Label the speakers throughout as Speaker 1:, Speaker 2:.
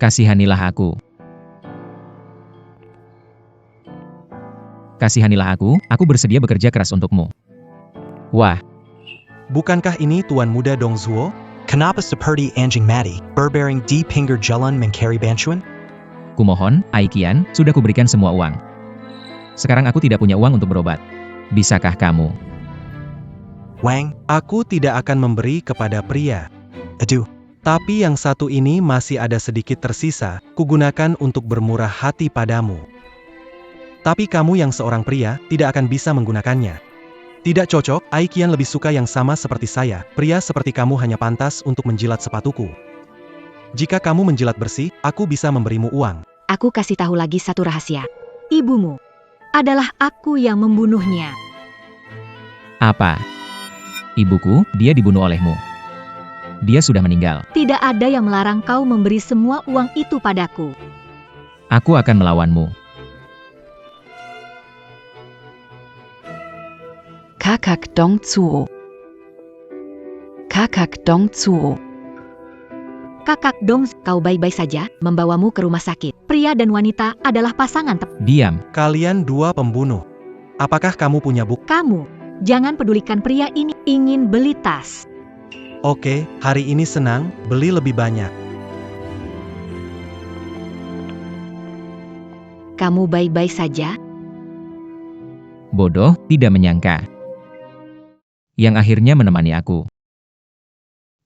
Speaker 1: Kasihanilah aku. Kasihanilah aku bersedia bekerja keras untukmu. Wah,
Speaker 2: Bukankah ini Tuan Muda Dong Zuo? Kenapa seperti anjing mati, berbaring di pinggir jalan mencari bantuan?
Speaker 1: kumohon, Aikian, sudah kuberikan semua uang. Sekarang aku tidak punya uang untuk berobat. Bisakah kamu?
Speaker 2: Wang, aku tidak akan memberi kepada pria. Aduh, tapi yang satu ini masih ada sedikit tersisa, kugunakan untuk bermurah hati padamu. Tapi kamu yang seorang pria, tidak akan bisa menggunakannya. Tidak cocok, Aikian lebih suka yang sama seperti saya, pria seperti kamu hanya pantas untuk menjilat sepatuku. Jika kamu menjilat bersih, aku bisa memberimu uang.
Speaker 3: Aku kasih tahu lagi satu rahasia. Ibumu adalah aku yang membunuhnya.
Speaker 1: Apa? Ibuku, dia dibunuh olehmu. Dia sudah meninggal.
Speaker 3: Tidak ada yang melarang kau memberi semua uang itu padaku.
Speaker 1: Aku akan melawanmu.
Speaker 4: Kakak Dong Zuo. Kakak Dong Zuo.
Speaker 3: Kakak Dong, kau baik-baik saja, membawamu ke rumah sakit. Pria dan wanita adalah pasangan
Speaker 1: Diam.
Speaker 2: Kalian dua pembunuh. Apakah kamu punya bukti?
Speaker 3: kamu. Jangan pedulikan pria ini, ingin beli tas.
Speaker 2: Oke, hari ini senang, beli lebih banyak.
Speaker 3: Kamu baik-baik saja?
Speaker 1: Bodoh, tidak menyangka. Yang akhirnya menemani aku.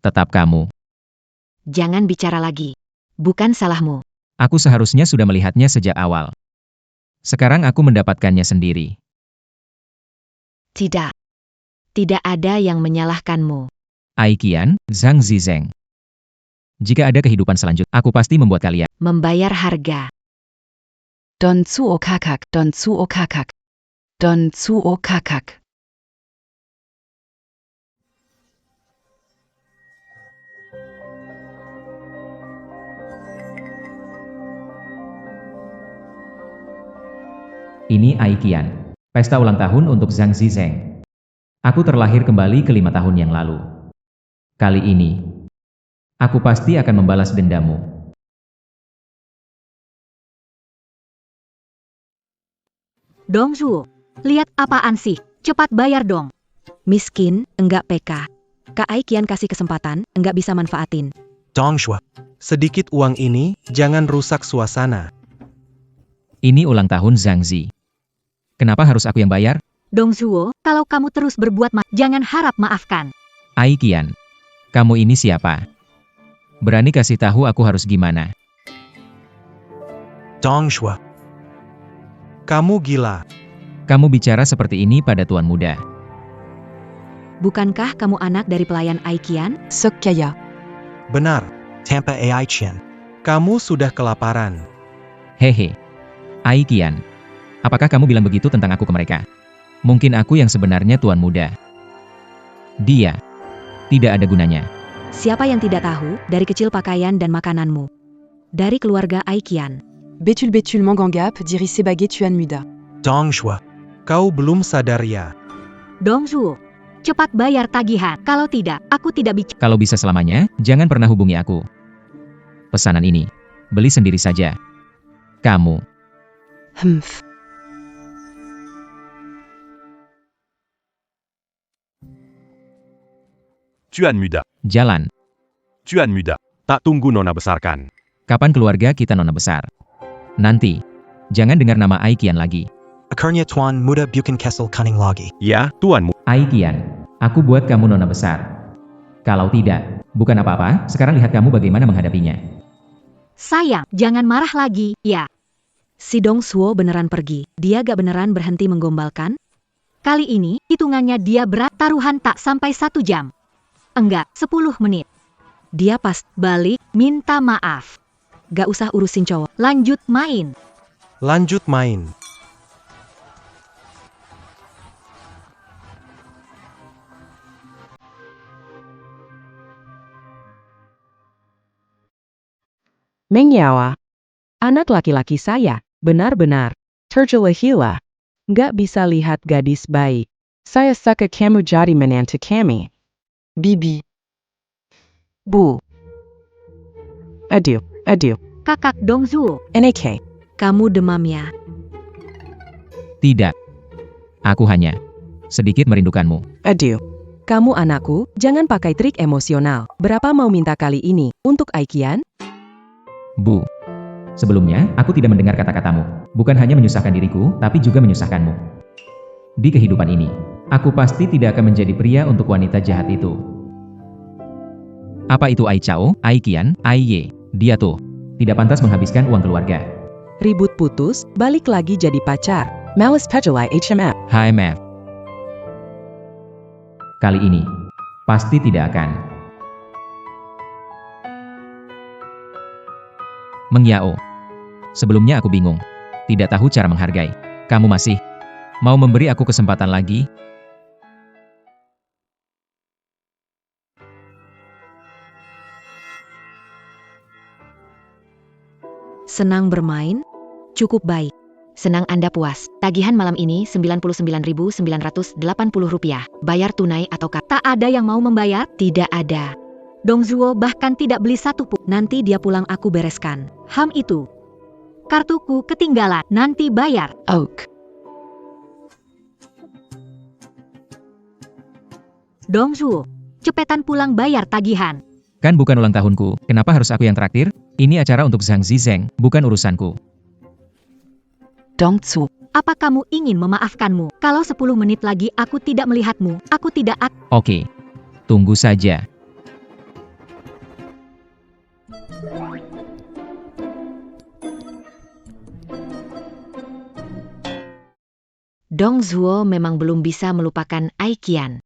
Speaker 1: Tetap kamu.
Speaker 3: Jangan bicara lagi. Bukan salahmu.
Speaker 1: Aku seharusnya sudah melihatnya sejak awal. Sekarang aku mendapatkannya sendiri.
Speaker 3: Tidak. Tidak ada yang menyalahkanmu.
Speaker 1: Aikian, Zhang Zizeng. Jika ada kehidupan selanjutnya, aku pasti membuat kalian.
Speaker 3: Membayar harga.
Speaker 4: Don Zuo Kakak. Don Zuo Kakak. Don Zuo Kakak.
Speaker 1: Ini Aikian. Pesta ulang tahun untuk Zhang Zizeng. Aku terlahir kembali ke 5 tahun yang lalu. Kali ini, aku pasti akan membalas dendammu.
Speaker 3: Dong Zuo, lihat apaan sih? Cepat bayar dong. Miskin, enggak PK. Kak Aikian kasih kesempatan, enggak bisa manfaatin.
Speaker 2: Dong Shua, sedikit uang ini, jangan rusak suasana.
Speaker 1: Ini ulang tahun Zhang Zi. Kenapa harus aku yang bayar?
Speaker 3: Dong Zuo, kalau kamu terus berbuat jangan harap maafkan.
Speaker 1: Aikian, kamu ini siapa? Berani kasih tahu aku harus gimana?
Speaker 2: Dong Shua, kamu gila.
Speaker 1: Kamu bicara seperti ini pada tuan muda.
Speaker 3: Bukankah kamu anak dari pelayan Aikian?
Speaker 4: Seokjaya.
Speaker 2: Benar, Tampa Aikian. Kamu sudah kelaparan.
Speaker 1: Hehe. Aikian. Apakah kamu bilang begitu tentang aku ke mereka? Mungkin aku yang sebenarnya tuan muda. Dia. Tidak ada gunanya.
Speaker 3: Siapa yang tidak tahu, dari kecil pakaian dan makananmu. Dari keluarga Aikian.
Speaker 4: Betul betul Mangangap, diri sebagai Tuan Muda.
Speaker 2: Dong Shua, kau belum sadar ya.
Speaker 3: Dong Zuo, cepat bayar tagihan. Kalau tidak, aku tidak bicara.
Speaker 1: Kalau bisa selamanya, jangan pernah hubungi aku. Pesanan ini. Beli sendiri saja. Kamu.
Speaker 4: Humph.
Speaker 5: Tuan Muda.
Speaker 1: Jalan.
Speaker 5: Tuan Muda. Tak tunggu Nona besarkan.
Speaker 1: Kapan keluarga kita nona besar? Nanti. Jangan dengar nama Aikian lagi.
Speaker 2: Akhirnya Tuan Muda Bukan Kessel Cunning lagi.
Speaker 5: Ya, Tuanmu.
Speaker 1: Aikian. Aku buat kamu nona besar. Kalau tidak, bukan apa-apa, sekarang lihat kamu bagaimana menghadapinya.
Speaker 3: Sayang, jangan marah lagi, ya. Si Dong Zuo beneran pergi. Dia gak beneran berhenti menggombalkan? Kali ini, hitungannya dia berat taruhan tak sampai 1 jam. Enggak, 10 menit. Dia pas balik, minta maaf. Gak usah urusin cowok. Lanjut main.
Speaker 2: Lanjut main.
Speaker 6: Meng Yawa. Anak laki-laki saya, benar-benar tergila-gila. Nggak bisa lihat gadis baik. Saya suka kamu jadi menantu kami.
Speaker 4: Bibi.
Speaker 6: Bu. Aduh,
Speaker 3: Kakak Dongzuo,
Speaker 6: NAK.
Speaker 3: kamu demam ya?
Speaker 1: Tidak. Aku hanya sedikit merindukanmu.
Speaker 6: Aduh. Kamu anakku, jangan pakai trik emosional. Berapa mau minta kali ini untuk Aikian?
Speaker 1: Bu. Sebelumnya, aku tidak mendengar kata-katamu. Bukan hanya menyusahkan diriku, tapi juga menyusahkanmu. Di kehidupan ini, aku pasti tidak akan menjadi pria untuk wanita jahat itu. Apa itu Ai Chao, Ai Qian, Ai Ye? Dia tuh tidak pantas menghabiskan uang keluarga.
Speaker 6: Ribut putus, balik lagi jadi pacar. Malas Pejulai HMF.
Speaker 1: HMF. Kali ini, pasti tidak akan. Meng Yao. Sebelumnya aku bingung. Tidak tahu cara menghargai. Kamu masih mau memberi aku kesempatan lagi?
Speaker 3: Senang bermain? Cukup baik. Senang Anda puas. Tagihan malam ini Rp99.980. Bayar tunai atau tak ada yang mau membayar? Tidak ada. Dongzuo bahkan tidak beli satu pun. Nanti dia pulang aku bereskan. Itu. Kartuku ketinggalan. Nanti bayar.
Speaker 4: Oak.
Speaker 3: Dongzuo, cepetan pulang bayar tagihan.
Speaker 1: Kan bukan ulang tahunku, kenapa harus aku yang traktir? Ini acara untuk Zhang Zizeng, bukan urusanku.
Speaker 4: Dongzuo.
Speaker 3: Apa kamu ingin memaafkanmu? Kalau 10 menit lagi aku tidak melihatmu, aku tidak
Speaker 1: Oke. Tunggu saja.
Speaker 3: Dongzuo memang belum bisa melupakan Aikian.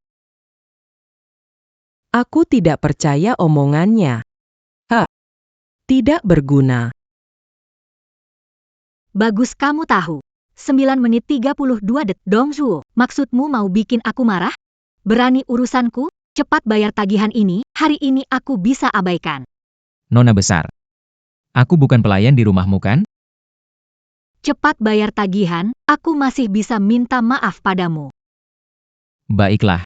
Speaker 6: Aku tidak percaya omongannya. Tidak berguna.
Speaker 3: Bagus kamu tahu. 9 menit 32 detik. Dongzuo, maksudmu mau bikin aku marah? Berani urusanku? Cepat bayar tagihan ini, hari ini aku bisa abaikan.
Speaker 1: Nona besar. Aku bukan pelayan di rumahmu kan?
Speaker 3: Cepat bayar tagihan, aku masih bisa minta maaf padamu.
Speaker 1: Baiklah.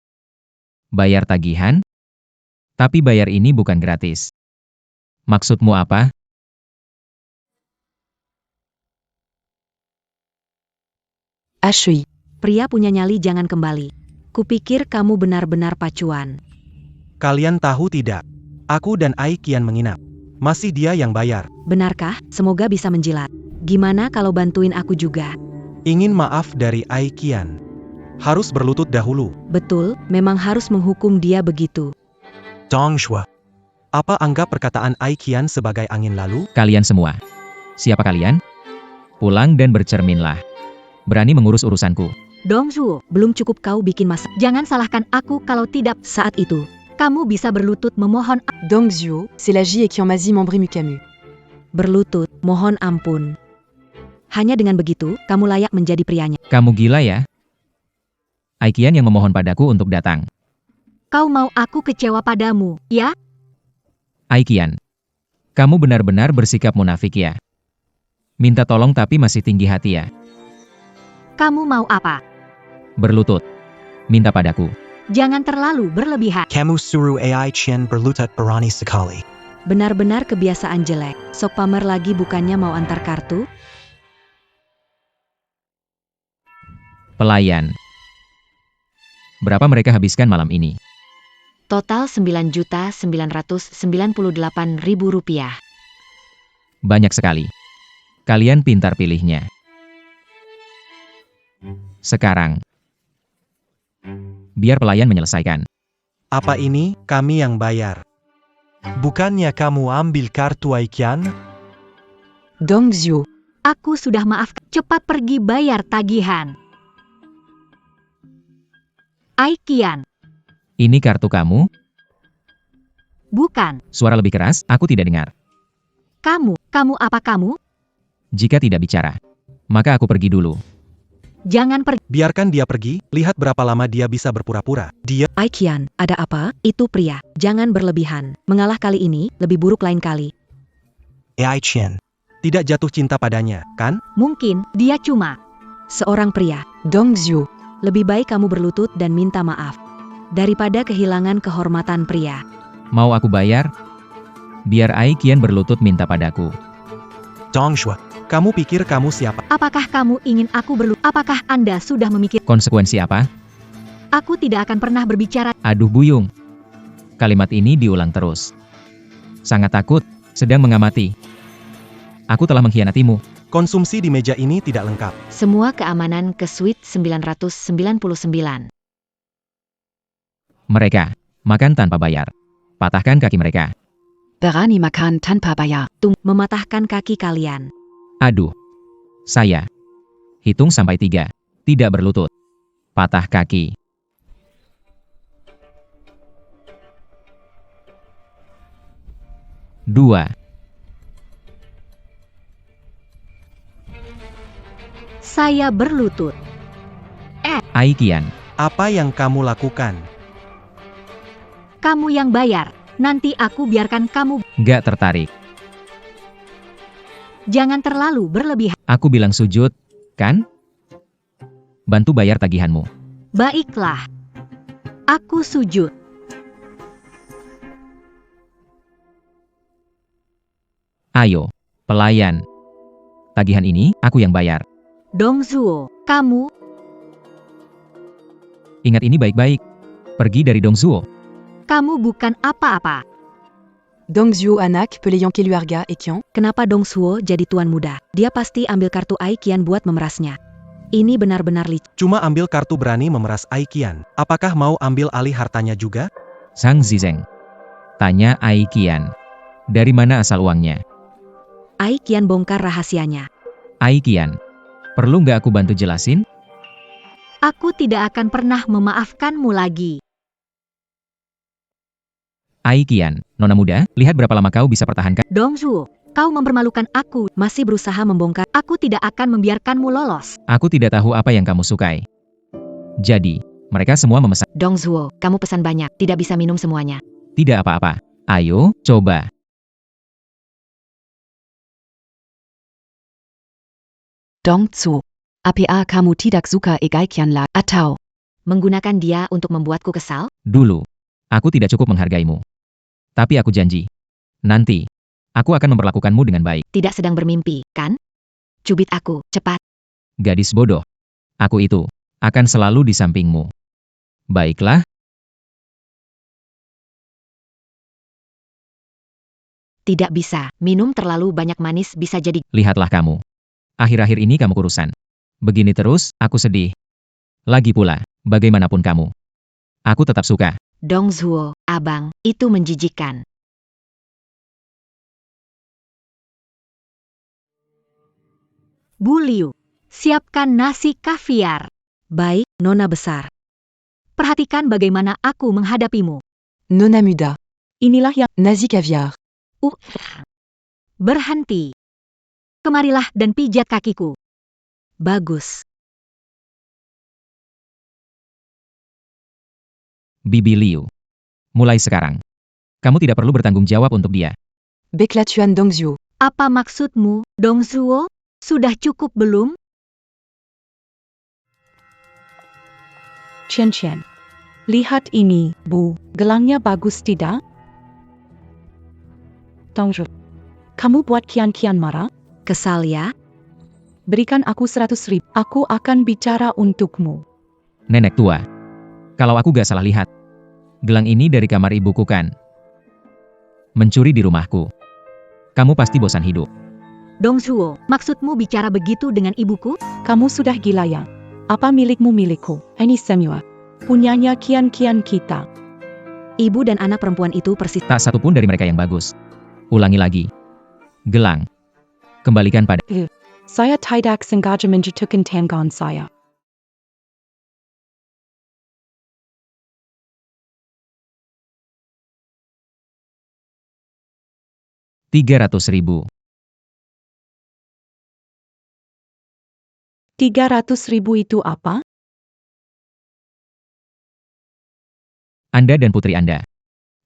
Speaker 1: Bayar tagihan? Tapi bayar ini bukan gratis. Maksudmu apa?
Speaker 4: Ashui.
Speaker 3: Pria punya nyali jangan kembali. Kupikir kamu benar-benar pacuan.
Speaker 2: Kalian tahu tidak? Aku dan Ai Qian menginap. Masih dia yang bayar.
Speaker 3: Benarkah? Semoga bisa menjilat. Gimana kalau bantuin aku juga?
Speaker 2: Ingin maaf dari Ai Qian. Harus berlutut dahulu.
Speaker 3: Betul, memang harus menghukum dia begitu.
Speaker 2: Dongzhuo. Apa anggap perkataan Ai Qian sebagai angin lalu?
Speaker 1: Kalian semua. Siapa kalian? Pulang dan bercerminlah. Berani mengurus urusanku.
Speaker 3: Dongzuo, belum cukup kau bikin masalah. Jangan salahkan aku kalau tidak. Saat itu, kamu bisa berlutut memohon.
Speaker 4: Dongzuo, c'est la J et qui en mazi membri mukamu.
Speaker 3: Berlutut, mohon ampun. Hanya dengan begitu, kamu layak menjadi prianya.
Speaker 1: Kamu gila ya? Aikian yang memohon padaku untuk datang.
Speaker 3: Kau mau aku kecewa padamu, ya?
Speaker 1: Aikian. Kamu benar-benar bersikap munafik ya? Minta tolong tapi masih tinggi hati ya?
Speaker 3: Kamu mau apa?
Speaker 1: Berlutut. Minta padaku.
Speaker 3: Jangan terlalu berlebihan.
Speaker 2: Kamu suruh Ai Qian berlutut berani sekali.
Speaker 3: Benar-benar kebiasaan jelek. Sok pamer lagi bukannya mau antar kartu?
Speaker 1: Pelayan. Berapa mereka habiskan malam ini?
Speaker 3: Total Rp9.998.000.
Speaker 1: Banyak sekali. Kalian pintar pilihnya. Sekarang, biar pelayan menyelesaikan.
Speaker 2: Apa ini? Kami yang bayar. Bukannya kamu ambil kartu Ai Qian?
Speaker 4: Dongzuo.
Speaker 3: Aku sudah maafkan. Cepat pergi bayar tagihan. Aikian.
Speaker 1: Ini kartu kamu?
Speaker 3: Bukan.
Speaker 1: Suara lebih keras, aku tidak dengar.
Speaker 3: Kamu apa kamu?
Speaker 1: Jika tidak bicara, maka aku pergi dulu.
Speaker 3: Jangan pergi.
Speaker 2: Biarkan dia pergi, lihat berapa lama dia bisa berpura-pura. Dia
Speaker 3: Aikian, ada apa? Itu pria. Jangan berlebihan. Mengalah kali ini, lebih buruk lain kali.
Speaker 2: Ai Qian. Tidak jatuh cinta padanya, kan?
Speaker 3: Mungkin, dia cuma seorang pria.
Speaker 4: Dongzuo.
Speaker 3: Lebih baik kamu berlutut dan minta maaf. Daripada kehilangan kehormatan pria.
Speaker 1: Mau aku bayar? Biar Aikian berlutut minta padaku.
Speaker 2: Dongshua, kamu pikir kamu siapa?
Speaker 3: Apakah kamu ingin aku Apakah Anda sudah memikir?
Speaker 1: Konsekuensi apa?
Speaker 3: Aku tidak akan pernah berbicara.
Speaker 1: Aduh buyung. Kalimat ini diulang terus. Sangat takut, sedang mengamati. Aku telah mengkhianatimu.
Speaker 2: Konsumsi di meja ini tidak lengkap.
Speaker 3: Semua keamanan ke suite 999.
Speaker 1: Mereka makan tanpa bayar. Patahkan kaki mereka.
Speaker 4: Berani makan tanpa bayar.
Speaker 3: Mematahkan kaki kalian.
Speaker 1: Aduh. Saya. Hitung sampai 3. Tidak berlutut. Patah kaki. Dua.
Speaker 3: Saya berlutut.
Speaker 1: Aikian.
Speaker 2: Apa yang kamu lakukan?
Speaker 3: Kamu yang bayar. Nanti aku biarkan kamu.
Speaker 1: Gak tertarik.
Speaker 3: Jangan terlalu berlebihan.
Speaker 1: Aku bilang sujud, kan? Bantu bayar tagihanmu.
Speaker 3: Baiklah. Aku sujud.
Speaker 1: Ayo, pelayan. Tagihan ini, aku yang bayar.
Speaker 3: Dongzuo, kamu.
Speaker 1: Ingat ini baik-baik. Pergi dari Dongzuo.
Speaker 3: Kamu bukan apa-apa.
Speaker 4: Dongzuo anak pelion Kiluarga Ekion.
Speaker 3: Kenapa Dongzuo jadi tuan muda? Dia pasti ambil kartu Aikian buat memerasnya. Ini benar-benar licik.
Speaker 2: Cuma ambil kartu berani memeras Aikian. Apakah mau ambil alih hartanya juga?
Speaker 1: Sang Zizeng. Tanya Aikian. Dari mana asal uangnya?
Speaker 3: Aikian bongkar rahasianya.
Speaker 1: Aikian. Perlu nggak aku bantu jelasin?
Speaker 3: Aku tidak akan pernah memaafkanmu lagi.
Speaker 1: Aikian, nona muda, lihat berapa lama kau bisa pertahankan.
Speaker 3: Dongzuo, kau mempermalukan aku. Masih berusaha membongkar. Aku tidak akan membiarkanmu lolos.
Speaker 1: Aku tidak tahu apa yang kamu sukai. Jadi, mereka semua memesan.
Speaker 3: Dongzuo, kamu pesan banyak. Tidak bisa minum semuanya.
Speaker 1: Tidak apa-apa. Ayo, coba.
Speaker 4: Dongzuo. APA kamu tidak suka Aikian lah atau
Speaker 3: Menggunakan dia untuk membuatku kesal?
Speaker 1: Dulu, aku tidak cukup menghargaimu. Tapi aku janji. Nanti, aku akan memperlakukanmu dengan baik.
Speaker 3: Tidak sedang bermimpi, kan? Cubit aku, cepat.
Speaker 1: Gadis bodoh. Aku itu, akan selalu di sampingmu. Baiklah,
Speaker 3: Tidak bisa. Minum terlalu banyak manis bisa jadi.
Speaker 1: lihatlah kamu. Akhir-akhir ini kamu kurusan. Begini terus, aku sedih. Lagi pula, bagaimanapun kamu. Aku tetap suka.
Speaker 3: Dongzuo, abang, itu menjijikan. Bu Liu, siapkan nasi kaviar. Baik, nona besar. Perhatikan bagaimana aku menghadapimu.
Speaker 4: Nona muda.
Speaker 3: Inilah yang
Speaker 4: Nazi caviar.
Speaker 3: Berhenti. Kemarilah dan pijat kakiku. Bagus.
Speaker 1: Bibi Liu. Mulai sekarang, kamu tidak perlu bertanggung jawab untuk dia.
Speaker 4: Beklatuan Dongzuo.
Speaker 3: Apa maksudmu, Dongzuo? Sudah cukup belum?
Speaker 6: Chen. Lihat ini, Bu. Gelangnya bagus tidak? Dongzuo. Kamu buat kian-kian marah?
Speaker 3: Kesal ya?
Speaker 6: Berikan aku 100.000. Aku akan bicara untukmu.
Speaker 1: Nenek tua. Kalau aku gak salah lihat. Gelang ini dari kamar ibuku kan? Mencuri di rumahku. Kamu pasti bosan hidup.
Speaker 3: Dongzuo, maksudmu bicara begitu dengan ibuku?
Speaker 6: Kamu sudah gila ya? Apa milikmu milikku? Ini semua. Punyanya kian-kian kita.
Speaker 3: Ibu dan anak perempuan itu persis.
Speaker 1: Tak satu pun dari mereka yang bagus. Ulangi lagi. Gelang. Kembalikan pada.
Speaker 6: Saya tidak sengaja menjatuhkan tangan saya.
Speaker 1: Rp300.000.
Speaker 6: 300.000 itu apa?
Speaker 1: Anda dan putri Anda.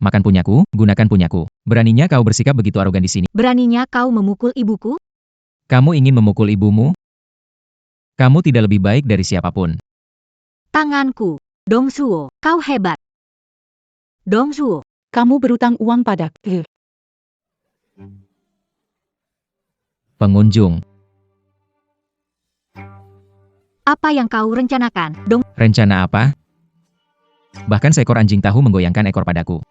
Speaker 1: Makan punyaku, gunakan punyaku. Beraninya kau bersikap begitu arogan di sini.
Speaker 3: Beraninya kau memukul ibuku?
Speaker 1: Kamu ingin memukul ibumu? Kamu tidak lebih baik dari siapapun.
Speaker 3: Tanganku. Dongzuo, kau hebat. Dongzuo,
Speaker 6: Kamu berutang uang padaku.
Speaker 1: Pengunjung.
Speaker 3: Apa yang kau rencanakan, Dong?
Speaker 1: Rencana apa? Bahkan seekor anjing tahu menggoyangkan ekor padaku.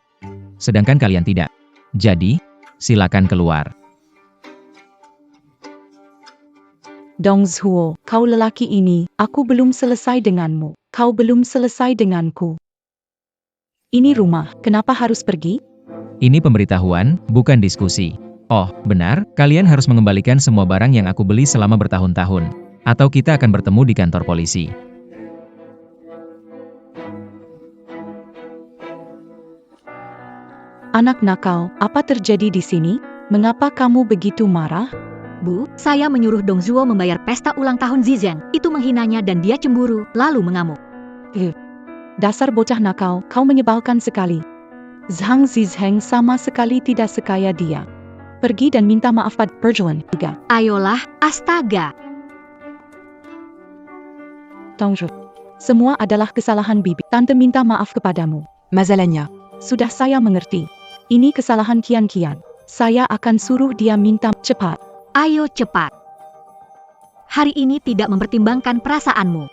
Speaker 1: Sedangkan kalian tidak. Jadi, silakan keluar.
Speaker 7: Dong Zhuo, kau lelaki ini, aku belum selesai denganmu. Kau belum selesai denganku. Ini rumah, kenapa harus pergi?
Speaker 1: Ini pemberitahuan, bukan diskusi. Oh, benar, kalian harus mengembalikan semua barang yang aku beli selama bertahun-tahun. Atau kita akan bertemu di kantor polisi.
Speaker 7: Anak nakal, apa terjadi di sini? Mengapa kamu begitu marah?
Speaker 3: Bu, saya menyuruh Dong Zhuo membayar pesta ulang tahun Zizeng. Itu menghinanya dan dia cemburu, lalu mengamuk.
Speaker 7: Dasar bocah nakal, kau menyebalkan sekali. Zhang Zizheng sama sekali tidak sekaya dia. Pergi dan minta maaf pada Perjalanan juga.
Speaker 3: Ayolah, astaga.
Speaker 7: Dong Zhuo, semua adalah kesalahan bibi. Tante minta maaf kepadamu.
Speaker 4: Masalahnya,
Speaker 7: Sudah saya mengerti. Ini kesalahan Kian-Kian. Saya akan suruh dia minta cepat.
Speaker 3: Ayo cepat. Hari ini tidak mempertimbangkan perasaanmu.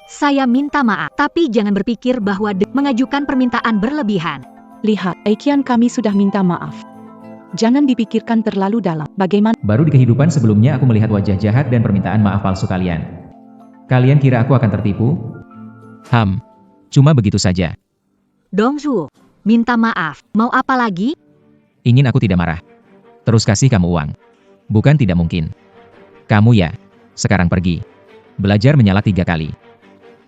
Speaker 3: Saya minta maaf, tapi jangan berpikir bahwa mengajukan permintaan berlebihan.
Speaker 7: Lihat, Kian kami sudah minta maaf. Jangan dipikirkan terlalu dalam. Bagaimana?
Speaker 1: Baru di kehidupan sebelumnya aku melihat wajah jahat dan permintaan maaf palsu kalian. Kalian kira aku akan tertipu? Cuma begitu saja.
Speaker 3: Dong Zhuo, minta maaf. Mau apa lagi?
Speaker 1: Ingin aku tidak marah. Terus kasih kamu uang. Bukan tidak mungkin. Kamu ya, sekarang pergi. Belajar menyala 3 kali.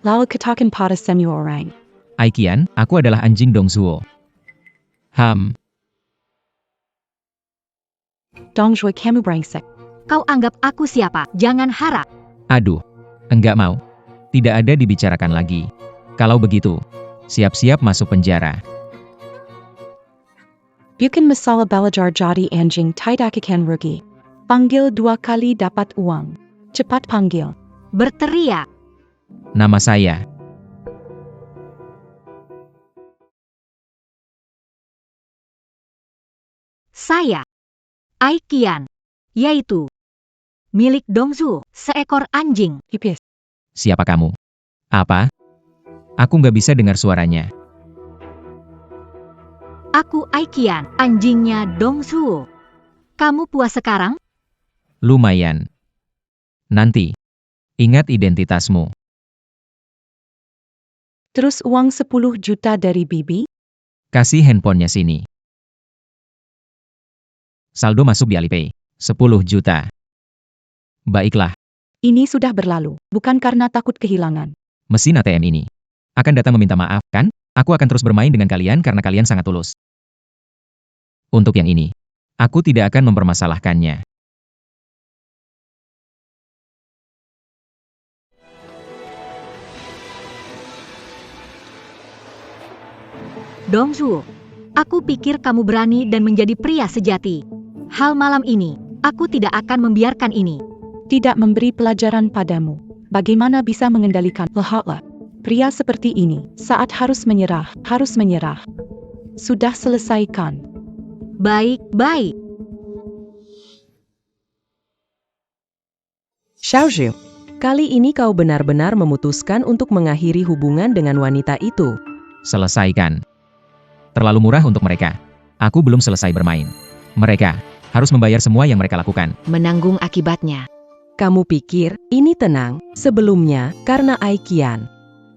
Speaker 7: Lalu katakan pada semua orang.
Speaker 1: Aikian, aku adalah anjing Dong Zhuo.
Speaker 7: Dong Zhuo kamu brengsek.
Speaker 3: Kau anggap aku siapa? Jangan harap.
Speaker 1: Aduh, enggak mau. Tidak ada dibicarakan lagi. Kalau begitu, siap-siap masuk penjara.
Speaker 7: Bukan masalah belajar jadi anjing tidak akan rugi. Panggil 2 kali dapat uang. Cepat panggil.
Speaker 3: Berteriak.
Speaker 1: Nama saya.
Speaker 3: Saya. Aikian. Yaitu. Milik Dong Zhuo, seekor anjing.
Speaker 7: Ipis.
Speaker 1: Siapa kamu? Apa? Aku nggak bisa dengar suaranya.
Speaker 3: Aku Aikian, anjingnya Dong Zhuo. Kamu puas sekarang?
Speaker 1: Lumayan. Nanti. Ingat identitasmu.
Speaker 7: Terus uang 10 juta dari bibi?
Speaker 1: Kasih handphonenya sini. Saldo masuk di Alipay. 10 juta. Baiklah,
Speaker 7: Ini sudah berlalu, bukan karena takut kehilangan.
Speaker 1: mesin ATM ini akan datang meminta maaf, kan? Aku akan terus bermain dengan kalian karena kalian sangat tulus. Untuk yang ini, aku tidak akan mempermasalahkannya.
Speaker 3: Dong Zhuo, aku pikir kamu berani dan menjadi pria sejati. Hal malam ini, aku tidak akan membiarkan ini.
Speaker 7: Tidak memberi pelajaran padamu. Bagaimana bisa mengendalikan? Lihatlah. Pria seperti ini, saat harus menyerah, harus menyerah. Sudah selesaikan.
Speaker 3: Baik.
Speaker 6: Xiaozhu, kali ini kau benar-benar memutuskan untuk mengakhiri hubungan dengan wanita itu.
Speaker 1: Selesaikan. Terlalu murah untuk mereka. Aku belum selesai bermain. Mereka harus membayar semua yang mereka lakukan.
Speaker 3: Menanggung akibatnya.
Speaker 6: Kamu pikir ini tenang? Sebelumnya, karena Aikian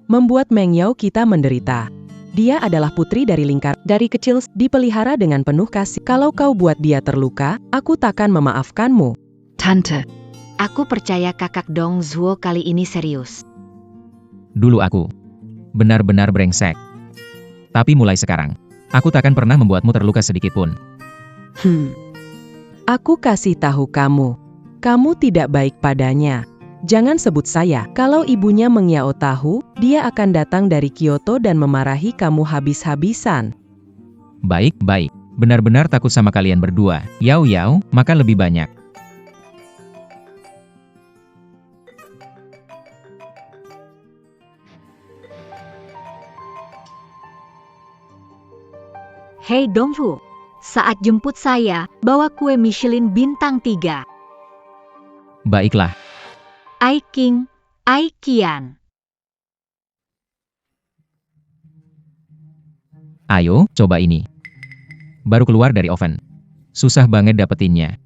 Speaker 6: membuat Meng Yao kita menderita. Dia adalah putri dari lingkar. Dari kecil dipelihara dengan penuh kasih. Kalau kau buat dia terluka, aku takkan memaafkanmu.
Speaker 4: Tante,
Speaker 3: Aku percaya kakak Dong Zhuo kali ini serius.
Speaker 1: Dulu aku benar-benar brengsek. Tapi mulai sekarang, aku takkan pernah membuatmu terluka sedikit pun.
Speaker 6: Aku kasih tahu kamu. Kamu tidak baik padanya. Jangan sebut saya. Kalau ibunya Meng Yao tahu, dia akan datang dari Kyoto dan memarahi kamu habis-habisan.
Speaker 1: Baik. Benar-benar takut sama kalian berdua. Yao, makan lebih banyak.
Speaker 3: Hei Dong Zhuo, saat jemput saya, bawa kue Michelin bintang 3.
Speaker 1: Baiklah,
Speaker 3: Ai King, Ai Qian.
Speaker 1: ayo, coba ini. Baru keluar dari oven. Susah banget dapetinnya.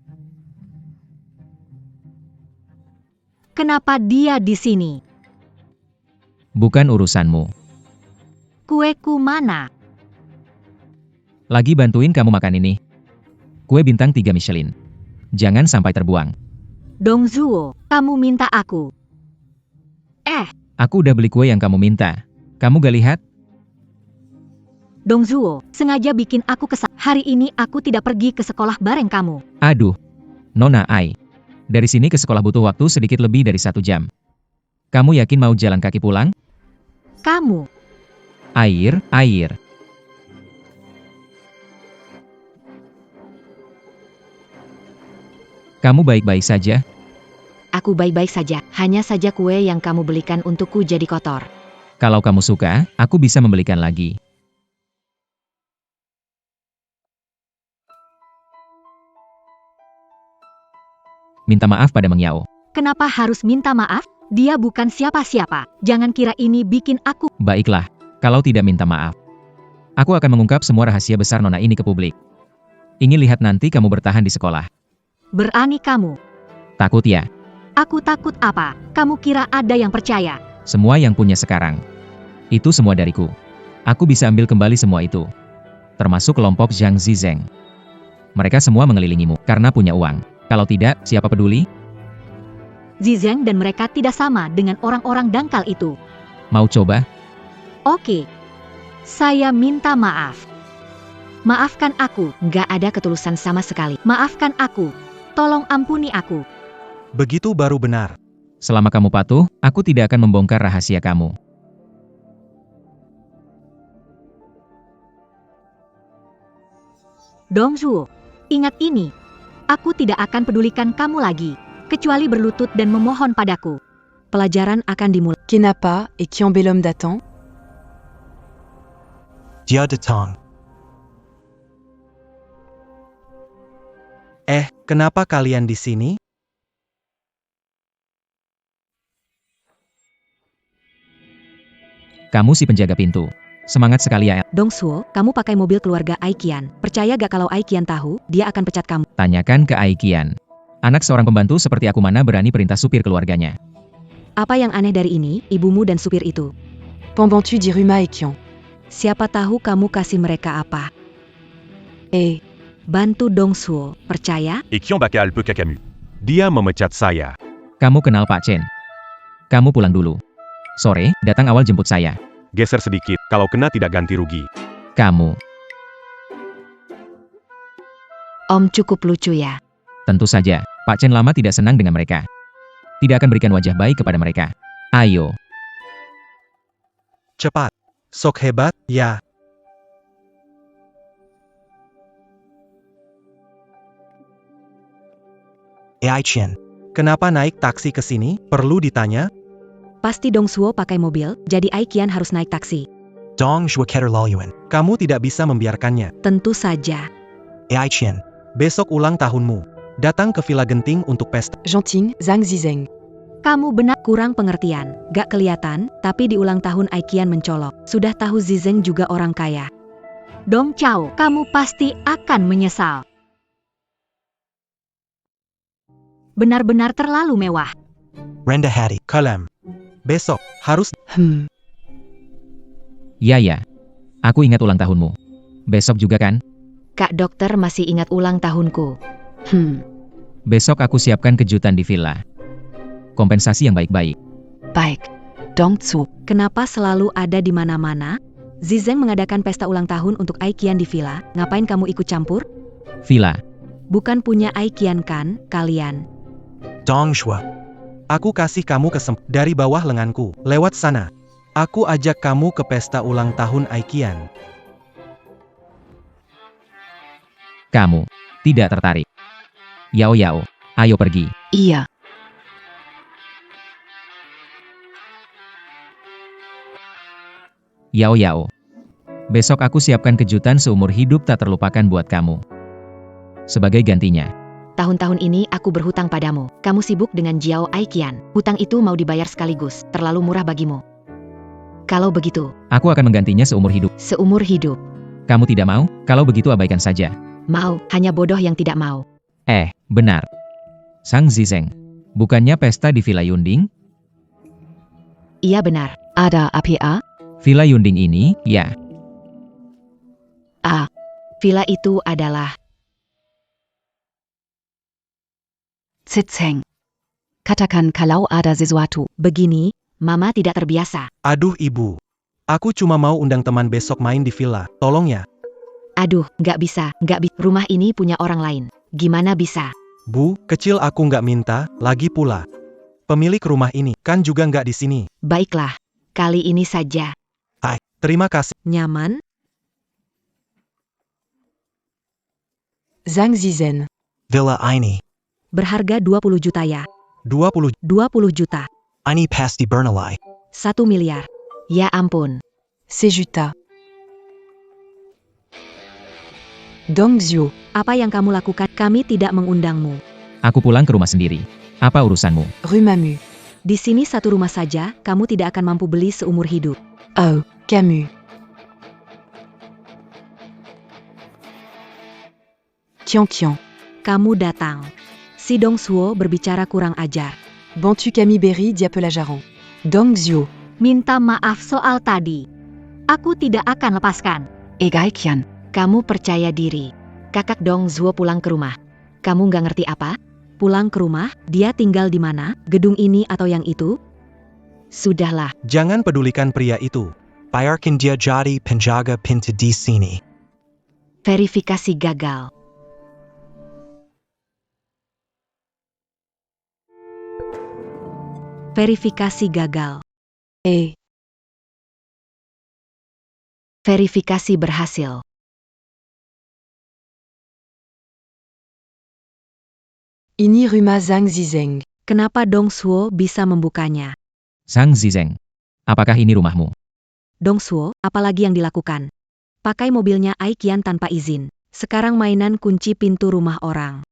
Speaker 3: Kenapa dia di sini?
Speaker 1: Bukan urusanmu.
Speaker 3: Kueku mana?
Speaker 1: Lagi bantuin kamu makan ini. Kue bintang 3 Michelin. Jangan sampai terbuang.
Speaker 3: Dong Zuo, kamu minta aku.
Speaker 1: Aku udah beli kue yang kamu minta. Kamu gak lihat?
Speaker 3: Dong Zuo, sengaja bikin aku kesal. Hari ini aku tidak pergi ke sekolah bareng kamu.
Speaker 1: Aduh, Nona Ai. Dari sini ke sekolah butuh waktu sedikit lebih dari 1 jam. Kamu yakin mau jalan kaki pulang?
Speaker 3: Kamu,
Speaker 1: Air. Kamu baik-baik saja?
Speaker 3: aku baik-baik saja. Hanya saja kue yang kamu belikan untukku jadi kotor.
Speaker 1: Kalau kamu suka, aku bisa membelikan lagi. Minta maaf pada Meng Yao.
Speaker 3: Kenapa harus minta maaf? Dia bukan siapa-siapa. Jangan kira ini bikin aku.
Speaker 1: Baiklah, kalau tidak minta maaf. Aku akan mengungkap semua rahasia besar Nona ini ke publik. Ingin lihat nanti kamu bertahan di sekolah.
Speaker 3: Berani kamu.
Speaker 1: Takut ya?
Speaker 3: Aku takut apa? Kamu kira ada yang percaya?
Speaker 1: Semua yang punya sekarang. Itu semua dariku. Aku bisa ambil kembali semua itu. Termasuk kelompok Zhang Zizeng. Mereka semua mengelilingimu karena punya uang. Kalau tidak, siapa peduli?
Speaker 3: Zizeng dan mereka tidak sama dengan orang-orang dangkal itu.
Speaker 1: Mau coba?
Speaker 3: Oke. Saya minta maaf. Maafkan aku. Gak ada ketulusan sama sekali. Maafkan aku. Tolong ampuni aku.
Speaker 2: Begitu baru benar.
Speaker 1: Selama kamu patuh, aku tidak akan membongkar rahasia kamu.
Speaker 3: Dong Zuo, ingat ini. Aku tidak akan pedulikan kamu lagi. Kecuali berlutut dan memohon padaku. Pelajaran akan dimulai.
Speaker 4: Qui n'a pas et qui embellit l'homme d'attend?
Speaker 2: Dia datang. Kenapa kalian di sini?
Speaker 1: Kamu si penjaga pintu. Semangat sekali ya.
Speaker 3: Dong Zuo, kamu pakai mobil keluarga Ai Qian. Percaya gak kalau Ai Qian tahu, dia akan pecat kamu.
Speaker 1: Tanyakan ke Ai Qian. Anak seorang pembantu seperti aku mana berani perintah supir keluarganya.
Speaker 3: Apa yang aneh dari ini, ibumu dan supir itu?
Speaker 4: Penbantu d'Iruma et Qian.
Speaker 3: Siapa tahu kamu kasih mereka apa? Bantu Dong Zuo, percaya?
Speaker 5: Et Qian Baka Alpe Kakamu. Dia memecat saya.
Speaker 1: Kamu kenal Pak Chen? Kamu pulang dulu. Sore, datang awal jemput saya.
Speaker 5: Geser sedikit, kalau kena tidak ganti rugi.
Speaker 1: Kamu,
Speaker 3: Om cukup lucu ya.
Speaker 1: tentu saja, Pak Chen lama tidak senang dengan mereka. Tidak akan berikan wajah baik kepada mereka. Ayo,
Speaker 2: Cepat. Sok hebat, ya. Ai Chen, kenapa naik taksi ke sini? Perlu ditanya?
Speaker 3: Pasti Dong Zuo pakai mobil, jadi Ai Qian harus naik taksi.
Speaker 2: Dong Zhuo Keterlaluan. Kamu tidak bisa membiarkannya.
Speaker 3: Tentu saja.
Speaker 2: Ai Chen, besok ulang tahunmu. Datang ke Villa Genting untuk pesta.
Speaker 4: Genting, Zhang Zizeng.
Speaker 3: Kamu benar kurang pengertian. Gak kelihatan, tapi di ulang tahun Ai Qian mencolok. Sudah tahu Zizeng juga orang kaya. Dong Chao, kamu pasti akan menyesal. Benar-benar terlalu mewah.
Speaker 2: Rendah hati, kalem. Besok, harus
Speaker 1: ya. Aku ingat ulang tahunmu. Besok juga kan?
Speaker 3: Kak dokter masih ingat ulang tahunku.
Speaker 1: Besok aku siapkan kejutan di villa. Kompensasi yang baik-baik.
Speaker 4: Baik. Dong Zuo.
Speaker 3: Kenapa selalu ada di mana-mana? Zizeng mengadakan pesta ulang tahun untuk Ai Qian di villa. Ngapain kamu ikut campur?
Speaker 1: Villa.
Speaker 3: Bukan punya Ai Qian kan, kalian?
Speaker 2: Dong Zhuo. Aku kasih kamu dari bawah lenganku. Lewat sana. Aku ajak kamu ke pesta ulang tahun Ai Qian.
Speaker 1: Kamu tidak tertarik. Yao, ayo pergi.
Speaker 4: Iya.
Speaker 1: Yao. Besok aku siapkan kejutan seumur hidup tak terlupakan buat kamu. Sebagai gantinya,
Speaker 3: Tahun-tahun ini aku berhutang padamu. Kamu sibuk dengan Jiao Aikian. Hutang itu mau dibayar sekaligus. Terlalu murah bagimu. Kalau begitu,
Speaker 1: Aku akan menggantinya seumur hidup.
Speaker 3: seumur hidup.
Speaker 1: Kamu tidak mau? Kalau begitu abaikan saja.
Speaker 3: Mau, hanya bodoh yang tidak mau.
Speaker 1: Benar. Sang Zizeng. Bukannya pesta di Villa Yunding?
Speaker 3: Iya benar.
Speaker 4: Ada APA?
Speaker 1: Villa Yunding ini, ya.
Speaker 3: Villa itu adalah
Speaker 4: Zizeng. Katakan kalau ada sesuatu.
Speaker 3: begini, Mama tidak terbiasa.
Speaker 2: Aduh ibu. Aku cuma mau undang teman besok main di villa. Tolong ya.
Speaker 3: Aduh, nggak bisa. Rumah ini punya orang lain. Gimana bisa?
Speaker 2: Bu, kecil aku nggak minta, lagi pula. Pemilik rumah ini, kan juga nggak di sini.
Speaker 3: Baiklah, kali ini saja.
Speaker 2: Terima kasih.
Speaker 3: Nyaman?
Speaker 6: Zhang Zizen.
Speaker 8: Villa ini.
Speaker 3: Berharga 20 juta ya.
Speaker 2: 20
Speaker 3: 20 juta.
Speaker 8: Ini pasti bernilai.
Speaker 3: 1 miliar. Ya ampun.
Speaker 6: Sejuta. Dongzhou.
Speaker 3: Apa yang kamu lakukan? Kami tidak mengundangmu.
Speaker 1: Aku pulang ke rumah sendiri. Apa urusanmu?
Speaker 6: Rumamu.
Speaker 3: Di sini satu rumah saja, kamu tidak akan mampu beli seumur hidup.
Speaker 6: Oh, Camus. Tian.
Speaker 3: Kamu datang. Si Dongsuo berbicara kurang ajar.
Speaker 6: Bantu Camille Berry Diapelajaron. Dongzhou.
Speaker 3: Minta maaf soal tadi. Aku tidak akan lepaskan.
Speaker 4: Egaikian.
Speaker 3: Kamu percaya diri. Kakak Dongzuo pulang ke rumah. Kamu nggak ngerti apa? Pulang ke rumah, dia tinggal di mana? Gedung ini atau yang itu? Sudahlah,
Speaker 2: Jangan pedulikan pria itu.
Speaker 8: Biarkan dia jadi penjaga pintu di sini.
Speaker 3: verifikasi gagal. Verifikasi gagal. Verifikasi berhasil.
Speaker 6: Ini rumah Zhang Zizeng.
Speaker 3: Kenapa Dongsuo bisa membukanya?
Speaker 1: Sang Zizeng. Apakah ini rumahmu?
Speaker 3: Dongsuo, apalagi yang dilakukan? Pakai mobilnya Aikian tanpa izin. Sekarang mainan kunci pintu rumah orang.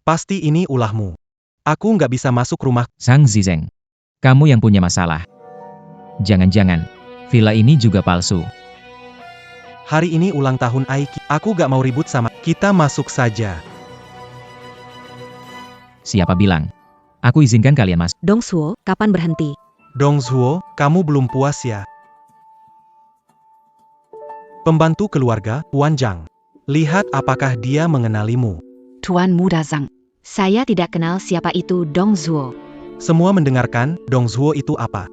Speaker 2: Pasti ini ulahmu. Aku nggak bisa masuk rumah.
Speaker 1: Sang Zizeng. Kamu yang punya masalah. Jangan-jangan, villa ini juga palsu.
Speaker 2: Hari ini ulang tahun Aiki. Aku nggak mau ribut sama. Kita masuk saja.
Speaker 1: Siapa bilang? Aku izinkan kalian masuk.
Speaker 3: Dongsuo, kapan berhenti?
Speaker 2: Dongzuo, kamu belum puas ya? Pembantu keluarga, Tuan Zhang. Lihat apakah dia mengenalimu.
Speaker 4: Tuan Muda Zhang.
Speaker 3: Saya tidak kenal siapa itu Dongzuo.
Speaker 2: Semua mendengarkan, Dongzuo itu apa?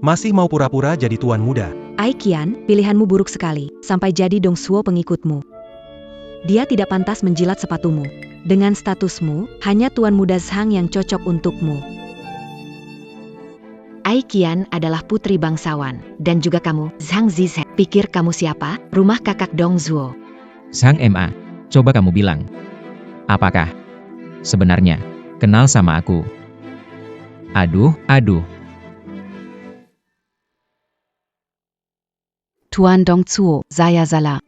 Speaker 2: Masih mau pura-pura jadi tuan muda.
Speaker 3: Aikian, pilihanmu buruk sekali, sampai jadi Dongsuo pengikutmu. Dia tidak pantas menjilat sepatumu. Dengan statusmu, hanya Tuan Muda Zhang yang cocok untukmu. Aikian adalah putri bangsawan, dan juga kamu, Zhang Zizhen. Pikir kamu siapa? Rumah kakak Dongzuo.
Speaker 1: Sang MA, coba kamu bilang. Apakah sebenarnya kenal sama aku? Aduh.
Speaker 4: Tuan Dongzuo, saya salah.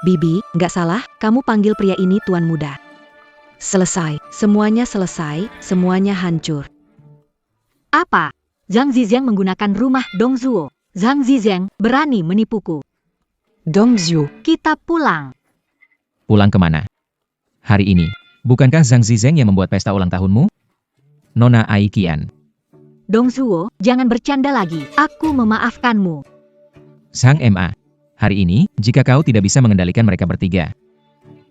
Speaker 3: Bibi, nggak salah, kamu panggil pria ini Tuan Muda. Selesai, semuanya hancur. Apa? Zhang Zizeng menggunakan rumah Dongzuo. Zhang Zizeng berani menipuku.
Speaker 6: Dongzhou.
Speaker 3: Kita pulang.
Speaker 1: Pulang kemana? Hari ini, bukankah Zhang Zizeng yang membuat pesta ulang tahunmu? Nona Aikian.
Speaker 3: Dongzuo, jangan bercanda lagi. Aku memaafkanmu.
Speaker 1: Sang MA. Hari ini, jika kau tidak bisa mengendalikan mereka bertiga,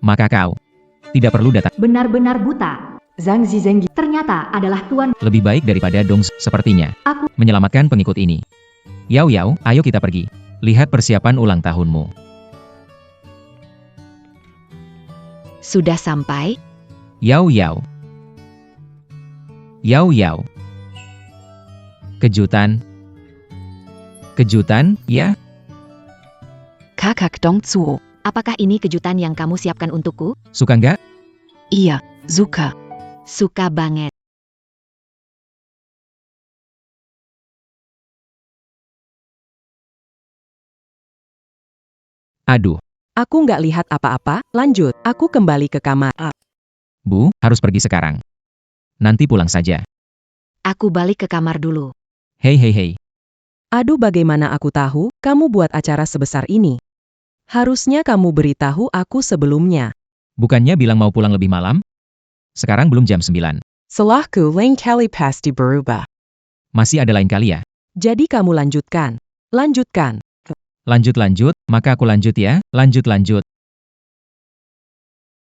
Speaker 1: maka kau tidak perlu datang.
Speaker 3: Benar-benar buta.
Speaker 6: Zhang Zizeng.
Speaker 3: Ternyata adalah Tuan.
Speaker 1: Lebih baik daripada Dong. Sepertinya,
Speaker 3: Aku.
Speaker 1: menyelamatkan pengikut ini. Yao, ayo kita pergi. Lihat persiapan ulang tahunmu.
Speaker 3: Sudah sampai?
Speaker 1: Yao. Kejutan, ya?
Speaker 4: Kakak Dongzuo.
Speaker 3: Apakah ini kejutan yang kamu siapkan untukku?
Speaker 1: Suka nggak?
Speaker 4: Iya, suka.
Speaker 3: Suka banget.
Speaker 1: Aduh,
Speaker 6: Aku nggak lihat apa-apa, lanjut. Aku kembali ke kamar.
Speaker 1: Bu, harus pergi sekarang. Nanti pulang saja.
Speaker 3: Aku balik ke kamar dulu.
Speaker 1: Hei hei hei.
Speaker 6: Aduh, bagaimana aku tahu kamu buat acara sebesar ini? Harusnya kamu beritahu aku sebelumnya.
Speaker 1: Bukannya bilang mau pulang lebih malam? Sekarang belum jam 9.
Speaker 6: Salahku lain kali pasti berubah.
Speaker 1: Masih ada lain kali ya?
Speaker 6: Jadi kamu lanjutkan. Lanjutkan.
Speaker 1: Lanjut, maka aku lanjut ya. Lanjut.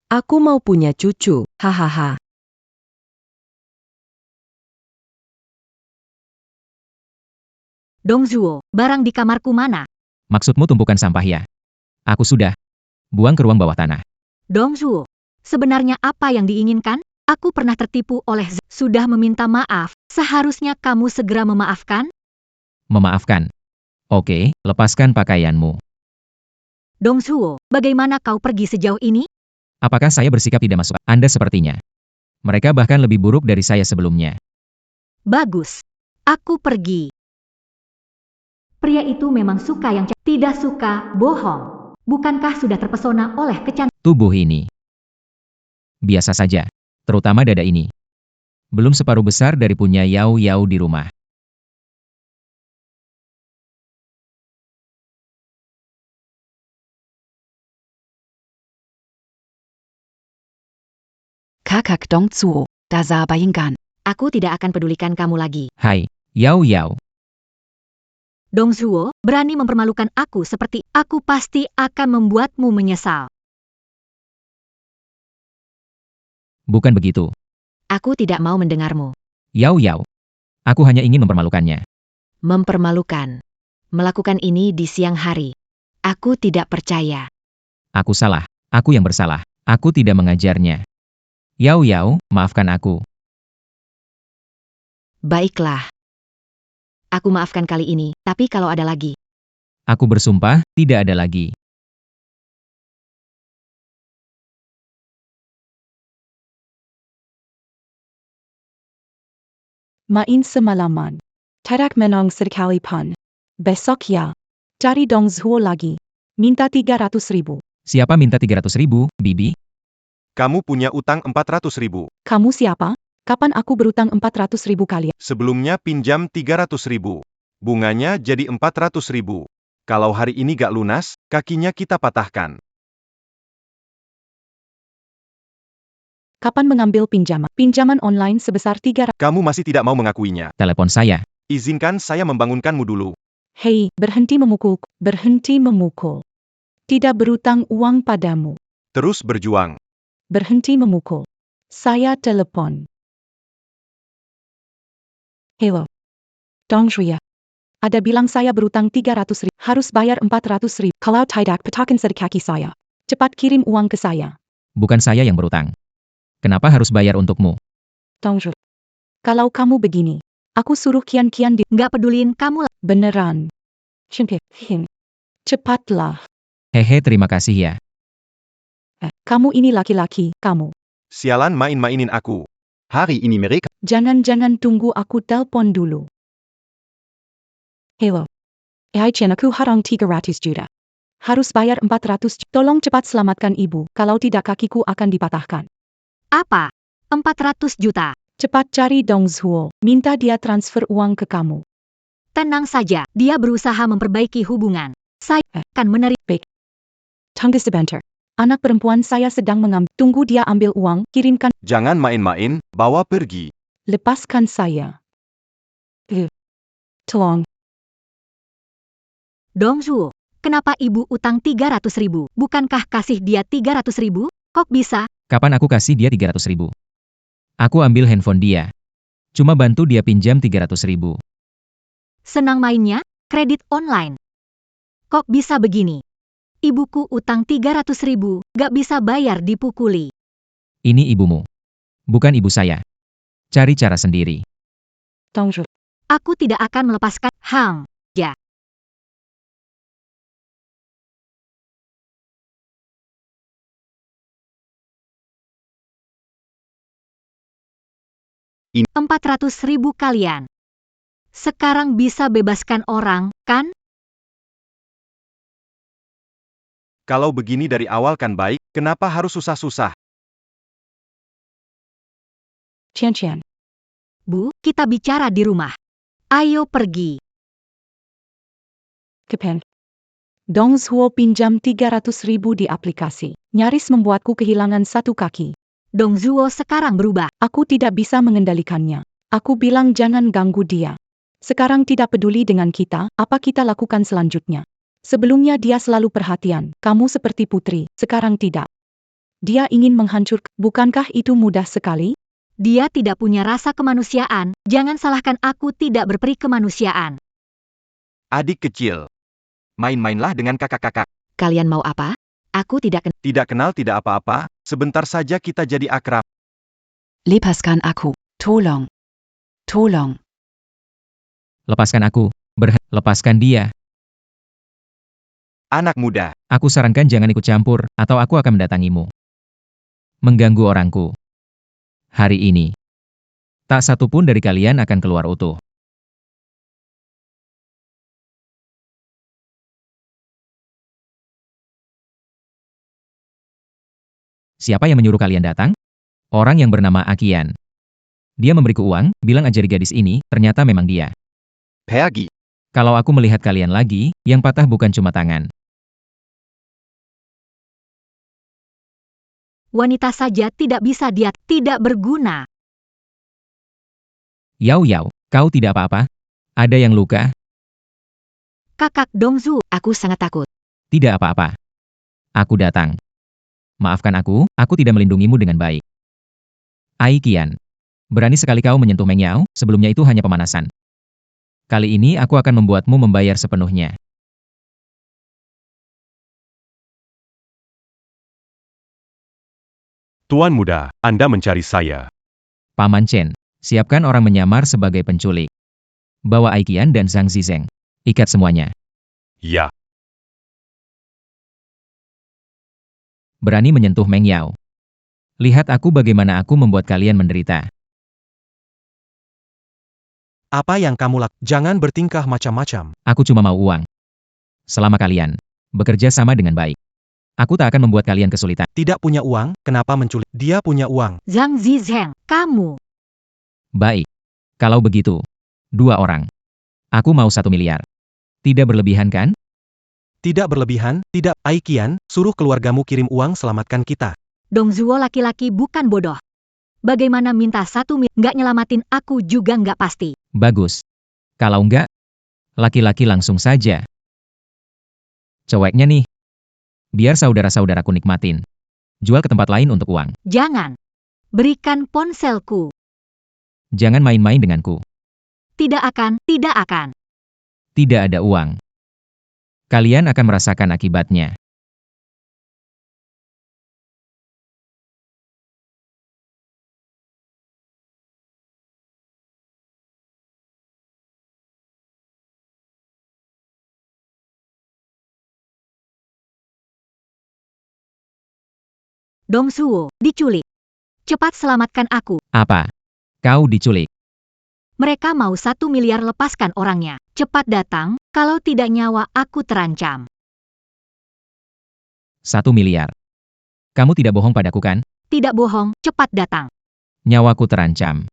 Speaker 6: Aku mau punya cucu. Hahaha.
Speaker 3: Dongzuo, barang di kamarku mana?
Speaker 1: Maksudmu tumpukan sampah ya? Aku sudah. Buang ke ruang bawah tanah.
Speaker 3: Dongzuo, sebenarnya apa yang diinginkan? Aku pernah tertipu oleh sudah meminta maaf. Seharusnya kamu segera memaafkan.
Speaker 1: Memaafkan. Oke, lepaskan pakaianmu.
Speaker 3: Dongzuo, bagaimana kau pergi sejauh ini?
Speaker 1: Apakah saya bersikap tidak masuk? Anda sepertinya. Mereka bahkan lebih buruk dari saya sebelumnya.
Speaker 3: Bagus. Aku pergi. Pria itu memang suka yang tidak suka, bohong. Bukankah sudah terpesona oleh kecantikan?
Speaker 1: Tubuh ini. Biasa saja. Terutama dada ini. Belum separuh besar dari punya Yao Yao di rumah.
Speaker 4: Kakak Dongzuo, da Sabayangan.
Speaker 3: Aku tidak akan pedulikan kamu lagi.
Speaker 1: Hai, Yao Yao.
Speaker 3: Dongzuo, berani mempermalukan aku seperti aku pasti akan membuatmu menyesal.
Speaker 1: Bukan begitu.
Speaker 3: Aku tidak mau mendengarmu.
Speaker 1: Yao Yao. Aku hanya ingin mempermalukannya.
Speaker 3: Mempermalukan. Melakukan ini di siang hari. Aku tidak percaya.
Speaker 1: Aku salah. Aku yang bersalah. Aku tidak mengajarnya. Yao Yao, maafkan aku.
Speaker 3: Baiklah. Aku maafkan kali ini, tapi kalau ada lagi.
Speaker 1: Aku bersumpah, tidak ada lagi.
Speaker 7: Main semalaman. Tidak menang sekali pun. Besok ya. Cari Dongzuo lagi. Minta 300.000.
Speaker 1: Siapa minta 300.000, Bibi?
Speaker 5: Kamu punya utang 400.000.
Speaker 7: Kamu siapa? Kapan aku berutang 400.000 kalian?
Speaker 5: Sebelumnya pinjam 300.000. Bunganya jadi 400.000. Kalau hari ini gak lunas, kakinya kita patahkan.
Speaker 7: Kapan mengambil pinjaman? Pinjaman online sebesar 300.
Speaker 5: Kamu masih tidak mau mengakuinya.
Speaker 1: Telepon saya.
Speaker 5: Izinkan saya membangunkanmu dulu.
Speaker 7: Hei, berhenti memukul. Berhenti memukul. Tidak berutang uang padamu.
Speaker 5: Terus berjuang.
Speaker 7: Berhenti memukul. Saya telepon. Halo. Dongzuo. Ada bilang saya berutang 300.000. Harus bayar 400.000. Kalau tidak, petakan kaki saya. Cepat kirim uang ke saya.
Speaker 1: Bukan saya yang berutang. Kenapa harus bayar untukmu?
Speaker 7: Dongzuo. Kalau kamu begini, aku suruh kian-kian di...
Speaker 3: Nggak peduliin kamu lah.
Speaker 7: Beneran. Cepatlah.
Speaker 1: Hehe, terima kasih ya.
Speaker 7: Kamu ini laki-laki, kamu.
Speaker 5: Sialan main-mainin aku. Hari ini mereka
Speaker 7: Jangan-jangan tunggu aku telepon dulu. Halo. Aku harang 300 juta. Harus bayar 400 juta. Tolong cepat selamatkan ibu, kalau tidak kakiku akan dipatahkan.
Speaker 3: Apa? 400 juta.
Speaker 7: Cepat cari Dongzuo, minta dia transfer uang ke kamu.
Speaker 3: Tenang saja, dia berusaha memperbaiki hubungan. Saya akan menerima.
Speaker 7: Tunggu sebentar. Anak perempuan saya sedang mengambil. Tunggu dia ambil uang, kirimkan.
Speaker 5: jangan main-main, bawa pergi.
Speaker 7: Lepaskan saya. Tolong.
Speaker 3: Dongzuo, kenapa ibu utang 300.000? Bukankah kasih dia 300.000? Kok bisa?
Speaker 1: Kapan aku kasih dia 300.000? Aku ambil handphone dia. Cuma bantu dia pinjam 300.000.
Speaker 3: Senang mainnya? Kredit online. Kok bisa begini? Ibuku utang 300.000, gak bisa bayar dipukuli.
Speaker 1: Ini ibumu. Bukan ibu saya. Cari cara sendiri.
Speaker 7: Dongzuo.
Speaker 3: Aku tidak akan melepaskan Hang. Ya.
Speaker 5: Ini
Speaker 3: 400.000 kalian. Sekarang bisa bebaskan orang, kan?
Speaker 5: Kalau begini dari awal kan baik, kenapa harus susah-susah?
Speaker 7: Qian.
Speaker 3: Bu, kita bicara di rumah. Ayo pergi.
Speaker 7: Kepen. Dong Zuo pinjam 300.000 di aplikasi. Nyaris membuatku kehilangan satu kaki.
Speaker 3: Dong Zuo sekarang berubah.
Speaker 7: Aku tidak bisa mengendalikannya. Aku bilang jangan ganggu dia. Sekarang tidak peduli dengan kita, apa kita lakukan selanjutnya. Sebelumnya dia selalu perhatian, kamu seperti putri, sekarang tidak. Dia ingin menghancurkan, bukankah itu mudah sekali?
Speaker 3: Dia tidak punya rasa kemanusiaan. Jangan salahkan aku tidak berperi kemanusiaan.
Speaker 5: Adik kecil. Main-mainlah dengan kakak-kakak.
Speaker 3: Kalian mau apa? Aku tidak
Speaker 5: Tidak kenal tidak apa-apa, sebentar saja kita jadi akrab.
Speaker 4: Lepaskan aku. Tolong. Tolong.
Speaker 1: Lepaskan aku. Lepaskan dia.
Speaker 5: Anak muda.
Speaker 1: Aku sarankan jangan ikut campur, atau aku akan mendatangimu. Mengganggu orangku. Hari ini. Tak satu pun dari kalian akan keluar utuh. Siapa yang menyuruh kalian datang? Orang yang bernama Akian. Dia memberiku uang, bilang ajari gadis ini, ternyata memang dia.
Speaker 5: Pergi.
Speaker 1: Kalau aku melihat kalian lagi, yang patah bukan cuma tangan.
Speaker 3: Wanita saja tidak bisa dia, tidak berguna.
Speaker 1: Yao, kau tidak apa-apa? Ada yang luka?
Speaker 3: Kakak Dongzu, aku sangat takut.
Speaker 1: Tidak apa-apa. Aku datang. Maafkan aku tidak melindungimu dengan baik. Ai Qian. Berani sekali kau menyentuh Meng Yao, sebelumnya itu hanya pemanasan. Kali ini aku akan membuatmu membayar sepenuhnya.
Speaker 5: Tuan muda, Anda mencari saya.
Speaker 1: Paman Chen, siapkan orang menyamar sebagai penculik. Bawa Ai Qian dan Zhang Zizeng. Ikat semuanya.
Speaker 5: Ya.
Speaker 1: Berani menyentuh Meng Yao. Lihat aku bagaimana aku membuat kalian menderita.
Speaker 2: Apa yang kamu lakukan? Jangan bertingkah macam-macam.
Speaker 1: Aku cuma mau uang. Selama kalian bekerja sama dengan baik, aku tak akan membuat kalian kesulitan.
Speaker 2: Tidak punya uang, kenapa menculik? Dia punya uang.
Speaker 3: Zhang Zizeng, kamu.
Speaker 1: Baik. Kalau begitu, 2 orang. Aku mau 1 miliar. Tidak berlebihan kan?
Speaker 2: Tidak berlebihan, tidak. Ai Qian, suruh keluargamu kirim uang selamatkan kita.
Speaker 3: Dongzuo laki-laki bukan bodoh. Bagaimana minta 1 miliar, nggak nyelamatin aku juga nggak pasti.
Speaker 1: Bagus. Kalau enggak, laki-laki langsung saja. Ceweknya nih. Biar saudara-saudaraku nikmatin. Jual ke tempat lain untuk uang.
Speaker 3: Jangan. Berikan ponselku.
Speaker 1: Jangan main-main denganku.
Speaker 3: Tidak akan, tidak akan.
Speaker 1: Tidak ada uang. Kalian akan merasakan akibatnya.
Speaker 3: Dongzuo, diculik. Cepat selamatkan aku.
Speaker 1: Apa? Kau diculik.
Speaker 3: Mereka mau 1 miliar, lepaskan orangnya. Cepat datang, kalau tidak nyawa aku terancam.
Speaker 1: 1 miliar. Kamu tidak bohong padaku kan?
Speaker 3: Tidak bohong, cepat datang.
Speaker 1: Nyawaku terancam.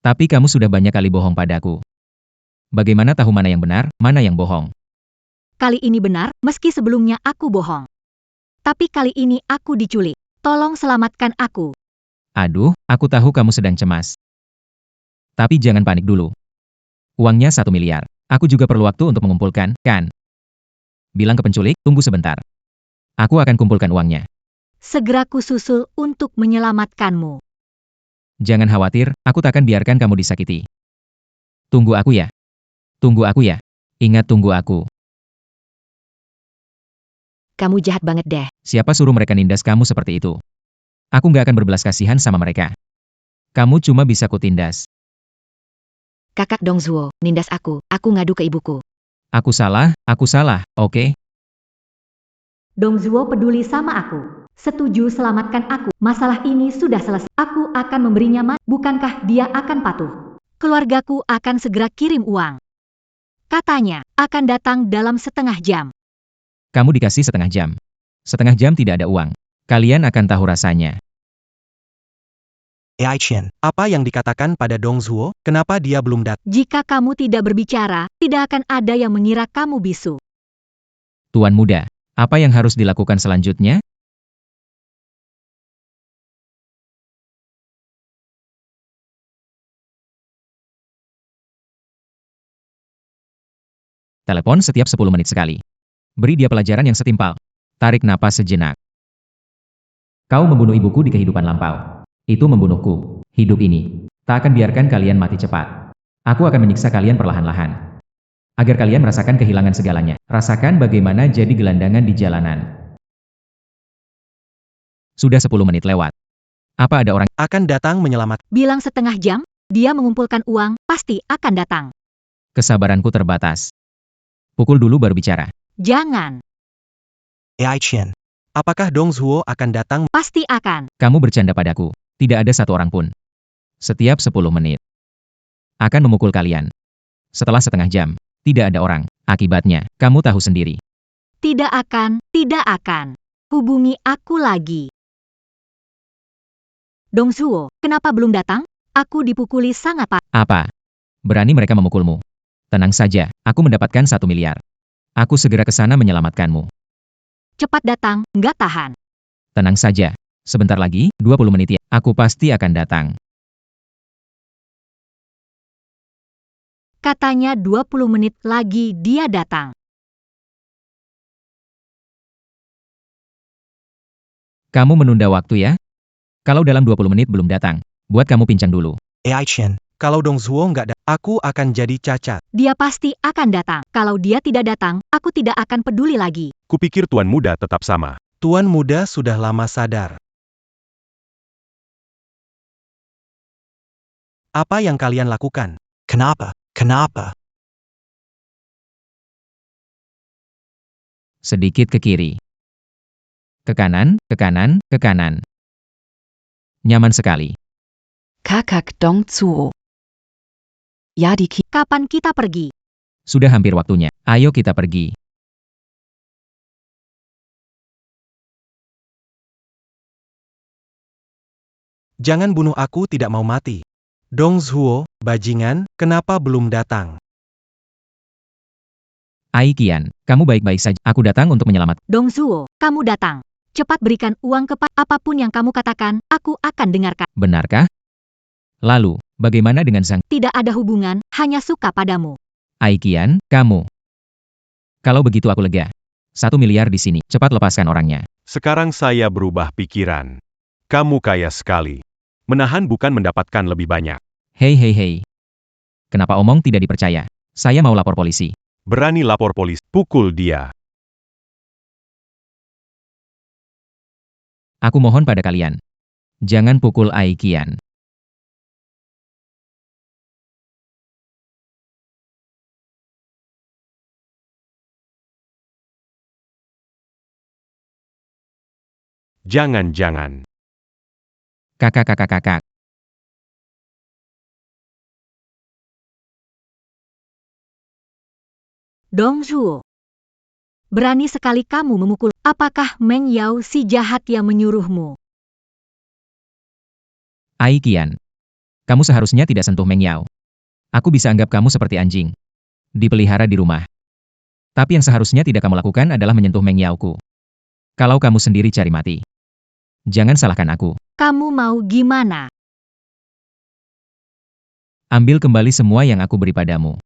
Speaker 1: Tapi kamu sudah banyak kali bohong padaku. Bagaimana tahu mana yang benar, mana yang bohong?
Speaker 3: Kali ini benar, meski sebelumnya aku bohong. Tapi kali ini aku diculik. Tolong selamatkan aku.
Speaker 1: Aduh, aku tahu kamu sedang cemas. Tapi jangan panik dulu. Uangnya 1 miliar. Aku juga perlu waktu untuk mengumpulkan, kan? Bilang ke penculik, tunggu sebentar. Aku akan kumpulkan uangnya.
Speaker 3: Segera kususul untuk menyelamatkanmu.
Speaker 1: Jangan khawatir, aku tak akan biarkan kamu disakiti. Tunggu aku ya. Tunggu aku ya. Ingat tunggu aku.
Speaker 3: Kamu jahat banget deh.
Speaker 1: Siapa suruh mereka nindas kamu seperti itu? Aku nggak akan berbelas kasihan sama mereka. Kamu cuma bisa kutindas.
Speaker 3: Kakak Dongzuo, nindas aku ngadu ke ibuku.
Speaker 1: Aku salah, oke?
Speaker 3: Dongzuo peduli sama aku. Setuju selamatkan aku. Masalah ini sudah selesai. Aku akan memberinya bukankah dia akan patuh? Keluargaku akan segera kirim uang. Katanya, akan datang dalam setengah jam.
Speaker 1: Kamu dikasih setengah jam. Setengah jam tidak ada uang. Kalian akan tahu rasanya.
Speaker 8: Aichin,
Speaker 2: Apa yang dikatakan pada Dong Zhuo? Kenapa dia belum datang?
Speaker 3: Jika kamu tidak berbicara, tidak akan ada yang mengira kamu bisu.
Speaker 1: Tuan muda, apa yang harus dilakukan selanjutnya? Telepon setiap 10 menit sekali. Beri dia pelajaran yang setimpal. Tarik napas sejenak. Kau membunuh ibuku di kehidupan lampau. Itu membunuhku. Hidup ini. Tak akan biarkan kalian mati cepat. Aku akan menyiksa kalian perlahan-lahan. Agar kalian merasakan kehilangan segalanya. Rasakan bagaimana jadi gelandangan di jalanan. Sudah 10 menit lewat. Apa ada orang?
Speaker 2: Akan datang menyelamat.
Speaker 3: Bilang setengah jam, dia mengumpulkan uang, pasti akan datang.
Speaker 1: Kesabaranku terbatas. Pukul dulu baru bicara.
Speaker 3: Jangan,
Speaker 8: Aichin,
Speaker 2: Apakah Dong Zhuo akan datang?
Speaker 3: pasti akan.
Speaker 1: Kamu bercanda padaku. Tidak ada satu orang pun. Setiap 10 menit. Akan memukul kalian. Setelah setengah jam, tidak ada orang. Akibatnya, kamu tahu sendiri.
Speaker 3: Tidak akan, tidak akan. Hubungi aku lagi. Dong Zhuo, kenapa belum datang? Aku dipukuli sangat parah.
Speaker 1: Apa? Berani mereka memukulmu? Tenang saja, aku mendapatkan 1 miliar. Aku segera ke sana menyelamatkanmu.
Speaker 3: Cepat datang, nggak tahan.
Speaker 1: Tenang saja. Sebentar lagi, 20 menit ya. Aku pasti akan datang.
Speaker 3: Katanya 20 menit lagi dia datang.
Speaker 1: Kamu menunda waktu ya? Kalau dalam 20 menit belum datang, buat kamu pincang dulu.
Speaker 8: Aichin,
Speaker 2: Kalau Dong Zhuo nggak datang, aku akan jadi cacat.
Speaker 3: Dia pasti akan datang. Kalau dia tidak datang, aku tidak akan peduli lagi.
Speaker 5: Kupikir Tuan Muda tetap sama.
Speaker 2: Tuan muda sudah lama sadar. Apa yang kalian lakukan?
Speaker 8: Kenapa? Kenapa?
Speaker 1: Sedikit ke kiri. Ke kanan, ke kanan, ke kanan. Nyaman sekali.
Speaker 4: Kakak Dong Zhuo. Ja, die
Speaker 3: Kapan kita pergi?
Speaker 1: Sudah hampir waktunya. Ayo kita pergi.
Speaker 2: Jangan bunuh aku, tidak mau mati. Dong Zhuo, bajingan, kenapa belum datang?
Speaker 1: Ai Qian, kamu baik-baik saja. Aku datang untuk menyelamat.
Speaker 3: Dong Zhuo, kamu datang. Cepat berikan uang kepada apapun yang kamu katakan, aku akan dengarkan.
Speaker 1: Benarkah? Lalu, bagaimana dengan Zhang?
Speaker 3: Tidak ada hubungan, hanya suka padamu.
Speaker 1: Ai Qian, kamu. Kalau begitu aku lega. 1 miliar di sini. Cepat lepaskan orangnya.
Speaker 5: Sekarang saya berubah pikiran. Kamu kaya sekali. Menahan bukan mendapatkan lebih banyak.
Speaker 1: Hei hei hei. Kenapa omong tidak dipercaya? Saya mau lapor polisi.
Speaker 5: Berani lapor polisi. Pukul dia.
Speaker 1: Aku mohon pada kalian. Jangan pukul Ai Qian.
Speaker 5: Jangan-jangan.
Speaker 1: Kakak.
Speaker 3: Dong Zhuo. Berani sekali kamu memukul. Apakah Meng Yao si jahat yang menyuruhmu?
Speaker 1: Ai Qian. Kamu seharusnya tidak sentuh Meng Yao. Aku bisa anggap kamu seperti anjing. Dipelihara di rumah. Tapi yang seharusnya tidak kamu lakukan adalah menyentuh Meng Yao-ku. Kalau kamu sendiri cari mati. Jangan salahkan aku.
Speaker 3: Kamu mau gimana?
Speaker 1: Ambil kembali semua yang aku beri padamu.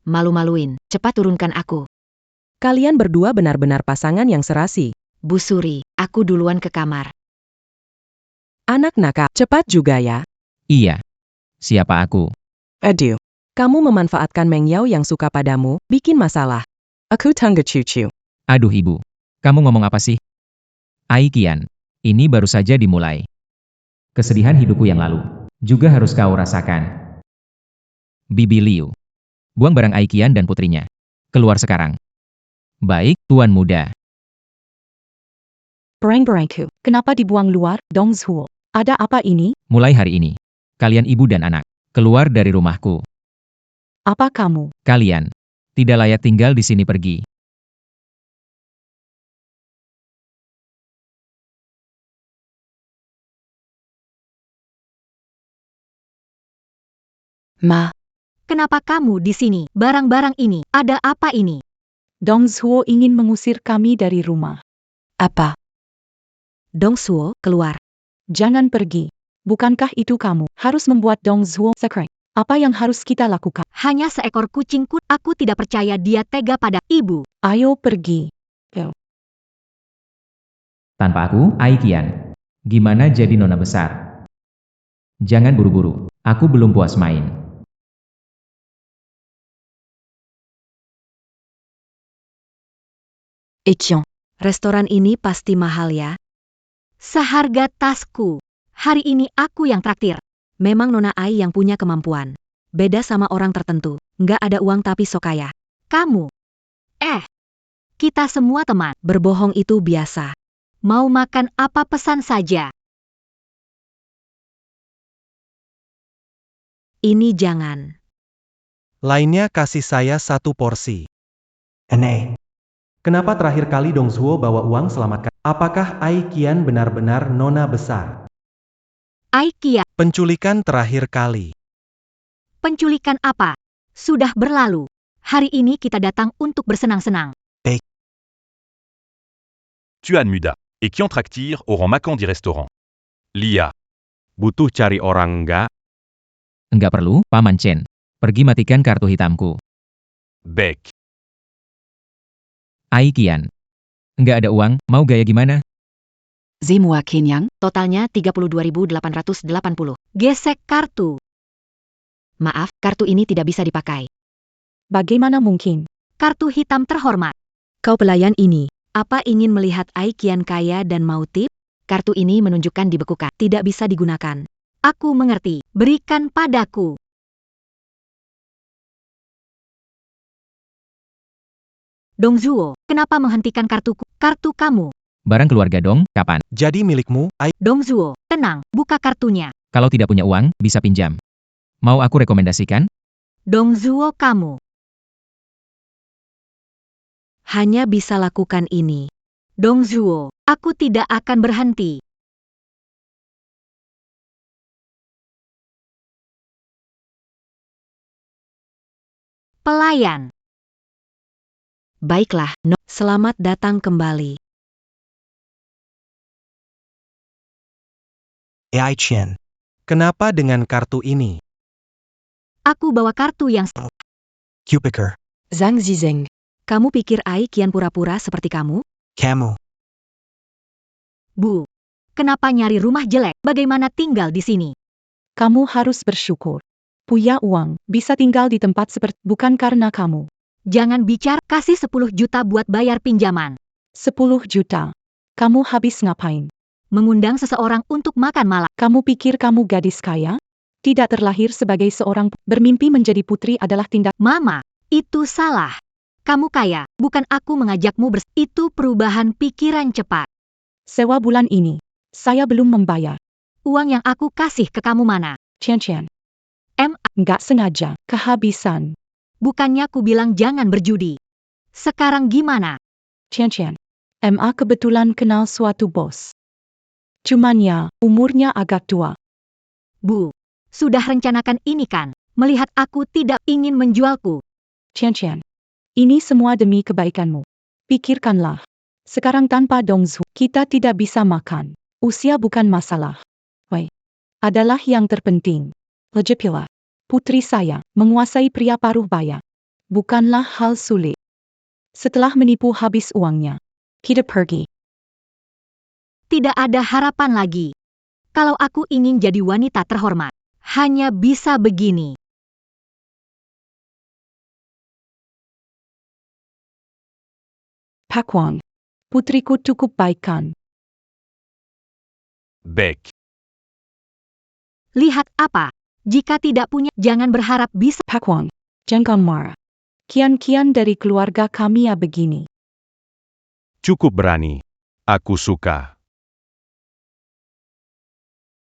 Speaker 3: Malu-maluin, cepat turunkan aku.
Speaker 6: Kalian berdua benar-benar pasangan yang serasi.
Speaker 3: Bu Suri, aku duluan ke kamar.
Speaker 6: Anak nakal, cepat juga ya.
Speaker 1: Iya. Siapa aku?
Speaker 6: Aduh. Kamu memanfaatkan Meng Yao yang suka padamu, bikin masalah. Aku tangga cucu.
Speaker 1: Aduh ibu. Kamu ngomong apa sih? Ai Qian. Ini baru saja dimulai. Kesedihan hidupku yang lalu. Juga harus kau rasakan. Bibi Liu. Buang barang Ai Qian dan putrinya. Keluar sekarang. Baik, Tuan Muda.
Speaker 7: Barang-barangku, kenapa dibuang luar, Dong Zhuo? Ada apa ini?
Speaker 1: Mulai hari ini, kalian ibu dan anak, keluar dari rumahku.
Speaker 7: Apa kamu?
Speaker 1: Kalian tidak layak tinggal di sini, pergi.
Speaker 4: Ma,
Speaker 3: Kenapa kamu di sini? Barang-barang ini, ada apa ini?
Speaker 7: Dong Zhuo ingin mengusir kami dari rumah.
Speaker 4: apa?
Speaker 3: Dong Suo, keluar.
Speaker 7: Jangan pergi. Bukankah itu kamu harus membuat Dong Zhuo sekret? Apa yang harus kita lakukan?
Speaker 3: Hanya seekor kucing aku tidak percaya dia tega pada ibu.
Speaker 7: Ayo pergi.
Speaker 1: Tanpa aku, Ai Qian. Gimana jadi nona besar? Jangan buru-buru, aku belum puas main.
Speaker 4: Echion,
Speaker 3: Restoran ini pasti mahal ya. Seharga tasku. Hari ini aku yang traktir. Memang Nona Ai yang punya kemampuan. Beda sama orang tertentu. Nggak ada uang tapi sok kaya. Kamu. Kita semua teman. Berbohong itu biasa. Mau makan apa pesan saja. Ini jangan.
Speaker 2: Lainnya kasih saya 1 porsi.
Speaker 8: Aneh.
Speaker 2: Kenapa terakhir kali Dong Zhuo bawa uang selamatkan? Apakah Ai Qian benar-benar nona besar?
Speaker 3: Ai Qian,
Speaker 2: Penculikan terakhir kali.
Speaker 3: penculikan apa? Sudah berlalu. Hari ini kita datang untuk bersenang-senang.
Speaker 9: Tuan Muda et Qian Traktir au rang Makandi Restaurant. Lia.
Speaker 5: Butuh cari orang enggak?
Speaker 1: Enggak perlu, Paman Chen. Pergi matikan kartu hitamku.
Speaker 9: Beck.
Speaker 1: Ai Qian. Enggak ada uang, mau gaya gimana?
Speaker 4: Zemua Kenyang,
Speaker 3: Totalnya 32.880. Gesek kartu. Maaf, kartu ini tidak bisa dipakai.
Speaker 7: Bagaimana mungkin?
Speaker 3: Kartu hitam terhormat. Kau pelayan ini. Apa ingin melihat Ai Qian kaya dan mau tip? Kartu ini menunjukkan dibekukan. Tidak bisa digunakan. Aku mengerti. Berikan padaku. Dong Zhuo, kenapa menghentikan kartuku? Kartu kamu.
Speaker 1: Barang keluarga dong, kapan?
Speaker 2: Jadi milikmu, Ai.
Speaker 3: Dong Zhuo, tenang, buka kartunya.
Speaker 1: Kalau tidak punya uang, bisa pinjam. Mau aku rekomendasikan?
Speaker 3: Dong Zhuo kamu. Hanya bisa lakukan ini. Dong Zhuo, aku tidak akan berhenti. Pelayan. Baiklah, no. Selamat datang kembali.
Speaker 8: Ai Qian.
Speaker 2: Kenapa dengan kartu ini?
Speaker 3: Aku bawa kartu yang...
Speaker 8: Cupiker.
Speaker 4: Zhang Zizeng,
Speaker 3: Kamu pikir Ai Qian pura-pura seperti kamu?
Speaker 8: Kamu.
Speaker 3: Bu. Kenapa nyari rumah jelek? Bagaimana tinggal di sini?
Speaker 7: Kamu harus bersyukur. Punya uang, bisa tinggal di tempat seperti bukan karena kamu.
Speaker 3: Jangan bicara, kasih 10 juta buat bayar pinjaman.
Speaker 7: 10 juta. Kamu habis ngapain?
Speaker 3: Mengundang seseorang untuk makan malam.
Speaker 7: Kamu pikir kamu gadis kaya? Tidak terlahir sebagai seorang bermimpi menjadi putri adalah tindak.
Speaker 3: Mama, itu salah. Kamu kaya, bukan aku mengajakmu Itu perubahan pikiran cepat.
Speaker 7: Sewa bulan ini. Saya belum membayar.
Speaker 3: Uang yang aku kasih ke kamu mana?
Speaker 7: Cian.
Speaker 3: M.
Speaker 7: Nggak sengaja, kehabisan.
Speaker 3: Bukannya ku bilang jangan berjudi. Sekarang gimana?
Speaker 7: Cian. MA kebetulan kenal suatu bos. Cuman ya, umurnya agak tua.
Speaker 3: Bu, sudah rencanakan ini kan? Melihat aku tidak ingin menjualku.
Speaker 7: Cian. Ini semua demi kebaikanmu. Pikirkanlah. Sekarang tanpa Dong Zhuo, kita tidak bisa makan. Usia bukan masalah. Adalah yang terpenting. Lejepila. Putri saya, menguasai pria paruh baya. Bukanlah hal sulit. Setelah menipu habis uangnya, kita pergi.
Speaker 3: Tidak ada harapan lagi. Kalau aku ingin jadi wanita terhormat, hanya bisa begini.
Speaker 7: Pak Wang. Putriku cukup baik kan?
Speaker 9: Beck.
Speaker 3: Lihat apa? Jika tidak punya, jangan berharap bisa.
Speaker 7: Pak Wang. Jangan marah. Kian-kian dari keluarga kami ya begini.
Speaker 5: Cukup berani. Aku suka.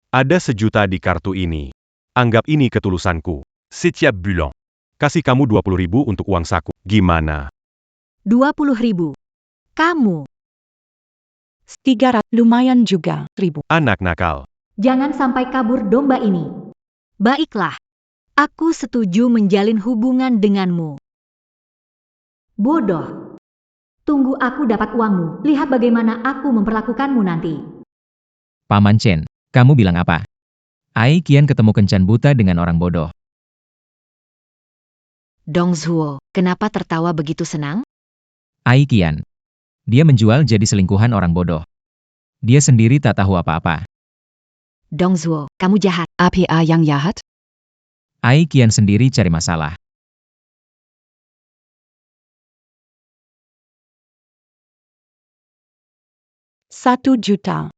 Speaker 5: Ada 1.000.000 di kartu ini. Anggap ini ketulusanku.
Speaker 9: Setiap bulan.
Speaker 5: Kasih kamu 20.000 untuk uang saku. Gimana?
Speaker 3: 20.000. Kamu.
Speaker 7: 300, lumayan juga, 1.000.
Speaker 5: Anak nakal.
Speaker 3: Jangan sampai kabur domba ini. Baiklah. Aku setuju menjalin hubungan denganmu. Bodoh. Tunggu aku dapat uangmu. Lihat bagaimana aku memperlakukanmu nanti.
Speaker 1: Paman Chen, kamu bilang apa? Ai Qian ketemu kencan buta dengan orang bodoh.
Speaker 3: Dong Zhuo, kenapa tertawa begitu senang?
Speaker 1: Ai Qian. Dia menjual jadi selingkuhan orang bodoh. Dia sendiri tak tahu apa-apa.
Speaker 3: Dong Zhuo, kamu jahat.
Speaker 4: APA yang jahat?
Speaker 1: Ai Qian sendiri cari masalah.
Speaker 7: Rp1.000.000.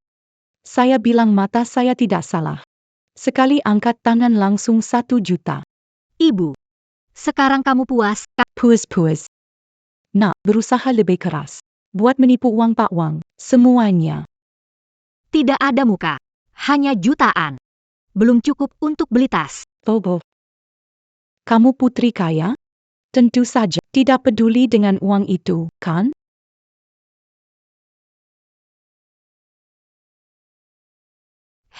Speaker 7: Saya bilang mata saya tidak salah. Sekali angkat tangan langsung 1.000.000.
Speaker 3: Ibu. Sekarang kamu puas?
Speaker 7: Puas-puas. Nak, berusaha lebih keras. Buat menipu uang Pak Wang. Semuanya.
Speaker 3: Tidak ada muka. Hanya jutaan. Belum cukup untuk beli tas.
Speaker 7: Bobo. Kamu putri kaya? Tentu saja. Tidak peduli dengan uang itu, kan?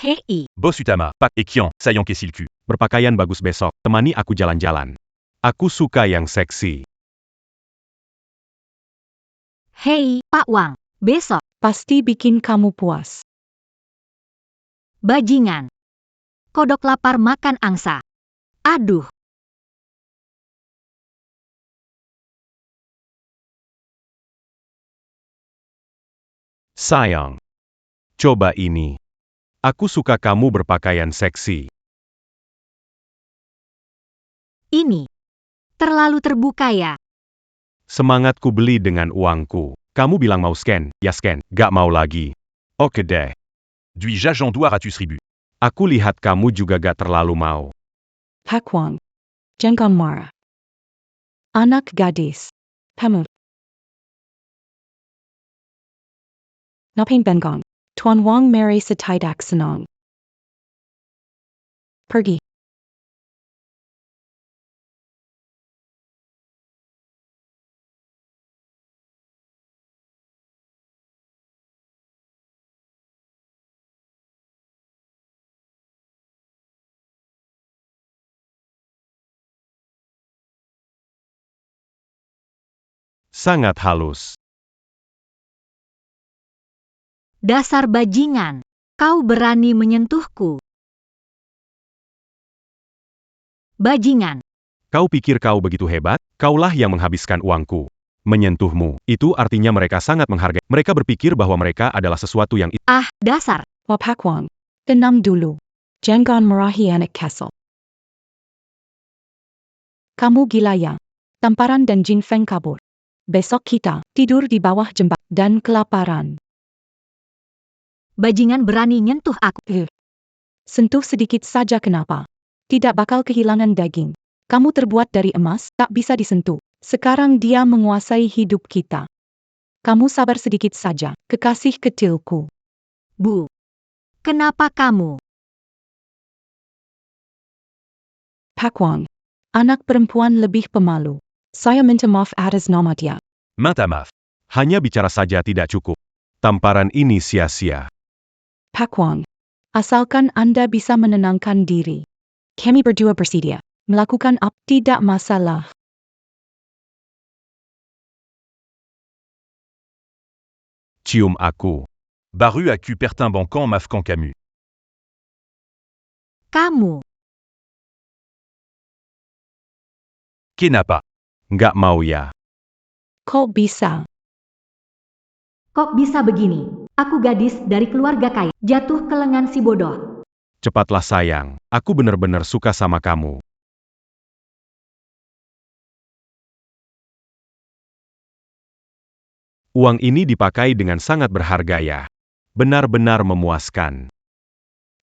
Speaker 3: Hei.
Speaker 9: Boss Utama, Pak et Qian, Sayang Kessil cul.
Speaker 5: Berpakaian bagus besok. Temani aku jalan-jalan. Aku suka yang seksi.
Speaker 3: Hei, Pak Wang. Besok.
Speaker 7: Pasti bikin kamu puas.
Speaker 3: Bajingan. Kodok lapar makan angsa. Aduh.
Speaker 5: Sayang. Coba ini. Aku suka kamu berpakaian seksi.
Speaker 3: Ini. Terlalu terbuka ya.
Speaker 5: Semangatku beli dengan uangku. Kamu bilang mau scan, ya scan. Gak mau lagi. Oke deh.
Speaker 9: Puis-je agent doigt à Ribu.
Speaker 5: Aku lihat kamu juga gak terlalu mau.
Speaker 7: Pak Wang. Jangan marah. Anak gadis. Kamu. Napin Bengong. Tuan Wang Mary Setidak Senang. Pergi.
Speaker 5: Sangat halus.
Speaker 3: Dasar bajingan. Kau berani menyentuhku. Bajingan.
Speaker 5: Kau pikir kau begitu hebat? Kaulah yang menghabiskan uangku. Menyentuhmu, itu artinya mereka sangat menghargai. Mereka berpikir bahwa mereka adalah sesuatu yang
Speaker 3: Ah, dasar.
Speaker 7: Wah Pak Wang. Tenang dulu. Jangan marahi anak Castle. Kamu gila ya? Tamparan dan Jin Feng kabur. Besok kita tidur di bawah jembatan dan kelaparan.
Speaker 3: Bajingan berani nyentuh aku.
Speaker 7: Sentuh sedikit saja kenapa? Tidak bakal kehilangan daging. Kamu terbuat dari emas, tak bisa disentuh. Sekarang dia menguasai hidup kita. Kamu sabar sedikit saja, kekasih kecilku.
Speaker 3: Bu. Kenapa kamu?
Speaker 7: Pak Wang. Anak perempuan lebih pemalu. Saya minta maaf atas nama dia.
Speaker 9: Main à maf.
Speaker 5: hanya bicara saja tidak cukup. Tamparan ini sia-sia.
Speaker 7: Pak Wang. Asalkan Anda bisa menenangkan diri. Kami berdua bersedia. Melakukan apa tidak masalah.
Speaker 5: Cium aku.
Speaker 9: Baru à cul pertimbanquant mafquant Camus.
Speaker 3: Kamu.
Speaker 9: Kenapa?
Speaker 5: Nggak mau ya.
Speaker 7: Kok bisa?
Speaker 3: Kok bisa begini? Aku gadis dari keluarga kaya. Jatuh ke lengan si bodoh.
Speaker 5: Cepatlah sayang. Aku benar-benar suka sama kamu. Uang ini dipakai dengan sangat berharga ya. Benar-benar memuaskan.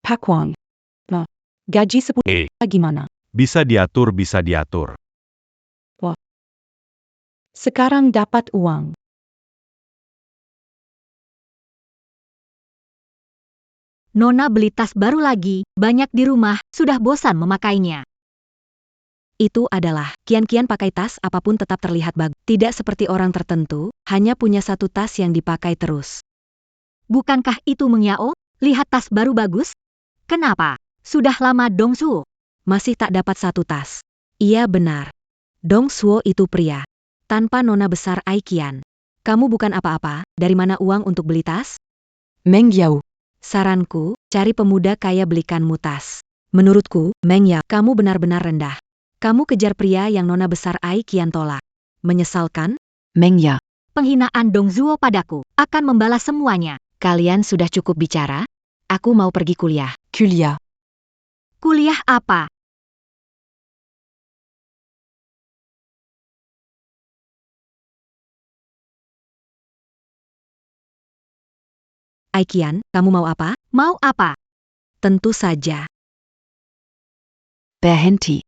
Speaker 7: Pak Wang. Nah, gaji 10 gimana?
Speaker 5: Bisa diatur, bisa diatur.
Speaker 7: Sekarang dapat uang.
Speaker 3: Nona beli tas baru lagi, banyak di rumah, sudah bosan memakainya.
Speaker 6: Itu adalah, Kian-Kian pakai tas apapun tetap terlihat bagus. Tidak seperti orang tertentu, hanya punya satu tas yang dipakai terus.
Speaker 3: Bukankah itu Meng Yao? Lihat tas baru bagus? Kenapa? Sudah lama Dong Suo.
Speaker 6: Masih tak dapat satu tas. Iya benar. Dong Suo itu pria. Tanpa nona besar Ai Qian. Kamu bukan apa-apa, dari mana uang untuk beli tas?
Speaker 4: Meng Yao.
Speaker 6: Saranku, cari pemuda kaya belikanmu tas. Menurutku, Meng Yao, kamu benar-benar rendah. Kamu kejar pria yang nona besar Ai Qian tolak. Menyesalkan?
Speaker 4: Meng Yao.
Speaker 3: Penghinaan Dong Suo padaku akan membalas semuanya.
Speaker 6: Kalian sudah cukup bicara? Aku mau pergi kuliah.
Speaker 4: Kuliah.
Speaker 3: Kuliah apa?
Speaker 6: Ai Qian, kamu mau apa?
Speaker 3: Mau apa?
Speaker 6: Tentu saja.
Speaker 4: Berhenti.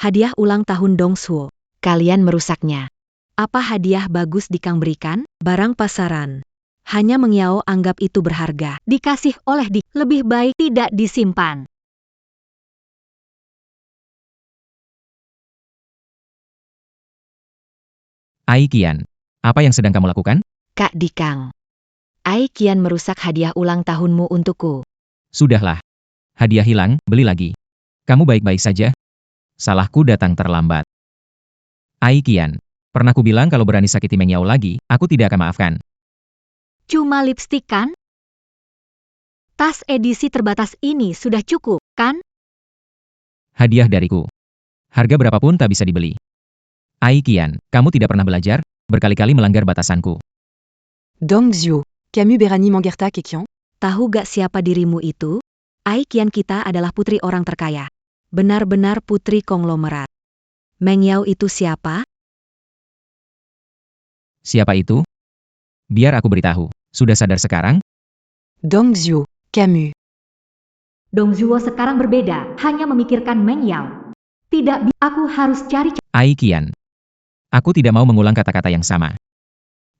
Speaker 6: Hadiah ulang tahun Dong Suo. Kalian merusaknya. Apa hadiah bagus dikang berikan? Barang pasaran. Hanya Meng Yao anggap itu berharga.
Speaker 3: Dikasih oleh lebih baik tidak disimpan.
Speaker 1: Ai Qian, apa yang sedang kamu lakukan?
Speaker 6: Kak Dikang. Ai Qian merusak hadiah ulang tahunmu untukku.
Speaker 1: Sudahlah. Hadiah hilang, beli lagi. Kamu baik-baik saja? Salahku datang terlambat. Ai Qian, pernah ku bilang kalau berani sakiti Meng Yao lagi, aku tidak akan maafkan.
Speaker 3: Cuma lipstik kan? Tas edisi terbatas ini sudah cukup, kan?
Speaker 1: Hadiah dariku. Harga berapapun tak bisa dibeli. Ai Qian, kamu tidak pernah belajar, berkali-kali melanggar batasanku.
Speaker 4: Dong Zhuo. Camus Berani Mangerta Kekian.
Speaker 6: Tahu gak siapa dirimu itu? Ai Qian kita adalah putri orang terkaya. Benar-benar putri konglomerat. Meng Yao itu siapa?
Speaker 1: Siapa itu? Biar aku beritahu. Sudah sadar sekarang?
Speaker 4: Dong Zhuo. Camus.
Speaker 3: Dong Suo sekarang berbeda, hanya memikirkan Meng Yao. Tidak, aku harus cari.
Speaker 1: Ai Qian. Aku tidak mau mengulang kata-kata yang sama.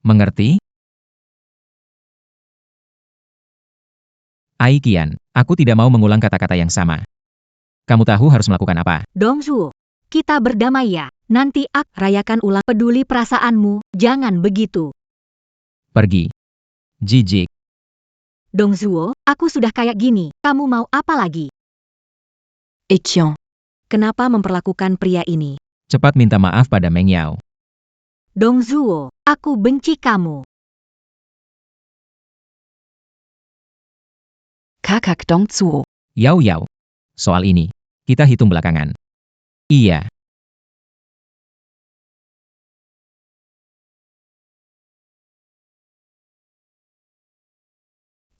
Speaker 1: Mengerti? Ai Qian, aku tidak mau mengulang kata-kata yang sama. Kamu tahu harus melakukan apa?
Speaker 3: Dong Suo, kita berdamai ya. Nanti aku
Speaker 6: Rayakan ulang.
Speaker 3: peduli perasaanmu, jangan begitu.
Speaker 1: Pergi. Jijik.
Speaker 3: Dong Suo, aku sudah kayak gini, kamu mau apa lagi?
Speaker 4: Ekian.
Speaker 6: Kenapa memperlakukan pria ini?
Speaker 1: Cepat minta maaf pada Meng Yao.
Speaker 3: Dong Suo, aku benci kamu.
Speaker 4: Kakak Dong Zhuo.
Speaker 1: Yao Yao. Soal ini, kita hitung belakangan. Iya.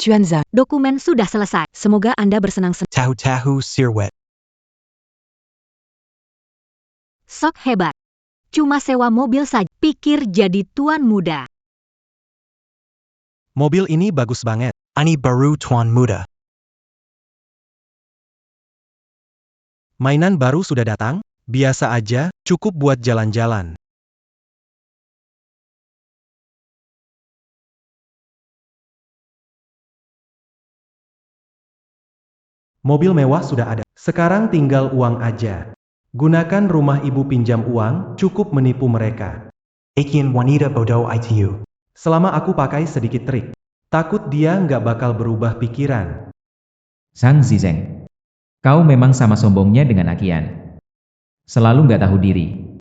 Speaker 4: Tuanza.
Speaker 3: Dokumen sudah selesai.
Speaker 6: Semoga Anda bersenang-senang.
Speaker 8: Tahu-tahu sirwet.
Speaker 3: Sok hebat. Cuma sewa mobil saja, pikir jadi tuan muda.
Speaker 2: Mobil ini bagus banget.
Speaker 8: Ani baru tuan muda.
Speaker 2: Mainan baru sudah datang? Biasa aja, cukup buat jalan-jalan. Mobil mewah sudah ada. Sekarang tinggal uang aja. Gunakan rumah ibu pinjam uang, cukup menipu mereka.
Speaker 8: Akian wanita bodoh itu.
Speaker 2: Selama aku pakai sedikit trik. Takut dia nggak bakal berubah pikiran.
Speaker 1: Sang Zizeng. Kau memang sama sombongnya dengan Akian. Selalu nggak tahu diri.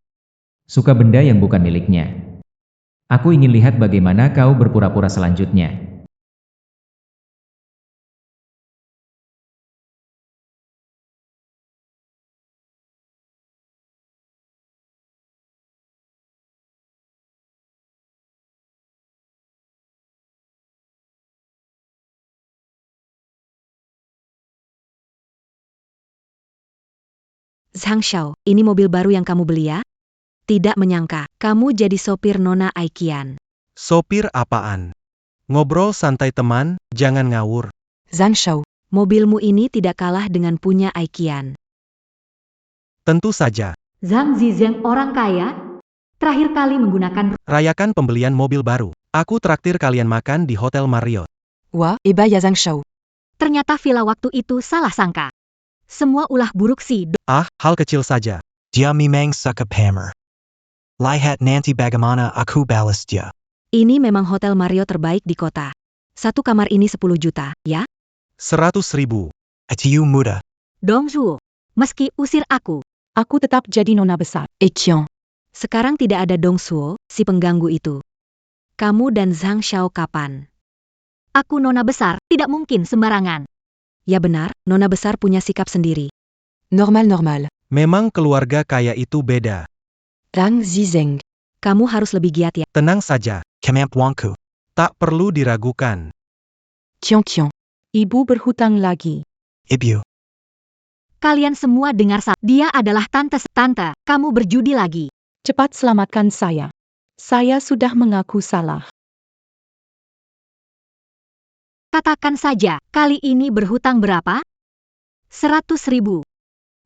Speaker 1: Suka benda yang bukan miliknya. Aku ingin lihat bagaimana kau berpura-pura selanjutnya.
Speaker 6: Zhang Xiao, ini mobil baru yang kamu beli ya? Tidak menyangka, kamu jadi sopir Nona Ai Qian.
Speaker 2: Sopir apaan? Ngobrol santai teman, jangan ngawur.
Speaker 4: Zhang Xiao.
Speaker 6: Mobilmu ini tidak kalah dengan punya Ai Qian.
Speaker 2: Tentu saja.
Speaker 3: Zhang Zizeng orang kaya? Terakhir kali menggunakan
Speaker 2: Rayakan pembelian mobil baru. Aku traktir kalian makan di Hotel Marriott.
Speaker 4: Wa, eba ya Zhang Shao.
Speaker 3: ternyata villa waktu itu salah sangka. Semua ulah buruk si
Speaker 2: Ah, hal kecil saja.
Speaker 8: Dia memang suka pamer. Lihat nanti bagaimana aku balas dia.
Speaker 3: Ini memang hotel Mario terbaik di kota. Satu kamar ini 10 juta, ya?
Speaker 2: 100.000.
Speaker 8: Atiu muda.
Speaker 3: Dong Zhuo. Meski usir aku,
Speaker 7: Aku tetap jadi nona besar.
Speaker 4: Ekian.
Speaker 3: sekarang tidak ada Dong Zhuo, si pengganggu itu. Kamu dan Zhang Xiao kapan? Aku nona besar, tidak mungkin sembarangan. Ya benar, nona besar punya sikap sendiri.
Speaker 4: Normal.
Speaker 2: Memang keluarga kaya itu beda.
Speaker 4: Zhang Zizeng.
Speaker 3: Kamu harus lebih giat ya.
Speaker 2: Tenang saja.
Speaker 8: Kemamp wangku.
Speaker 2: Tak perlu diragukan.
Speaker 4: Kian.
Speaker 7: Ibu berhutang lagi.
Speaker 8: Ibu.
Speaker 3: Kalian semua dengar dia adalah tante. Tante, kamu berjudi lagi.
Speaker 7: Cepat selamatkan saya. Saya sudah mengaku salah.
Speaker 3: Katakan saja, kali ini berhutang berapa? 100.000.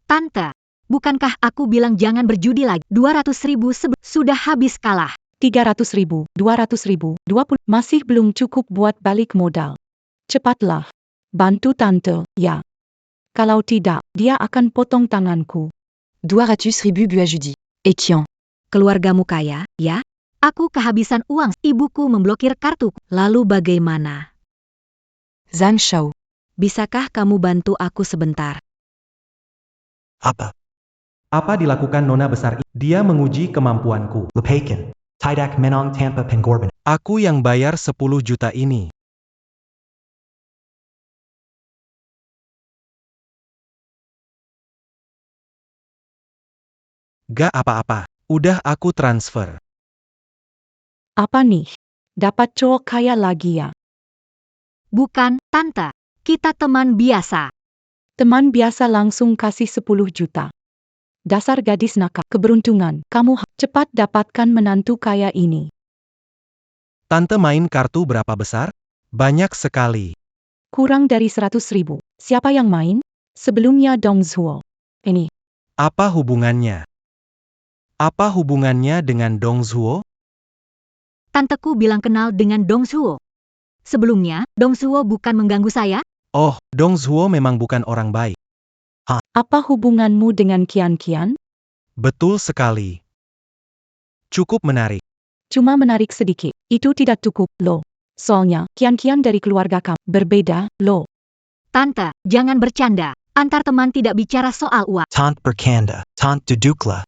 Speaker 3: Tante, bukankah aku bilang jangan berjudi lagi? 200.000 sudah habis kalah.
Speaker 7: 300.000, 200.000, 20. Masih belum cukup buat balik modal. Cepatlah. Bantu tante, ya. Kalau tidak, dia akan potong tanganku.
Speaker 4: 200.000 buajudi. Ekian.
Speaker 3: Keluargamu kaya, ya? Aku kehabisan uang, ibuku memblokir kartuku. Lalu bagaimana?
Speaker 4: Zhang Shao.
Speaker 3: Bisakah kamu bantu aku sebentar?
Speaker 8: Apa?
Speaker 2: Apa dilakukan nona besar ini? Dia menguji kemampuanku.
Speaker 8: Lepakan. Tidak menang tanpa pengorbanan.
Speaker 2: Aku yang bayar 10 juta ini. Gak apa-apa. Udah aku transfer.
Speaker 7: Apa nih? Dapat cowok kaya lagi ya?
Speaker 3: Bukan, tante. Kita teman biasa.
Speaker 7: Teman biasa langsung kasih 10 juta. Dasar gadis nakal. Keberuntungan, kamu cepat dapatkan menantu kaya ini.
Speaker 2: Tante main kartu berapa besar? Banyak sekali.
Speaker 7: Kurang dari 100.000. Siapa yang main? Sebelumnya Dong Zhuo. Ini.
Speaker 2: Apa hubungannya? Apa hubungannya dengan Dong Zhuo?
Speaker 3: Tanteku bilang kenal dengan Dong Zhuo. Sebelumnya, Dong Zhuo bukan mengganggu saya?
Speaker 2: Oh, Dong Zhuo memang bukan orang baik.
Speaker 7: Apa hubunganmu dengan Kian?
Speaker 2: Betul sekali. Cukup menarik.
Speaker 7: Cuma menarik sedikit. Itu tidak cukup, loh. Soalnya, Kian dari keluarga kamu berbeda, loh.
Speaker 3: Tante, jangan bercanda. Antar teman tidak bicara soal uang.
Speaker 8: Tant bercanda. Tant duduklah.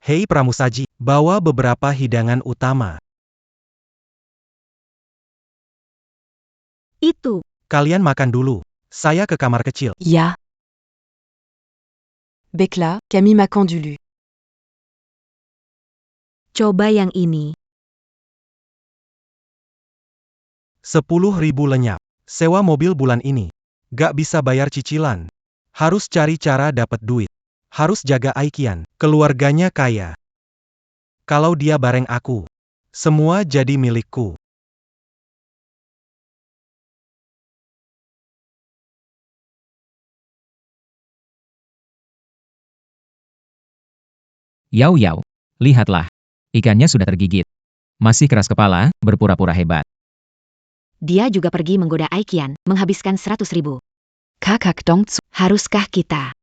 Speaker 2: Hei pramusaji, bawa beberapa hidangan utama.
Speaker 3: Itu.
Speaker 2: Kalian makan dulu. Saya ke kamar kecil.
Speaker 4: Ya. Bekla, Camille makan dulu.
Speaker 3: Coba yang ini.
Speaker 2: 10.000 lenyap. Sewa mobil bulan ini. Gak bisa bayar cicilan. Harus cari cara dapat duit. Harus jaga Aikian. Keluarganya kaya. Kalau dia bareng aku. Semua jadi milikku.
Speaker 1: Yau Yau, lihatlah. Ikannya sudah tergigit. Masih keras kepala, berpura-pura hebat.
Speaker 3: Dia juga pergi menggoda Aikian, menghabiskan 100.000.
Speaker 4: Kakak Dong Zhuo.
Speaker 3: Haruskah kita?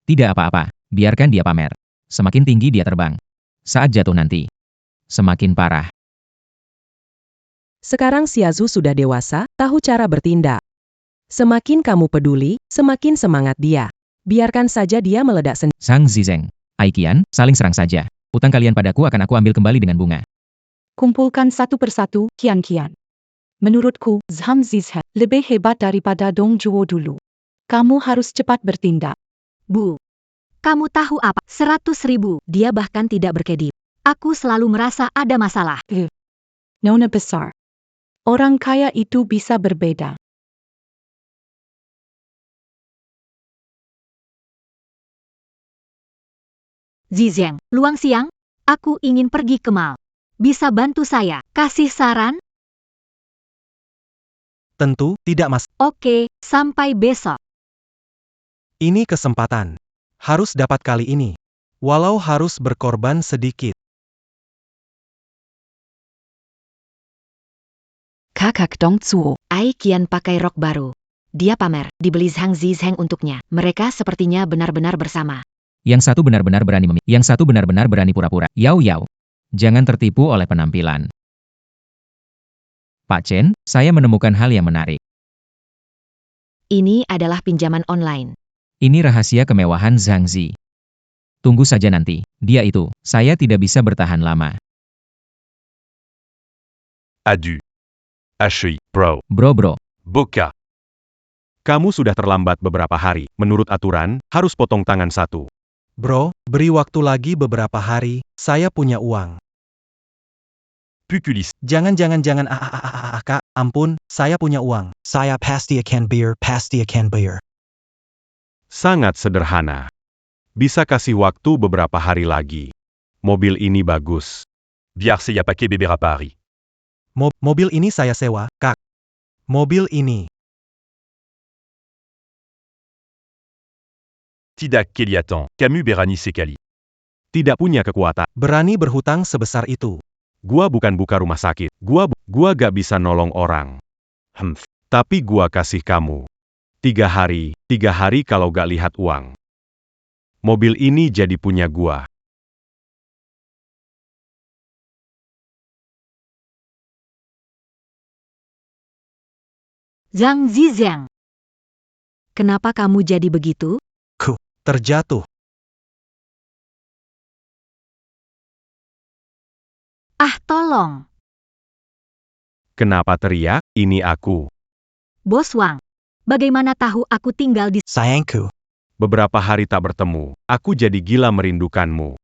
Speaker 1: Tidak apa-apa, biarkan dia pamer. Semakin tinggi dia terbang. Saat jatuh nanti, semakin parah.
Speaker 6: Sekarang Xiazu sudah dewasa, tahu cara bertindak. Semakin kamu peduli, semakin semangat dia. Biarkan saja dia meledak sendiri.
Speaker 1: Zhang Zizeng, Aikian, saling serang saja. Utang kalian padaku akan aku ambil kembali dengan bunga.
Speaker 7: Kumpulkan satu persatu, Kian. Menurutku, Zhang Zizhen lebih hebat daripada Dong Zhuo dulu. Kamu harus cepat bertindak.
Speaker 3: Bu. Kamu tahu apa? 100.000. Dia bahkan tidak berkedip. Aku selalu merasa ada masalah.
Speaker 7: Nona besar. Orang kaya itu bisa berbeda.
Speaker 3: Zizeng, luang siang? Aku ingin pergi ke mall. Bisa bantu saya? Kasih saran?
Speaker 2: Tentu, tidak mas.
Speaker 3: Oke, sampai besok.
Speaker 2: Ini kesempatan. Harus dapat kali ini. Walau harus berkorban sedikit.
Speaker 4: Kakak Dong Suo.
Speaker 3: Ai Qian pakai rok baru. Dia pamer, dibeli Zhang Zizheng untuknya. Mereka sepertinya benar-benar bersama.
Speaker 1: Yang satu benar-benar berani pura-pura. Yao Yao. Jangan tertipu oleh penampilan. Pak Chen, saya menemukan hal yang menarik.
Speaker 3: Ini adalah pinjaman online.
Speaker 1: Ini rahasia kemewahan Zhang Zi. Tunggu saja nanti. Dia itu, saya tidak bisa bertahan lama.
Speaker 9: Adu. HI. Bro.
Speaker 1: Bro.
Speaker 9: Boka.
Speaker 5: Kamu sudah terlambat beberapa hari. Menurut aturan, harus potong tangan satu.
Speaker 2: Bro, beri waktu lagi beberapa hari, saya punya uang.
Speaker 9: Pukulis.
Speaker 2: Jangan, Kak, ampun, saya punya uang.
Speaker 8: Saya pasti akan bayar.
Speaker 5: Sangat sederhana. Bisa kasih waktu beberapa hari lagi. Mobil ini bagus.
Speaker 9: Biar saya pakai beberapa hari.
Speaker 2: Mobil ini saya sewa, Kak. Mobil ini.
Speaker 9: Tidak Keliatan. Camus Berani Sekali.
Speaker 5: Tidak punya kekuatan.
Speaker 2: Berani berhutang sebesar itu.
Speaker 5: Gua bukan buka rumah sakit. Gua gak bisa nolong orang. Tapi gua kasih kamu 3 hari kalau gak lihat uang. Mobil ini jadi punya gua.
Speaker 3: Zhang Zizheng. Kenapa kamu jadi begitu?
Speaker 2: Terjatuh.
Speaker 3: Ah, tolong.
Speaker 5: Kenapa teriak? Ini aku.
Speaker 3: Bos Wang. Bagaimana tahu aku tinggal di...
Speaker 8: Sayangku.
Speaker 5: Beberapa hari tak bertemu, aku jadi gila merindukanmu.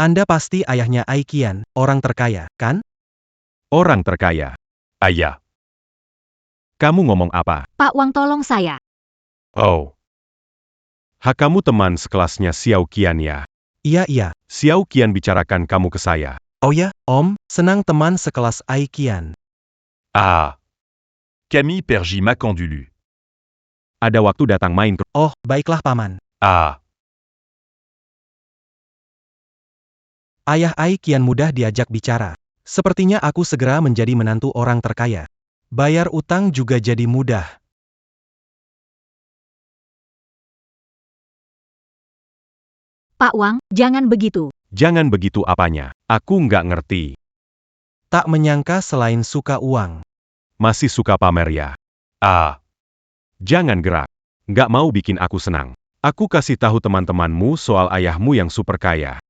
Speaker 2: Anda pasti ayahnya Ai Qian, orang terkaya, kan?
Speaker 5: Orang terkaya.
Speaker 9: Aya.
Speaker 5: Kamu ngomong apa?
Speaker 3: Pak Wang, tolong saya.
Speaker 5: Oh. Kamu teman sekelasnya Xiao Qian ya?
Speaker 2: Iya.
Speaker 5: Xiao Qian bicarakan kamu ke saya.
Speaker 2: Oh ya, Om, senang teman sekelas Ai Qian.
Speaker 9: Ah. Camille Pergi Macan dulu.
Speaker 5: Ada waktu datang main ke...
Speaker 2: Oh, baiklah Paman.
Speaker 9: Ah.
Speaker 2: Ayah Ai Qian mudah diajak bicara. Sepertinya aku segera menjadi menantu orang terkaya. Bayar utang juga jadi mudah.
Speaker 3: Pak Wang, jangan begitu.
Speaker 5: Jangan begitu apanya. Aku nggak ngerti.
Speaker 2: Tak menyangka selain suka uang.
Speaker 5: Masih suka pamer ya?
Speaker 9: Ah.
Speaker 5: Jangan gerak. Nggak mau bikin aku senang. Aku kasih tahu teman-temanmu soal ayahmu yang super kaya.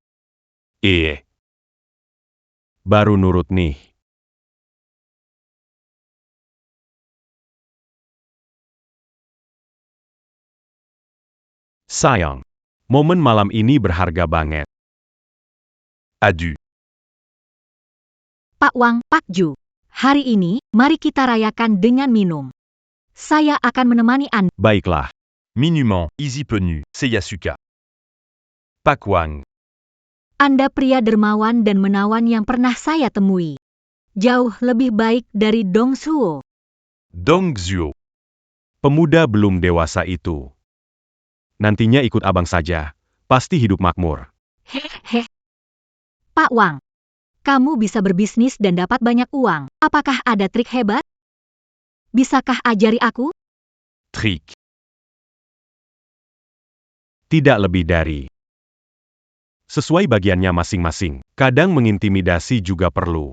Speaker 5: Baru nurut nih. Sayang. Momen malam ini berharga banget.
Speaker 9: Adu.
Speaker 3: Pak Wang, Pak Ju. Hari ini, mari kita rayakan dengan minum. Saya akan menemani Anda.
Speaker 5: Baiklah.
Speaker 9: Minuman. Easy Penu. Seyasuka. Pak Wang.
Speaker 3: Anda pria dermawan dan menawan yang pernah saya temui. Jauh lebih baik dari Dong Suo.
Speaker 9: Dong Zuo.
Speaker 5: Pemuda belum dewasa itu. Nantinya ikut abang saja. Pasti hidup makmur.
Speaker 3: Hehehe. Pak Wang, kamu bisa berbisnis dan dapat banyak uang. Apakah ada trik hebat? Bisakah ajari aku?
Speaker 9: Trik.
Speaker 5: Tidak lebih dari. Sesuai bagiannya masing-masing. Kadang mengintimidasi juga perlu.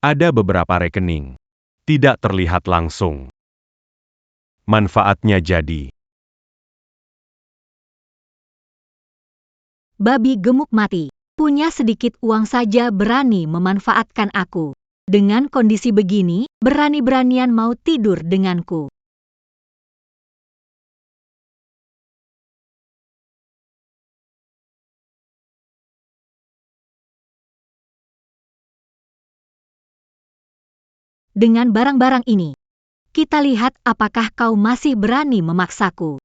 Speaker 5: Ada beberapa rekening. Tidak terlihat langsung. Manfaatnya jadi.
Speaker 3: Babi gemuk mati. Punya sedikit uang saja berani memanfaatkan aku. Dengan kondisi begini, berani-beranian mau tidur denganku. Dengan barang-barang ini, kita lihat apakah kau masih berani memaksaku.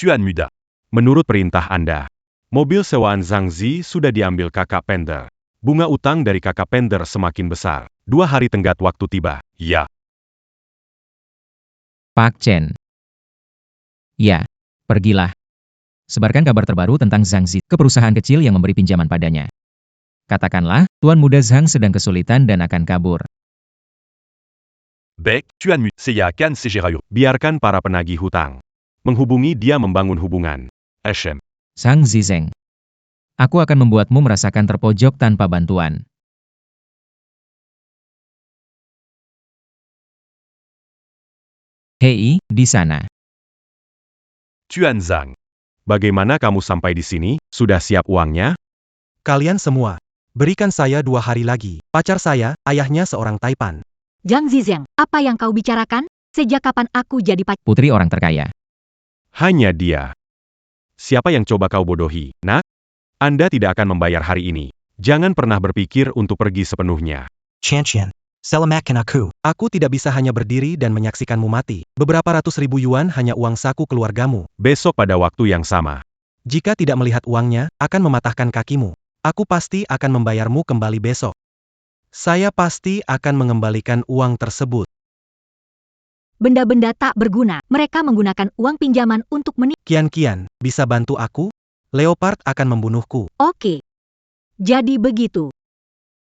Speaker 9: Tuan Muda.
Speaker 5: Menurut perintah Anda, mobil sewaan Zhang Zi sudah diambil kakak Pender. Bunga utang dari kakak Pender semakin besar. 2 hari tenggat waktu tiba. Ya.
Speaker 1: Pak Chen. Ya, pergilah. Sebarkan kabar terbaru tentang Zhang Zi ke perusahaan kecil yang memberi pinjaman padanya. Katakanlah, Tuan Muda Zhang sedang kesulitan dan akan kabur.
Speaker 9: Beck, Tuan Mu, Seya Kan Segera.
Speaker 5: Biarkan para penagih hutang menghubungi dia membangun hubungan.
Speaker 9: HM.
Speaker 1: Zhang Zizeng. Aku akan membuatmu merasakan terpojok tanpa bantuan. Hei, di sana.
Speaker 9: Tuan Zhang.
Speaker 5: Bagaimana kamu sampai di sini? Sudah siap uangnya?
Speaker 2: Kalian semua, berikan saya 2 hari lagi. Pacar saya, ayahnya seorang Taipan.
Speaker 3: Zhang Zizeng, apa yang kau bicarakan? Sejak kapan aku jadi pacar?
Speaker 1: Putri orang terkaya.
Speaker 5: Hanya dia. Siapa yang coba kau bodohi, nak? Anda tidak akan membayar hari ini. Jangan pernah berpikir untuk pergi sepenuhnya.
Speaker 8: Chantian. Selamatkan aku.
Speaker 2: Aku tidak bisa hanya berdiri dan menyaksikanmu mati. Beberapa ratus ribu yuan hanya uang saku keluargamu.
Speaker 5: Besok pada waktu yang sama.
Speaker 2: Jika tidak melihat uangnya, akan mematahkan kakimu. Aku pasti akan membayarmu kembali besok. Saya pasti akan mengembalikan uang tersebut.
Speaker 3: Benda-benda tak berguna. Mereka menggunakan uang pinjaman untuk
Speaker 2: Kian, bisa bantu aku? Leopard akan membunuhku.
Speaker 3: Oke. Jadi begitu.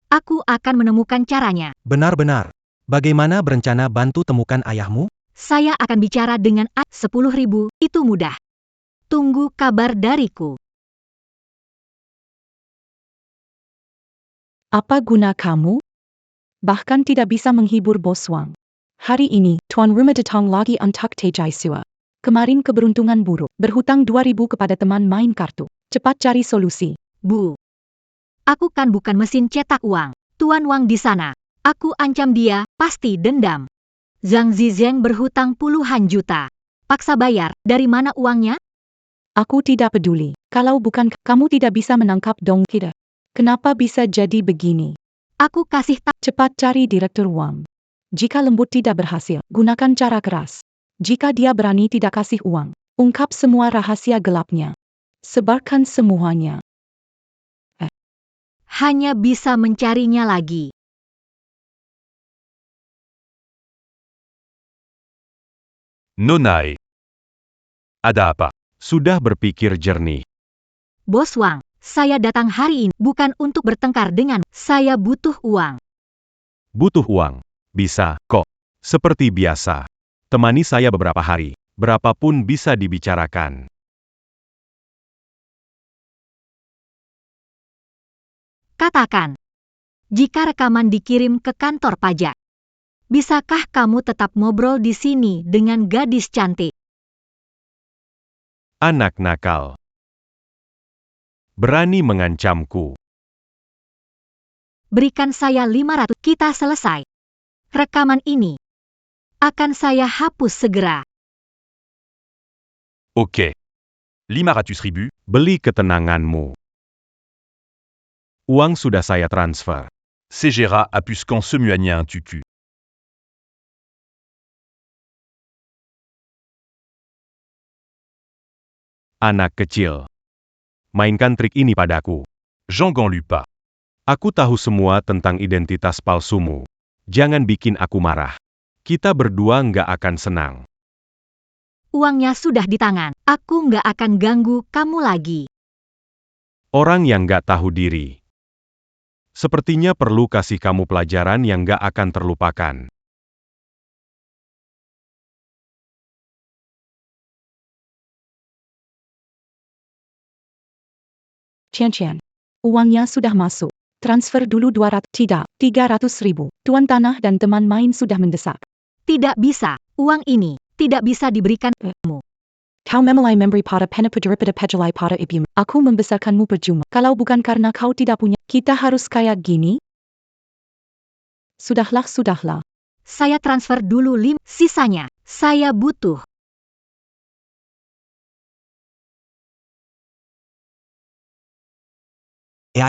Speaker 3: Aku akan menemukan caranya.
Speaker 2: Benar-benar. Bagaimana berencana bantu temukan ayahmu?
Speaker 3: Saya akan bicara dengan 10.000, itu mudah. Tunggu kabar dariku.
Speaker 7: Apa guna kamu? Bahkan tidak bisa menghibur Bos Wang. Hari ini, Tuan Rumah datang lagi untuk Tejai Sua. Kemarin keberuntungan buruk, berhutang 2.000 kepada teman main kartu. Cepat cari solusi.
Speaker 3: Bu. Aku kan bukan mesin cetak uang. Tuan Wang di sana. Aku ancam dia, pasti dendam. Zhang Zizeng berhutang puluhan juta. Paksa bayar, dari mana uangnya?
Speaker 7: Aku tidak peduli. Kalau bukan kamu tidak bisa menangkap Dong Kida. Kenapa bisa jadi begini?
Speaker 3: Aku kasih
Speaker 7: Cepat cari Direktur Wang. Jika lembut tidak berhasil, gunakan cara keras. Jika dia berani tidak kasih uang, ungkap semua rahasia gelapnya. Sebarkan semuanya.
Speaker 3: hanya bisa mencarinya lagi.
Speaker 9: Nonae. Ada apa?
Speaker 5: Sudah berpikir jernih.
Speaker 3: Bos Wang, saya datang hari ini bukan untuk bertengkar dengan. Saya butuh uang.
Speaker 5: Butuh uang. Bisa, kok. Seperti biasa. Temani saya beberapa hari. Berapapun bisa dibicarakan.
Speaker 3: Katakan. Jika rekaman dikirim ke kantor pajak, bisakah kamu tetap ngobrol di sini dengan gadis cantik?
Speaker 5: Anak nakal. Berani mengancamku.
Speaker 3: Berikan saya 500, kita selesai. Rekaman ini akan saya hapus segera.
Speaker 9: Ok. 500 ribu.
Speaker 5: Beli ketenanganmu. Uang sudah saya transfer.
Speaker 9: Segera a puskan semuanya un tutu.
Speaker 5: Anak kecil. Mainkan trik ini padaku.
Speaker 9: Jean Ganlupa.
Speaker 5: Aku tahu semua tentang identitas palsumu. Jangan bikin aku marah. Kita berdua nggak akan senang.
Speaker 3: Uangnya sudah di tangan. Aku nggak akan ganggu kamu lagi.
Speaker 5: Orang yang nggak tahu diri. Sepertinya perlu kasih kamu pelajaran yang nggak akan terlupakan.
Speaker 7: Cian. Uangnya sudah masuk. Transfer dulu 200, tidak, 300.000. Tuan Tanah dan teman main sudah mendesak.
Speaker 3: Tidak bisa. Uang ini tidak bisa diberikan kamu.
Speaker 7: Kau memelai memberi pada penipu daripada pejelai pada ibumu. Aku membesarkanmu percuma. Kalau bukan karena kau tidak punya, kita harus kayak gini? Sudahlah.
Speaker 3: Saya transfer dulu 5, sisanya saya butuh.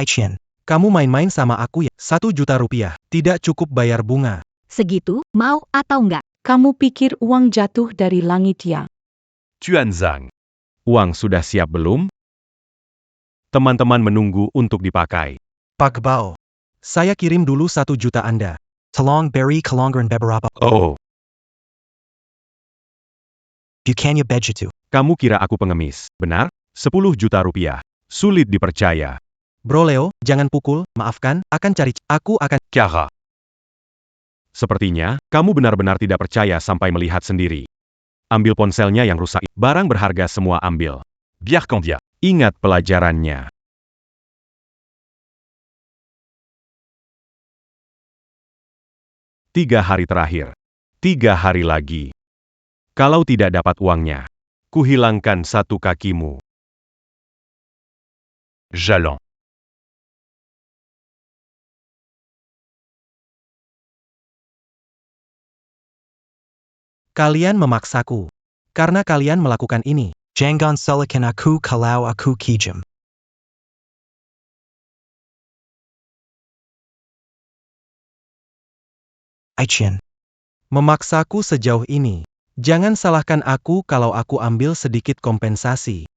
Speaker 8: Chin.
Speaker 2: Kamu main-main sama aku ya? 1 juta rupiah. Tidak cukup bayar bunga.
Speaker 3: Segitu, mau atau enggak?
Speaker 7: Kamu pikir uang jatuh dari langit ya?
Speaker 9: Tuan Zhang.
Speaker 5: Uang sudah siap belum? Teman-teman menunggu untuk dipakai.
Speaker 8: Pak Bao.
Speaker 2: Saya kirim dulu 1 juta Anda.
Speaker 8: Tolong beri kelonggaran beberapa.
Speaker 5: Oh,
Speaker 8: Bukannya begitu.
Speaker 5: kamu kira aku pengemis, benar? 10 juta rupiah. Sulit dipercaya.
Speaker 2: Bro Leo, jangan pukul, maafkan, akan cari. Aku akan.
Speaker 5: Kara. Sepertinya, kamu benar-benar tidak percaya sampai melihat sendiri. Ambil ponselnya yang rusak. Barang berharga semua ambil.
Speaker 9: Biar Candia.
Speaker 5: Ingat pelajarannya. 3 hari terakhir. 3 hari lagi. Kalau tidak dapat uangnya, kuhilangkan 1 kakimu.
Speaker 9: Jalon.
Speaker 2: Kalian memaksaku. Karena kalian melakukan ini.
Speaker 8: Jangan salahkan aku kalau aku kejam. Aichin.
Speaker 2: Memaksaku sejauh ini. Jangan salahkan aku kalau aku ambil sedikit kompensasi.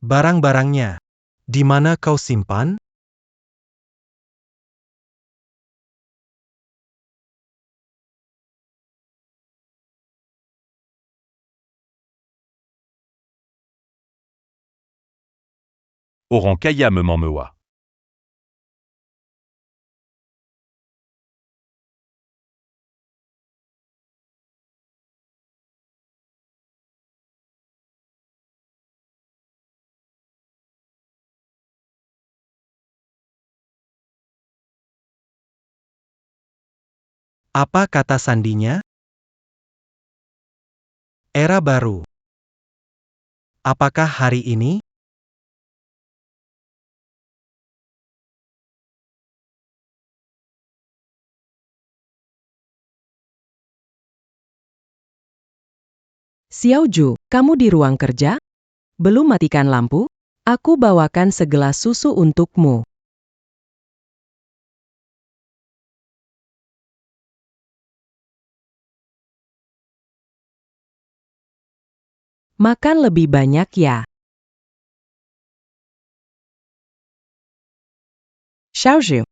Speaker 2: Barang-barangnya. Di mana kau simpan?
Speaker 9: Orang kaya mewa.
Speaker 2: Apa kata sandinya? Era baru. Apakah hari ini?
Speaker 6: Xiaoju, kamu di ruang kerja? Belum matikan lampu? Aku bawakan segelas susu untukmu. Makan lebih banyak ya. Xiaoju,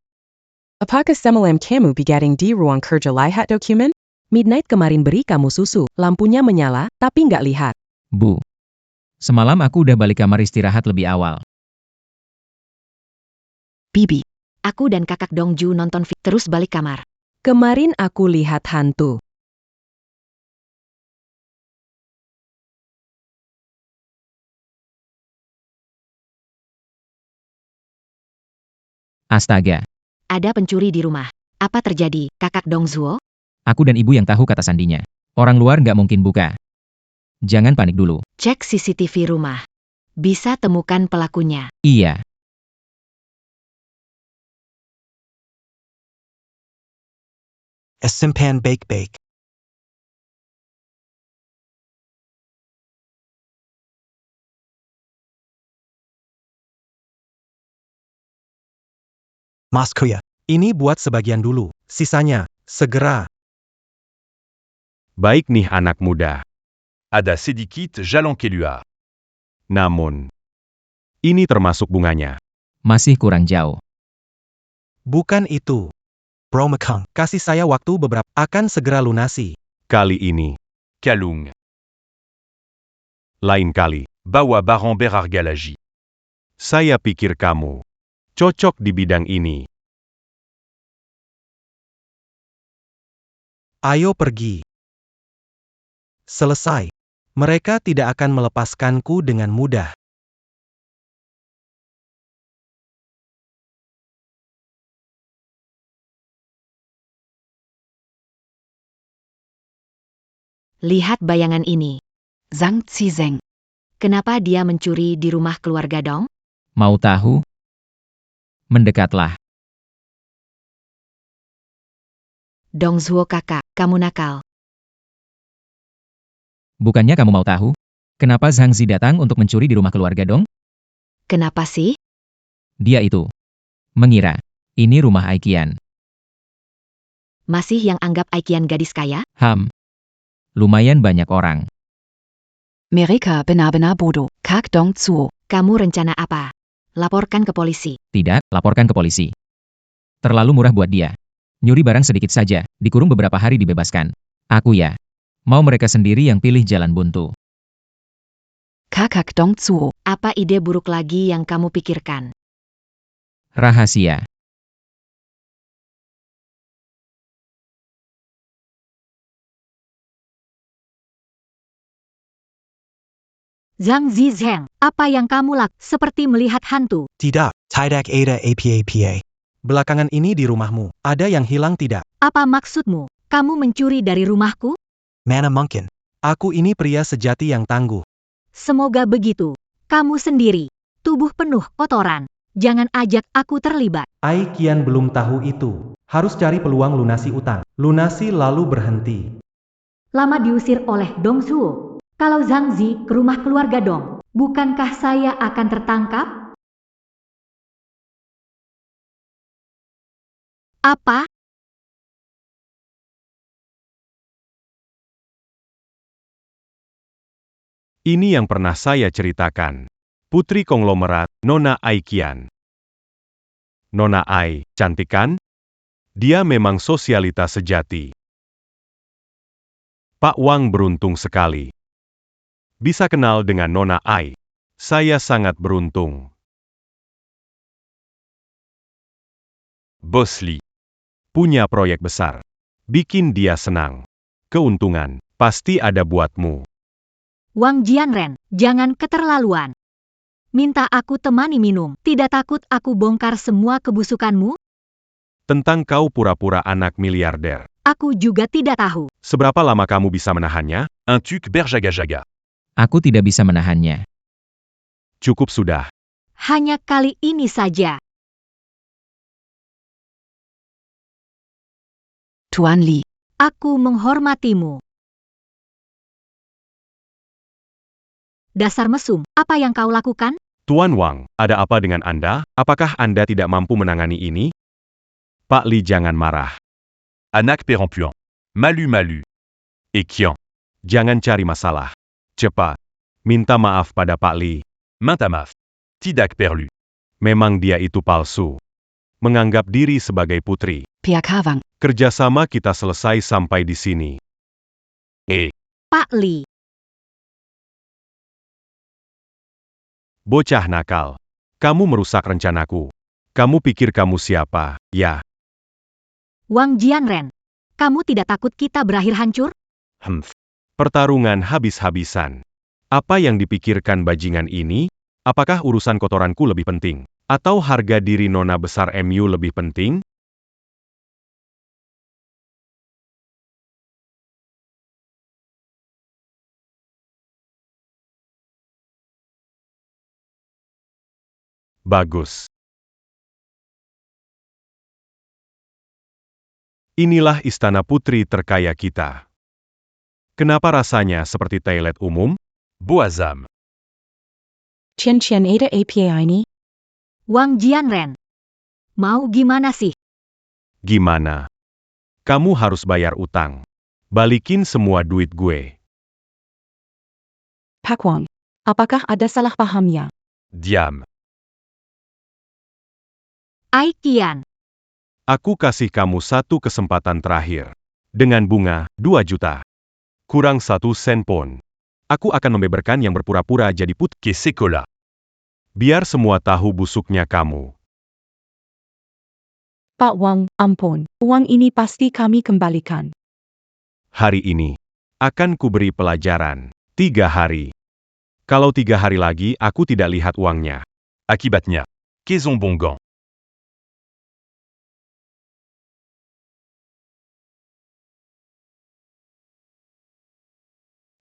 Speaker 6: apakah semalam kamu begadang di ruang kerja lihat dokumen? Midnight kemarin beri kamu susu, lampunya menyala, tapi nggak lihat.
Speaker 1: Bu. Semalam aku udah balik kamar istirahat lebih awal.
Speaker 3: Bibi. Aku dan kakak Dongju nonton film terus balik kamar.
Speaker 6: Kemarin aku lihat hantu.
Speaker 1: Astaga.
Speaker 3: Ada pencuri di rumah. Apa terjadi, kakak Dongzuo?
Speaker 1: Aku dan ibu yang tahu kata sandinya. Orang luar nggak mungkin buka. Jangan panik dulu.
Speaker 3: Cek CCTV rumah. Bisa temukan pelakunya.
Speaker 1: Iya.
Speaker 8: Simpan baik-baik. Mas Kuya.
Speaker 2: Ini buat sebagian dulu. Sisanya, segera.
Speaker 5: Baik nih anak muda.
Speaker 9: Ada sedikit jalon kelua.
Speaker 5: Namun, ini termasuk bunganya.
Speaker 1: Masih kurang jauh.
Speaker 2: Bukan itu.
Speaker 8: Bro Makang.
Speaker 2: Kasih saya waktu beberapa. Akan segera lunasi.
Speaker 5: Kali ini,
Speaker 9: Kalung.
Speaker 5: lain kali.
Speaker 9: Bawa Baron Berargalaji.
Speaker 5: Saya pikir kamu cocok di bidang ini.
Speaker 2: Ayo pergi. Selesai. Mereka tidak akan melepaskanku dengan mudah.
Speaker 3: Lihat bayangan ini.
Speaker 4: Zhang Zizeng.
Speaker 3: Kenapa dia mencuri di rumah keluarga Dong?
Speaker 1: Mau tahu? Mendekatlah.
Speaker 3: Dongzuo kakak, kamu nakal.
Speaker 1: Bukannya kamu mau tahu? Kenapa Zhang Zi datang untuk mencuri di rumah keluarga Dong?
Speaker 3: Kenapa sih?
Speaker 1: Dia itu mengira ini rumah Aikian.
Speaker 3: Masih yang anggap Aikian gadis kaya?
Speaker 1: Lumayan banyak orang.
Speaker 4: Mereka benar-benar bodoh. Kak Dong Suo.
Speaker 3: Kamu rencana apa? Laporkan ke polisi.
Speaker 1: Tidak, laporkan ke polisi. Terlalu murah buat dia. Nyuri barang sedikit saja, dikurung beberapa hari dibebaskan. Aku ya. Mau mereka sendiri yang pilih jalan buntu.
Speaker 4: Kak Dong Suo.
Speaker 3: Apa ide buruk lagi yang kamu pikirkan?
Speaker 1: Rahasia.
Speaker 3: Zhang Zizheng, apa yang kamu lakukan? Seperti melihat hantu.
Speaker 8: Tidak, tidak ada apa-apa.
Speaker 2: Belakangan ini di rumahmu, ada yang hilang tidak?
Speaker 3: Apa maksudmu? Kamu mencuri dari rumahku?
Speaker 8: Mana mungkin.
Speaker 2: Aku ini pria sejati yang tangguh.
Speaker 3: Semoga begitu. Kamu sendiri. Tubuh penuh kotoran. Jangan ajak aku terlibat.
Speaker 2: Ai Qian belum tahu itu. Harus cari peluang lunasi utang. Lunasi lalu berhenti.
Speaker 3: Lama diusir oleh Dong Suo. Kalau Zhang Zi ke rumah keluarga Dong, bukankah saya akan tertangkap? Apa?
Speaker 5: Ini yang pernah saya ceritakan. Putri konglomerat, Nona Ai Qian. Nona Ai, cantik kan? Dia memang sosialitas sejati. Pak Wang beruntung sekali. Bisa kenal dengan Nona Ai. Saya sangat beruntung. Bos Li. Punya proyek besar. Bikin dia senang. Keuntungan, pasti ada buatmu.
Speaker 3: Wang Jianren, jangan keterlaluan. Minta aku temani minum. Tidak takut aku bongkar semua kebusukanmu?
Speaker 5: Tentang kau pura-pura anak miliarder.
Speaker 3: Aku juga tidak tahu.
Speaker 5: Seberapa lama kamu bisa menahannya?
Speaker 9: Un tuc berjaga-jaga.
Speaker 1: Aku tidak bisa menahannya.
Speaker 5: Cukup sudah.
Speaker 3: Hanya kali ini saja.
Speaker 4: Tuan Li.
Speaker 3: Aku menghormatimu. Dasar mesum, apa yang kau lakukan?
Speaker 5: Tuan Wang, ada apa dengan Anda? Apakah Anda tidak mampu menangani ini? Pak Li, jangan marah.
Speaker 9: Anak perempuan. Malu-malu. Et Qian.
Speaker 5: Jangan cari masalah. Cepat. Minta maaf pada Pak Li.
Speaker 9: Main ta maf. Tidak perlu.
Speaker 5: Memang dia itu palsu. Menganggap diri sebagai putri.
Speaker 4: Pihak Hawang.
Speaker 5: Kerjasama kita selesai sampai di sini.
Speaker 3: Pak Li.
Speaker 5: Bocah nakal. Kamu merusak rencanaku. Kamu pikir kamu siapa, ya?
Speaker 3: Wang Jianren. Kamu tidak takut kita berakhir hancur?
Speaker 5: Pertarungan habis-habisan. Apa yang dipikirkan bajingan ini? Apakah urusan kotoranku lebih penting? Atau harga diri nona besar MU lebih penting? Bagus. Inilah istana putri terkaya kita. Kenapa rasanya seperti toilet umum?
Speaker 9: Boazam.
Speaker 7: Chen ada apa ini?
Speaker 3: Wang Jianren. Mau gimana sih?
Speaker 5: Gimana? Kamu harus bayar utang. Balikin semua duit gue.
Speaker 7: Pak Wang, apakah ada salah pahamnya?
Speaker 9: Diam.
Speaker 3: Ai Qian.
Speaker 5: Aku kasih kamu satu kesempatan terakhir. Dengan bunga, 2 juta. Kurang 1 sen pun. Aku akan membeberkan yang berpura-pura jadi
Speaker 9: Que sekolah.
Speaker 5: biar semua tahu busuknya kamu.
Speaker 7: Pak Wang, ampun, uang ini pasti kami kembalikan.
Speaker 5: Hari ini, akan kuberi pelajaran. 3 hari. Kalau 3 hari lagi aku tidak lihat uangnya.
Speaker 9: Akibatnya. Kezon Bongan.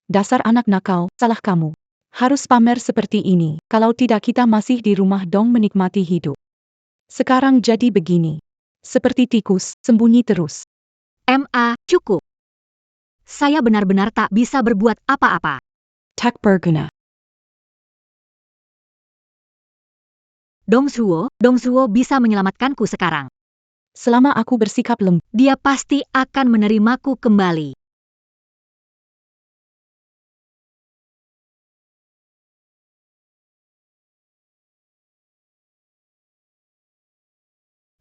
Speaker 7: Dasar anak nakal, salah kamu. Harus pamer seperti ini, kalau tidak kita masih di rumah Dong menikmati hidup. Sekarang jadi begini. Seperti tikus, sembunyi terus.
Speaker 3: Cukup. Saya benar-benar tak bisa berbuat apa-apa.
Speaker 7: Tak berguna.
Speaker 3: Dong Suo bisa menyelamatkanku sekarang.
Speaker 7: Selama aku bersikap lembut,
Speaker 3: Dia pasti akan menerimaku kembali.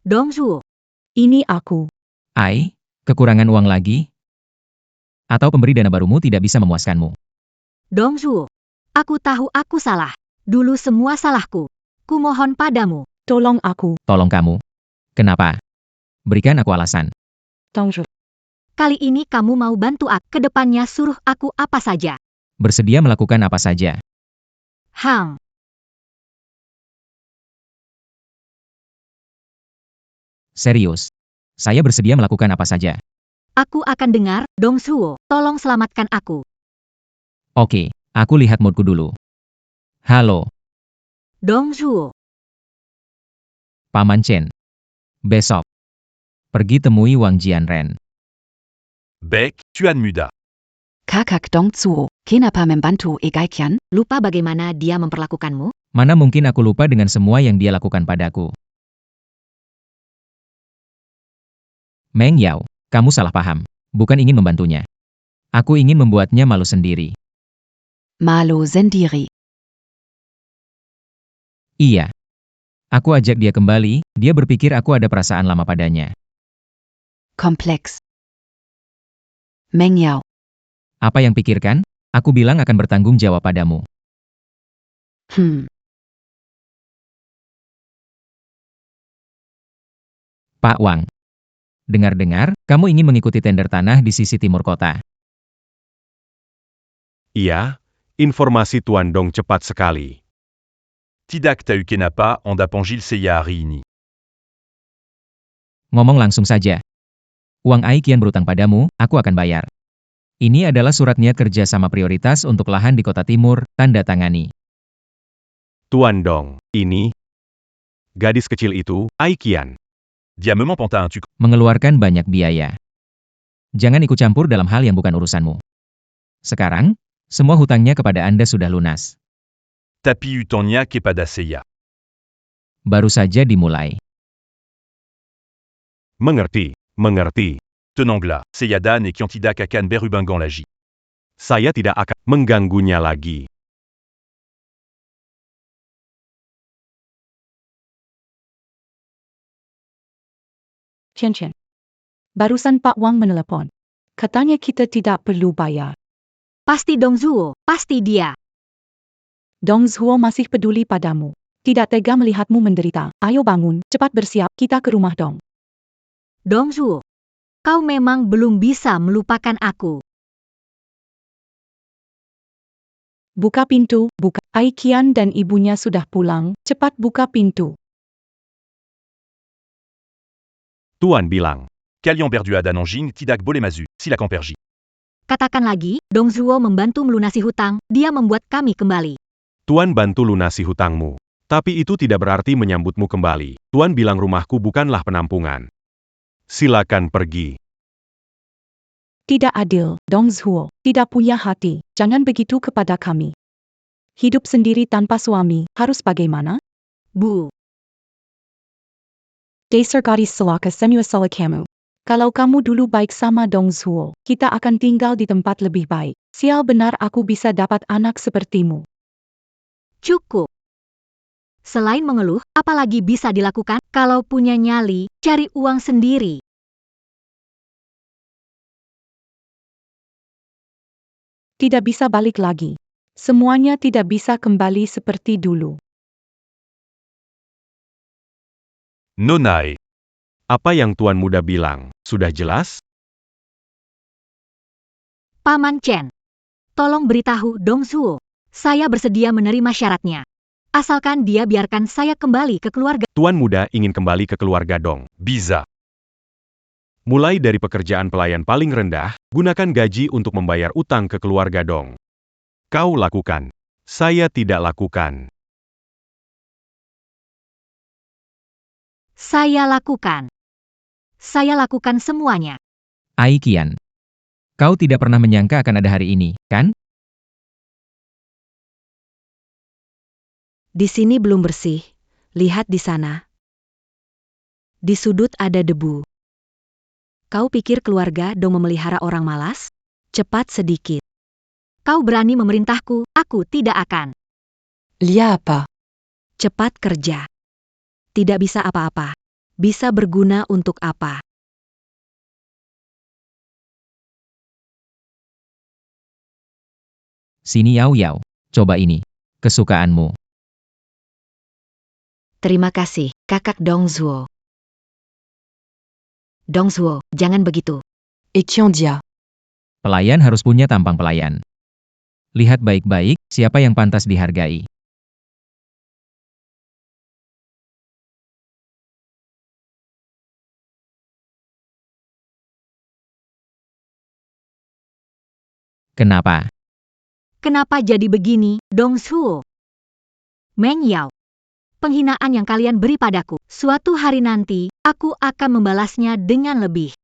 Speaker 3: Dong Zhuo.
Speaker 7: Ini aku.
Speaker 1: Ai, kekurangan uang lagi? Atau pemberi dana barumu tidak bisa memuaskanmu?
Speaker 3: Dong Zhuo. Aku tahu aku salah. Dulu semua salahku. Kumohon padamu.
Speaker 7: Tolong aku.
Speaker 1: Tolong kamu. Kenapa? Berikan aku alasan.
Speaker 7: Dong Zhuo.
Speaker 3: Kali ini kamu mau bantu aku. Kedepannya suruh aku apa saja.
Speaker 1: Bersedia melakukan apa saja.
Speaker 3: Hang.
Speaker 1: Serius. Saya bersedia melakukan apa saja.
Speaker 3: Aku akan dengar, Dong Zhuo. Tolong selamatkan aku.
Speaker 1: Oke, aku lihat moodku dulu. Halo,
Speaker 3: Dong Zhuo.
Speaker 1: Paman Chen. Besok. Pergi temui Wang Jianren.
Speaker 9: Bec, Tuan Muda.
Speaker 4: Kakak Dong Zuo, kenapa membantu Egaikian?
Speaker 3: Lupa bagaimana dia memperlakukanmu?
Speaker 1: Mana mungkin aku lupa dengan semua yang dia lakukan padaku. Meng Yao, kamu salah paham. Bukan ingin membantunya. Aku ingin membuatnya malu sendiri.
Speaker 4: Malu sendiri.
Speaker 1: Iya. Aku ajak dia kembali, dia berpikir aku ada perasaan lama padanya.
Speaker 4: Kompleks. Meng Yao.
Speaker 1: Apa yang pikirkan? Aku bilang akan bertanggung jawab padamu. Pak Wang. Dengar-dengar, kamu ingin mengikuti tender tanah di sisi timur kota.
Speaker 5: Iya, informasi Tuan Dong cepat sekali.
Speaker 9: Tidak tahu kenapa Anda panggil saya hari ini.
Speaker 1: Ngomong langsung saja. Uang Ai kian berutang padamu, aku akan bayar. Ini adalah surat niat kerja sama prioritas untuk lahan di kota timur, tanda tangani.
Speaker 5: Tuan Dong, ini gadis kecil itu, Ai Qian.
Speaker 9: Dia mempantin un truc.
Speaker 1: Mengeluarkan banyak biaya. Jangan ikut campur dalam hal yang bukan urusanmu. Sekarang, semua hutangnya kepada Anda sudah lunas.
Speaker 9: Tapi utannya kepada saya.
Speaker 1: Baru saja dimulai.
Speaker 5: Mengerti, mengerti.
Speaker 9: Tenanglah, saya dan et qui tidak akan berhubungan lagi.
Speaker 5: Saya tidak akan mengganggunya lagi.
Speaker 7: Chen. Barusan Pak Wang menelepon. Katanya kita tidak perlu bayar.
Speaker 3: Pasti Dong Zhuo, pasti dia.
Speaker 7: Dong Zhuo masih peduli padamu. Tidak tega melihatmu menderita. Ayo bangun, cepat bersiap, kita ke rumah Dong.
Speaker 3: Dong Zhuo. Kau memang belum bisa melupakan aku.
Speaker 7: Buka pintu, buka. Ai Qian dan ibunya sudah pulang, cepat buka pintu.
Speaker 5: Tuan bilang,
Speaker 9: Kalian berdua dan Anjing tidak boleh maju, silakan pergi.
Speaker 3: Katakan lagi, Dong Zhuo membantu melunasi hutang, dia membuat kami kembali.
Speaker 5: Tuan bantu lunasi hutangmu. Tapi itu tidak berarti menyambutmu kembali. Tuan bilang rumahku bukanlah penampungan. Silakan pergi.
Speaker 7: Tidak adil, Dong Zhuo, tidak punya hati, jangan begitu kepada kami. Hidup sendiri tanpa suami, harus bagaimana?
Speaker 3: Bu.
Speaker 7: Dasar gadis celaka semua salah kamu. Kalau kamu dulu baik sama Dong Zhuo, kita akan tinggal di tempat lebih baik. Sial benar aku bisa dapat anak sepertimu.
Speaker 3: Cukup. Selain mengeluh, apalagi bisa dilakukan? Kalau punya nyali, cari uang sendiri.
Speaker 7: Tidak bisa balik lagi. Semuanya tidak bisa kembali seperti dulu.
Speaker 9: Nonae.
Speaker 5: Apa yang Tuan Muda bilang, sudah jelas?
Speaker 3: Paman Chen. Tolong beritahu Dong Zhuo. Saya bersedia menerima syaratnya. Asalkan dia biarkan saya kembali ke keluarga.
Speaker 5: Tuan Muda ingin kembali ke keluarga Dong.
Speaker 9: Bisa.
Speaker 5: Mulai dari pekerjaan pelayan paling rendah, gunakan gaji untuk membayar utang ke keluarga Dong. Kau lakukan. Saya tidak lakukan.
Speaker 3: Saya lakukan. Saya lakukan semuanya.
Speaker 1: Ai Qian. Kau tidak pernah menyangka akan ada hari ini, kan?
Speaker 3: Di sini belum bersih. Lihat di sana. Di sudut ada debu. Kau pikir keluarga Dong memelihara orang malas? Cepat sedikit. Kau berani memerintahku, aku tidak akan.
Speaker 4: Lia apa?
Speaker 3: Cepat kerja. Tidak bisa apa-apa. Bisa berguna untuk apa?
Speaker 1: Sini Yao Yao. Coba ini. Kesukaanmu.
Speaker 3: Terima kasih, kakak Dongzuo. Dongzuo, jangan begitu.
Speaker 4: Etiendia.
Speaker 1: Pelayan harus punya tampang pelayan. Lihat baik-baik, siapa yang pantas dihargai. Kenapa?
Speaker 3: Kenapa jadi begini, Dongzuo? Meng Yao. Penghinaan yang kalian beri padaku, suatu hari nanti, aku akan membalasnya dengan lebih.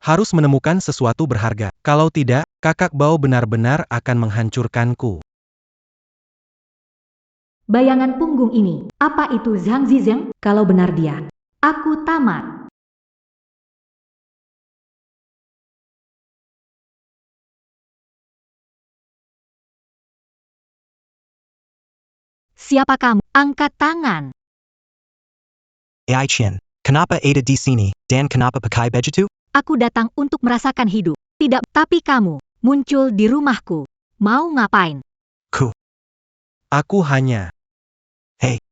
Speaker 2: Harus menemukan sesuatu berharga. Kalau tidak, kakak Bao benar-benar akan menghancurkanku.
Speaker 3: Bayangan punggung ini, apa itu Zhang Zizeng? Kalau benar dia, aku tamat. Siapa kamu? Angkat tangan.
Speaker 8: Ai Chen, kenapa ada di sini, dan kenapa pakai baju itu?
Speaker 3: Aku datang untuk merasakan hidup. Tidak, tapi kamu muncul di rumahku. Mau ngapain?
Speaker 2: Aku hanya... Hei.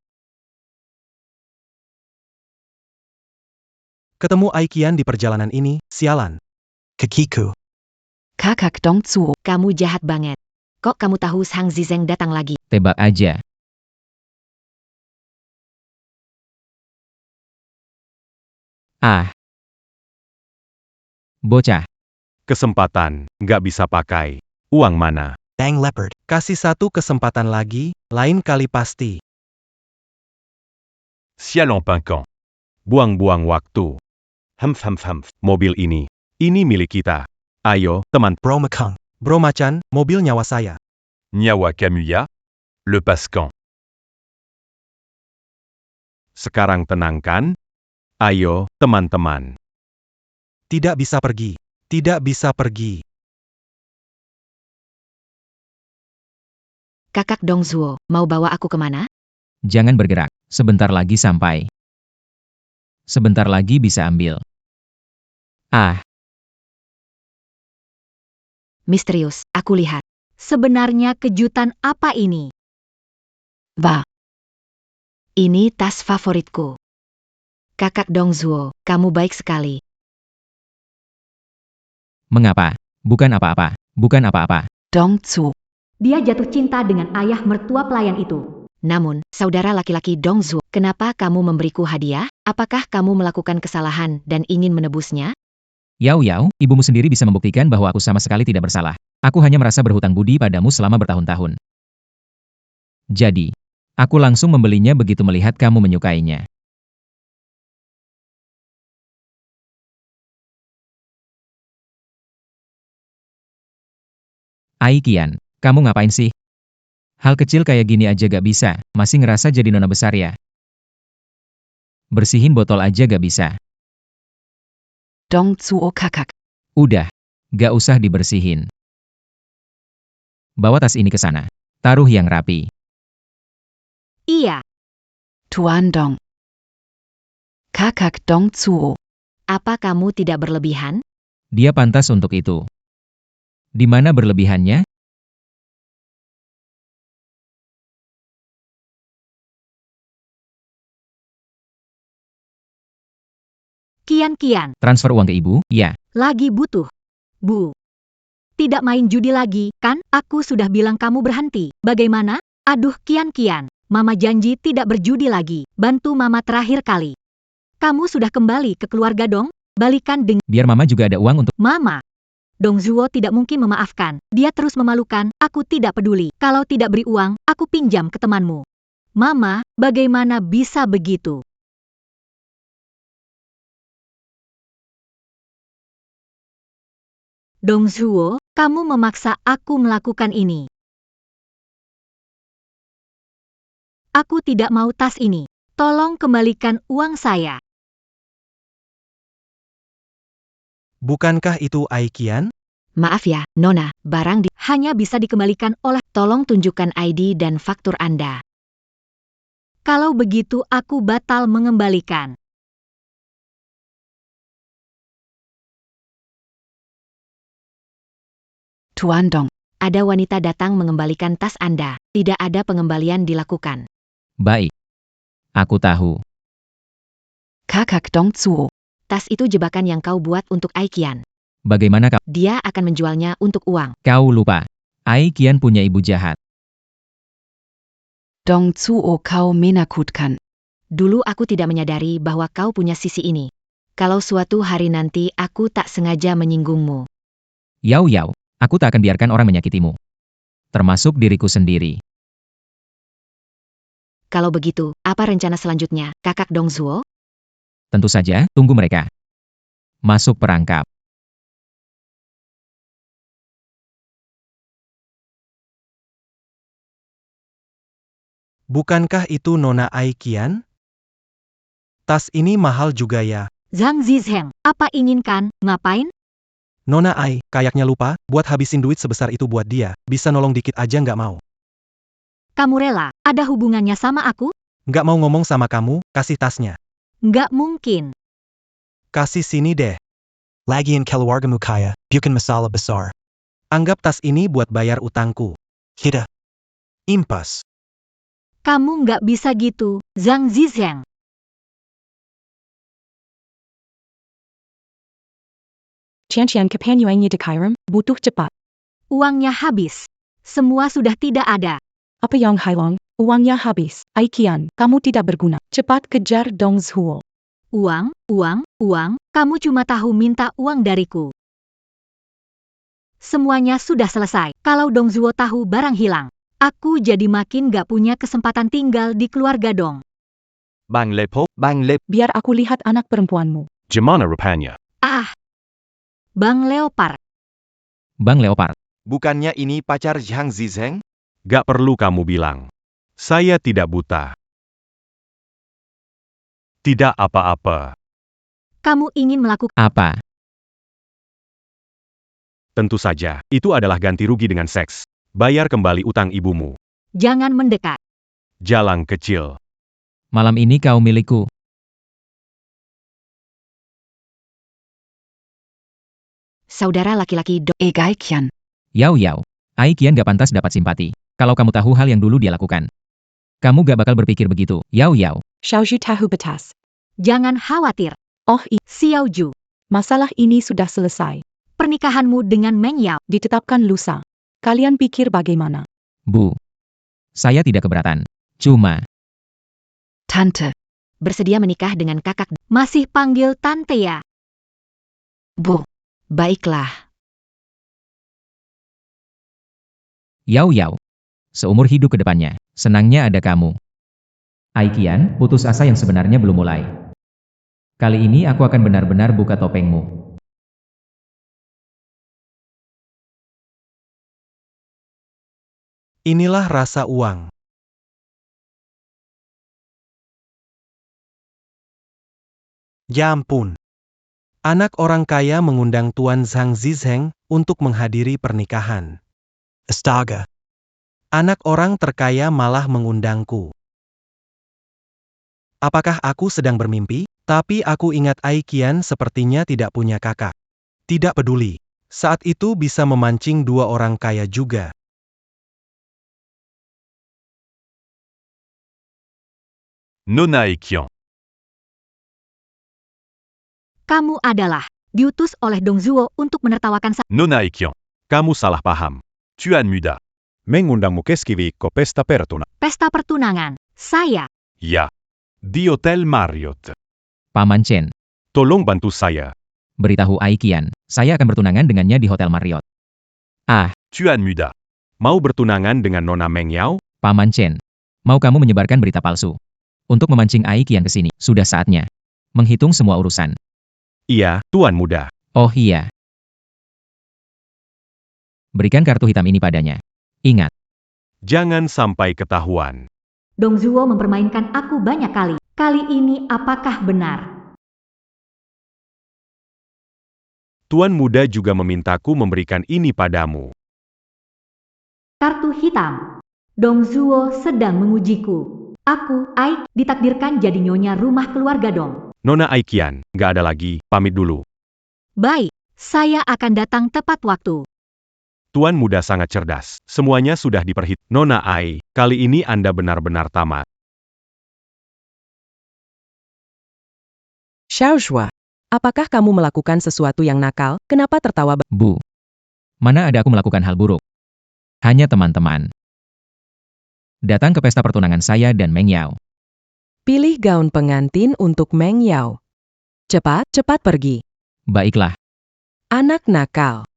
Speaker 2: Ketemu Aikian di perjalanan ini, sialan.
Speaker 8: Kakiku.
Speaker 4: Kakak Dongzuo.
Speaker 3: Kamu jahat banget. Kok kamu tahu Zhang Zizeng datang lagi?
Speaker 1: Tebak aja. Ah. Bocah.
Speaker 5: Kesempatan, nggak bisa pakai. Uang mana?
Speaker 8: Bang Leopard.
Speaker 2: Kasih satu kesempatan lagi, lain kali pasti.
Speaker 5: Sial en pinquant. Buang-buang waktu. Humph. Mobil ini milik kita. Ayo, teman.
Speaker 8: Bro Makung.
Speaker 2: Bro Macan, mobil nyawa saya.
Speaker 5: Nyawa Kamuya. Le Pascan. Sekarang tenangkan. Ayo, teman-teman.
Speaker 2: Tidak bisa pergi. Tidak bisa pergi.
Speaker 3: Kakak Dongzuo, mau bawa aku kemana?
Speaker 1: Jangan bergerak. Sebentar lagi sampai. Sebentar lagi bisa ambil. Ah.
Speaker 3: Misterius, aku lihat. Sebenarnya kejutan apa ini?
Speaker 4: Va.
Speaker 3: Ini tas favoritku. Kakak Dongzuo, kamu baik sekali.
Speaker 1: Mengapa? Bukan apa-apa. Bukan apa-apa.
Speaker 4: Dongzuo.
Speaker 3: Dia jatuh cinta dengan ayah mertua pelayan itu. Namun, saudara laki-laki Dongzuo, kenapa kamu memberiku hadiah? Apakah kamu melakukan kesalahan dan ingin menebusnya?
Speaker 1: Yao Yao, ibumu sendiri bisa membuktikan bahwa aku sama sekali tidak bersalah. Aku hanya merasa berhutang budi padamu selama bertahun-tahun. Jadi, aku langsung membelinya begitu melihat kamu menyukainya. Aikian, kamu ngapain sih? Hal kecil kayak gini aja gak bisa, masih ngerasa jadi nona besar ya? Bersihin botol aja gak bisa.
Speaker 4: Dongzuo kakak.
Speaker 1: Udah, gak usah dibersihin. Bawa tas ini ke sana. Taruh yang rapi.
Speaker 3: Iya,
Speaker 4: Tuan Dong. Kakak Dongzuo.
Speaker 3: apa kamu tidak berlebihan?
Speaker 1: Dia pantas untuk itu. Di mana berlebihannya?
Speaker 3: Kian,
Speaker 1: Transfer uang ke ibu? Ya.
Speaker 3: lagi butuh. Bu. Tidak main judi lagi, kan? Aku sudah bilang kamu berhenti. Bagaimana? Aduh, Kian. Mama janji tidak berjudi lagi. Bantu Mama terakhir kali. Kamu sudah kembali ke keluarga dong? Balikan dengan
Speaker 1: Biar mama juga ada uang untuk...
Speaker 3: Mama. Dongzuo tidak mungkin memaafkan. Dia terus memalukan. Aku tidak peduli. Kalau tidak beri uang, aku pinjam ke temanmu. Mama, bagaimana bisa begitu? Dongzuo, kamu memaksa aku melakukan ini. Aku tidak mau tas ini. Tolong kembalikan uang saya.
Speaker 2: Bukankah itu Aikian?
Speaker 3: Maaf ya, Nona, barang hanya bisa dikembalikan oleh tolong tunjukkan ID dan faktur Anda. Kalau begitu aku batal mengembalikan.
Speaker 4: Tuan Dong.
Speaker 3: Ada wanita datang mengembalikan tas Anda. Tidak ada pengembalian dilakukan.
Speaker 1: Baik. Aku tahu.
Speaker 4: Kakak Dong Zuo.
Speaker 3: Tas itu jebakan yang kau buat untuk Aikian.
Speaker 1: Bagaimana kau?
Speaker 3: Dia akan menjualnya untuk uang.
Speaker 1: Kau lupa. Ai Qian punya ibu jahat.
Speaker 4: Dong Zuo kau menakutkan.
Speaker 3: Dulu aku tidak menyadari bahwa kau punya sisi ini. Kalau suatu hari nanti aku tak sengaja menyinggungmu.
Speaker 1: Yao Yao, aku tak akan biarkan orang menyakitimu. Termasuk diriku sendiri.
Speaker 3: Kalau begitu, apa rencana selanjutnya, Kakak Dong Zuo?
Speaker 1: Tentu saja, tunggu mereka. Masuk perangkap.
Speaker 2: Bukankah itu Nona Ai Qian? Tas ini mahal juga ya.
Speaker 3: Zhang Zizheng, apa inginkan, ngapain?
Speaker 2: Nona Ai, kayaknya lupa, buat habisin duit sebesar itu buat dia, bisa nolong dikit aja nggak mau.
Speaker 3: Kamu rela, ada hubungannya sama aku?
Speaker 2: Nggak mau ngomong sama kamu, kasih tasnya.
Speaker 3: Nggak mungkin.
Speaker 2: Kasih sini deh.
Speaker 8: Lagian keluargamu kaya, bukan masalah besar.
Speaker 2: Anggap tas ini buat bayar utangku.
Speaker 8: Hida. Impas.
Speaker 3: Kamu nggak bisa gitu, Zhang Zizheng.
Speaker 7: Cian kepenyuannya Dekairam, butuh cepat.
Speaker 3: Uangnya habis. Semua sudah tidak ada.
Speaker 7: Apa yang hilang? Uangnya habis. Aikian, kamu tidak berguna. Cepat kejar Dong Zuo.
Speaker 3: Uang, kamu cuma tahu minta uang dariku. Semuanya sudah selesai. Kalau Dong Zuo tahu barang hilang, aku jadi makin gak punya kesempatan tinggal di keluarga Dong.
Speaker 9: Bang Lepo, Bang Lep,
Speaker 7: Biar aku lihat anak perempuanmu.
Speaker 9: Gimana rupanya?
Speaker 3: Ah, Bang Leopard.
Speaker 1: Bang Leopard.
Speaker 10: Bukannya ini pacar Zhang Zizheng?
Speaker 5: Gak perlu kamu bilang. Saya tidak buta. Tidak apa-apa.
Speaker 3: Kamu ingin melakukan
Speaker 1: Apa?
Speaker 5: Tentu saja, itu adalah ganti rugi dengan seks. Bayar kembali utang ibumu.
Speaker 3: jangan mendekat.
Speaker 5: Jalang kecil.
Speaker 1: Malam ini kau milikku.
Speaker 3: Saudara laki-laki Dong.
Speaker 4: Egaikian.
Speaker 1: Yao Yao. Ai Qian gak pantas dapat simpati. Kalau kamu tahu hal yang dulu dia lakukan. Kamu gak bakal berpikir begitu, Yao Yao.
Speaker 7: Xiaoju tahu batas.
Speaker 3: Jangan khawatir,
Speaker 7: Oh
Speaker 3: Xiao Ju.
Speaker 7: masalah ini sudah selesai.
Speaker 3: Pernikahanmu dengan Meng Yao.
Speaker 7: Ditetapkan lusa. Kalian pikir bagaimana?
Speaker 1: Bu. Saya tidak keberatan. Cuma,
Speaker 4: Tante.
Speaker 3: Bersedia menikah dengan kakak. Masih panggil tante ya?
Speaker 4: Bu.
Speaker 3: Baiklah.
Speaker 1: Yao Yao. Seumur hidup ke depannya, senangnya ada kamu. Ai Qian, putus asa yang sebenarnya belum mulai. Kali ini aku akan benar-benar buka topengmu.
Speaker 2: Inilah rasa uang. Ya ampun. Anak orang kaya mengundang Tuan Zhang Zizheng untuk menghadiri pernikahan.
Speaker 8: Astaga.
Speaker 2: Anak orang terkaya malah mengundangku. Apakah aku sedang bermimpi? Tapi aku ingat Ai Qian sepertinya tidak punya kakak. Tidak peduli. Saat itu bisa memancing dua orang kaya juga.
Speaker 9: Nona Aikian.
Speaker 3: Kamu adalah diutus oleh Dong Zuo untuk menertawakan
Speaker 9: Nona Aikian. Kamu salah paham. Tuan muda.
Speaker 5: Mengundangmu keskiviikko pesta pertuna.
Speaker 3: pesta pertunangan. Saya.
Speaker 9: Ya. Di Hotel Marriott.
Speaker 1: Paman Chen.
Speaker 5: Tolong bantu saya.
Speaker 1: Beritahu Ai Qian, saya akan bertunangan dengannya di Hotel Marriott. Ah,
Speaker 9: Tuan muda.
Speaker 5: Mau bertunangan dengan Nona Meng Yao?
Speaker 1: Paman Chen. Mau kamu menyebarkan berita palsu? Untuk memancing Ai Qian ke sini, sudah saatnya. Menghitung semua urusan.
Speaker 5: Iya, Tuan muda.
Speaker 1: Oh iya. Berikan kartu hitam ini padanya. Ingat,
Speaker 5: Jangan sampai ketahuan.
Speaker 3: Dong Zuo mempermainkan aku banyak kali. Kali ini apakah benar?
Speaker 5: Tuan muda juga memintaku memberikan ini padamu.
Speaker 3: Kartu hitam. Dong Zuo sedang mengujiku. Aku, Aik, ditakdirkan jadi nyonya rumah keluarga Dong.
Speaker 5: Nona Aikian, nggak ada lagi, pamit dulu.
Speaker 3: Baik, saya akan datang tepat waktu.
Speaker 5: Tuan muda sangat cerdas. Semuanya sudah diperhitungkan. Nona Ai, kali ini Anda benar-benar tamat.
Speaker 6: Xiaozhua, apakah kamu melakukan sesuatu yang nakal? Kenapa tertawa?
Speaker 1: Bu. Mana ada aku melakukan hal buruk? Hanya teman-teman. Datang ke pesta pertunangan saya dan Meng Yao.
Speaker 6: Pilih gaun pengantin untuk Meng Yao. Cepat, cepat pergi.
Speaker 1: Baiklah.
Speaker 6: Anak nakal.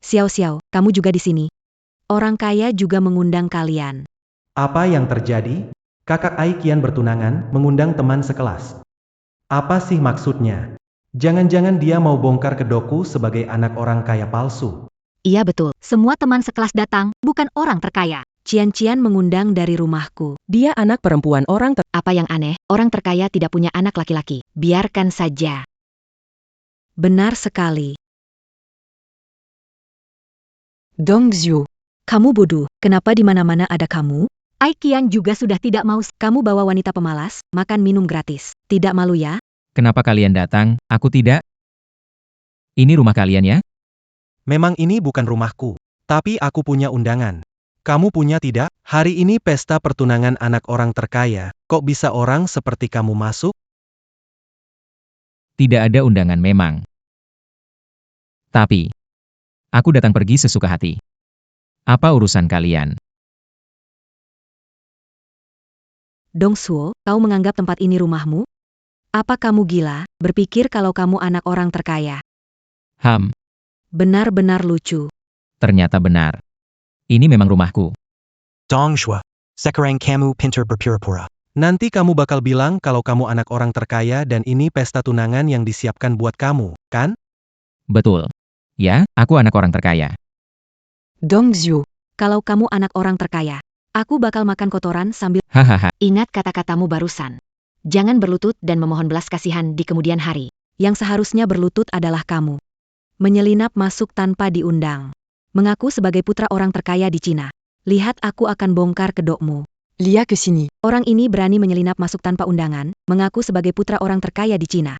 Speaker 3: Xiao-xiao, kamu juga di sini. Orang kaya juga mengundang kalian.
Speaker 2: Apa yang terjadi? Kakak Aikian bertunangan, mengundang teman sekelas. Apa sih maksudnya? Jangan-jangan dia mau bongkar kedokku sebagai anak orang kaya palsu.
Speaker 3: Iya betul, semua teman sekelas datang, bukan orang terkaya. Cian-Cian mengundang dari rumahku.
Speaker 6: Dia anak perempuan orang
Speaker 3: Apa yang aneh, orang terkaya tidak punya anak laki-laki. Biarkan saja. Benar sekali.
Speaker 7: Dong Zhu,
Speaker 3: Kamu bodoh, kenapa di mana-mana ada kamu? Aikian juga sudah tidak mau. Kamu bawa wanita pemalas, makan minum gratis. Tidak malu ya?
Speaker 1: Kenapa kalian datang? Aku tidak. Ini rumah kalian ya?
Speaker 2: Memang ini bukan rumahku, tapi aku punya undangan. Kamu punya tidak? Hari ini pesta pertunangan anak orang terkaya, kok bisa orang seperti kamu masuk?
Speaker 1: Tidak ada undangan memang. Tapi, aku datang pergi sesuka hati. Apa urusan kalian?
Speaker 3: Dong Suo, kau menganggap tempat ini rumahmu? Apa kamu gila, berpikir kalau kamu anak orang terkaya? Benar-benar lucu.
Speaker 1: Ternyata benar. Ini memang rumahku.
Speaker 8: Dong Zhu, sekarang kamu pintar berpura-pura.
Speaker 2: Nanti kamu bakal bilang kalau kamu anak orang terkaya dan ini pesta tunangan yang disiapkan buat kamu, kan?
Speaker 1: Betul. Ya, aku anak orang terkaya.
Speaker 7: Dong Zhu,
Speaker 3: Kalau kamu anak orang terkaya, aku bakal makan kotoran sambil...
Speaker 1: Hahaha.
Speaker 3: Ingat kata-katamu barusan. Jangan berlutut dan memohon belas kasihan di kemudian hari. Yang seharusnya berlutut adalah kamu. Menyelinap masuk tanpa diundang. Mengaku sebagai putra orang terkaya di Cina. Lihat aku akan bongkar kedokmu.
Speaker 7: Lia ke sini.
Speaker 3: Orang ini berani menyelinap masuk tanpa undangan, mengaku sebagai putra orang terkaya di Cina.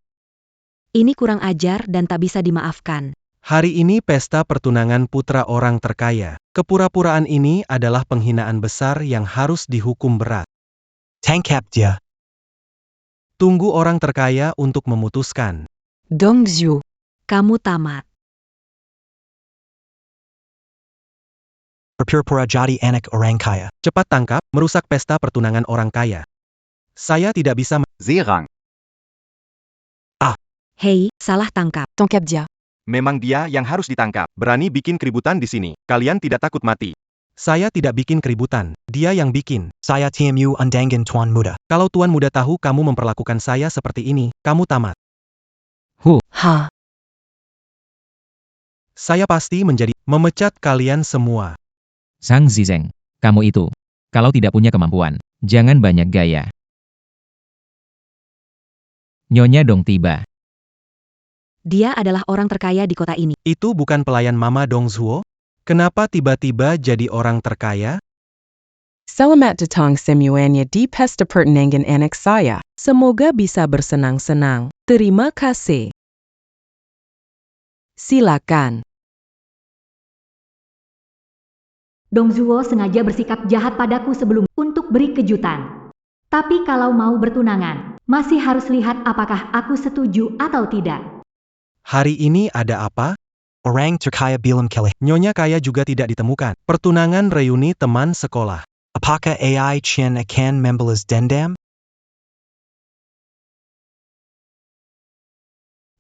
Speaker 3: Ini kurang ajar dan tak bisa dimaafkan.
Speaker 2: Hari ini pesta pertunangan putra orang terkaya. Kepura-puraan ini adalah penghinaan besar yang harus dihukum berat.
Speaker 8: Tangkap dia.
Speaker 2: Tunggu orang terkaya untuk memutuskan.
Speaker 7: Dong Zhu,
Speaker 3: Kamu tamat.
Speaker 8: Berpura-pura jadi anak orang kaya.
Speaker 2: Cepat tangkap, merusak pesta pertunangan orang kaya. Saya tidak bisa
Speaker 10: Zerang.
Speaker 3: Hei, salah tangkap.
Speaker 7: tangkap dia.
Speaker 10: Memang dia yang harus ditangkap. Berani bikin keributan di sini. Kalian tidak takut mati.
Speaker 2: Saya tidak bikin keributan. Dia yang bikin.
Speaker 8: Saya TMU undangan Tuan Muda.
Speaker 2: Kalau Tuan Muda tahu kamu memperlakukan saya seperti ini, kamu tamat.
Speaker 7: Ha,
Speaker 2: Saya pasti memecat kalian semua.
Speaker 1: Sang Zizeng. Kamu itu. Kalau tidak punya kemampuan, jangan banyak gaya. Nyonya Dong tiba.
Speaker 3: Dia adalah orang terkaya di kota ini.
Speaker 2: Itu bukan pelayan Mama Dong Zhuo? Kenapa tiba-tiba jadi orang terkaya?
Speaker 6: Selamat datang semuanya di pesta pertunangan anak saya. Semoga bisa bersenang-senang. Terima kasih. Silakan.
Speaker 3: Dong Zuo sengaja bersikap jahat padaku sebelum untuk beri kejutan. Tapi kalau mau bertunangan, masih harus lihat apakah aku setuju atau tidak.
Speaker 2: Hari ini ada apa?
Speaker 8: Orang terkaya bilang kelih.
Speaker 2: Nyonya kaya juga tidak ditemukan. Pertunangan reuni teman sekolah.
Speaker 8: Apakah AI Chen akan membalas dendam?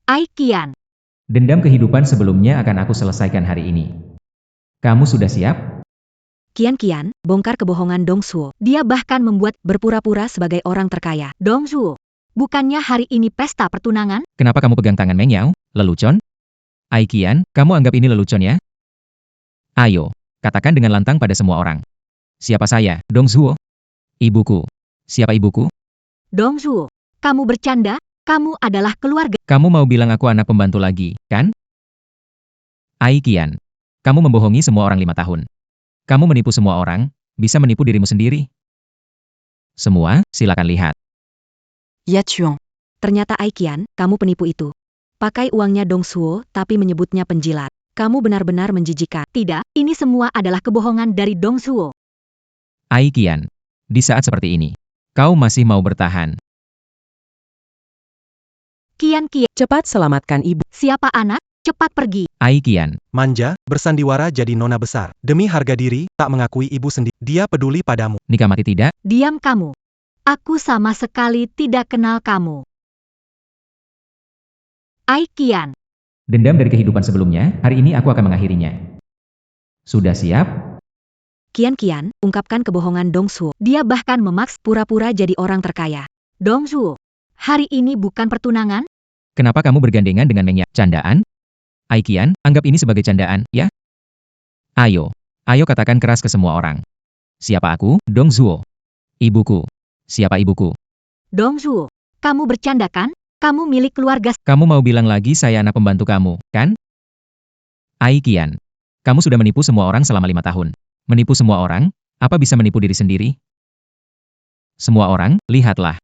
Speaker 3: Aikian.
Speaker 1: Dendam kehidupan sebelumnya akan aku selesaikan hari ini. Kamu sudah siap?
Speaker 3: Kian-kian, bongkar kebohongan Dong Zuo. Dia bahkan membuat berpura-pura sebagai orang terkaya. Dong Zuo, bukannya hari ini pesta pertunangan?
Speaker 1: Kenapa kamu pegang tangan Meng Yao? Lelucon? Aikian, kamu anggap ini lelucon ya? Ayo, katakan dengan lantang pada semua orang. Siapa saya, Dong Zuo? Ibuku. Siapa ibuku?
Speaker 3: Dong Zuo, Kamu bercanda? Kamu adalah keluarga.
Speaker 1: Kamu mau bilang aku anak pembantu lagi, kan? Ai Qian, kamu membohongi semua orang 5 tahun. Kamu menipu semua orang, bisa menipu dirimu sendiri. Semua, silakan lihat.
Speaker 4: Ya Chuan.
Speaker 3: Ternyata Ai Qian, kamu penipu itu. Pakai uangnya Dong Suo, tapi menyebutnya penjilat. Kamu benar-benar menjijikan. Tidak, ini semua adalah kebohongan dari Dong Suo.
Speaker 1: Ai Qian, di saat seperti ini, kau masih mau bertahan.
Speaker 3: Qian,
Speaker 6: Cepat selamatkan ibu.
Speaker 3: siapa anak? Cepat pergi.
Speaker 1: Ai Qian,
Speaker 2: Manja, bersandiwara jadi nona besar. Demi harga diri, tak mengakui ibu sendiri. Dia peduli padamu.
Speaker 1: nikah mati tidak?
Speaker 3: Diam kamu. Aku sama sekali tidak kenal kamu. Ai Qian,
Speaker 1: Dendam dari kehidupan sebelumnya, hari ini aku akan mengakhirinya. Sudah siap?
Speaker 3: Qian, ungkapkan kebohongan Dong Suo. Dia bahkan memaks pura-pura jadi orang terkaya. Dong Suo, hari ini bukan pertunangan?
Speaker 1: Kenapa kamu bergandengan dengan Meng Ya? Candaan? Ai Qian, anggap ini sebagai candaan, ya? Ayo katakan keras ke semua orang. Siapa aku? Dong Zuo. Ibuku. Siapa ibuku?
Speaker 3: Dong Suo, kamu bercanda kan? Kamu milik keluarga.
Speaker 1: Kamu mau bilang lagi saya anak pembantu kamu, kan? Ai Qian, kamu sudah menipu semua orang selama 5 tahun. Menipu semua orang, apa bisa menipu diri sendiri? Semua orang, lihatlah.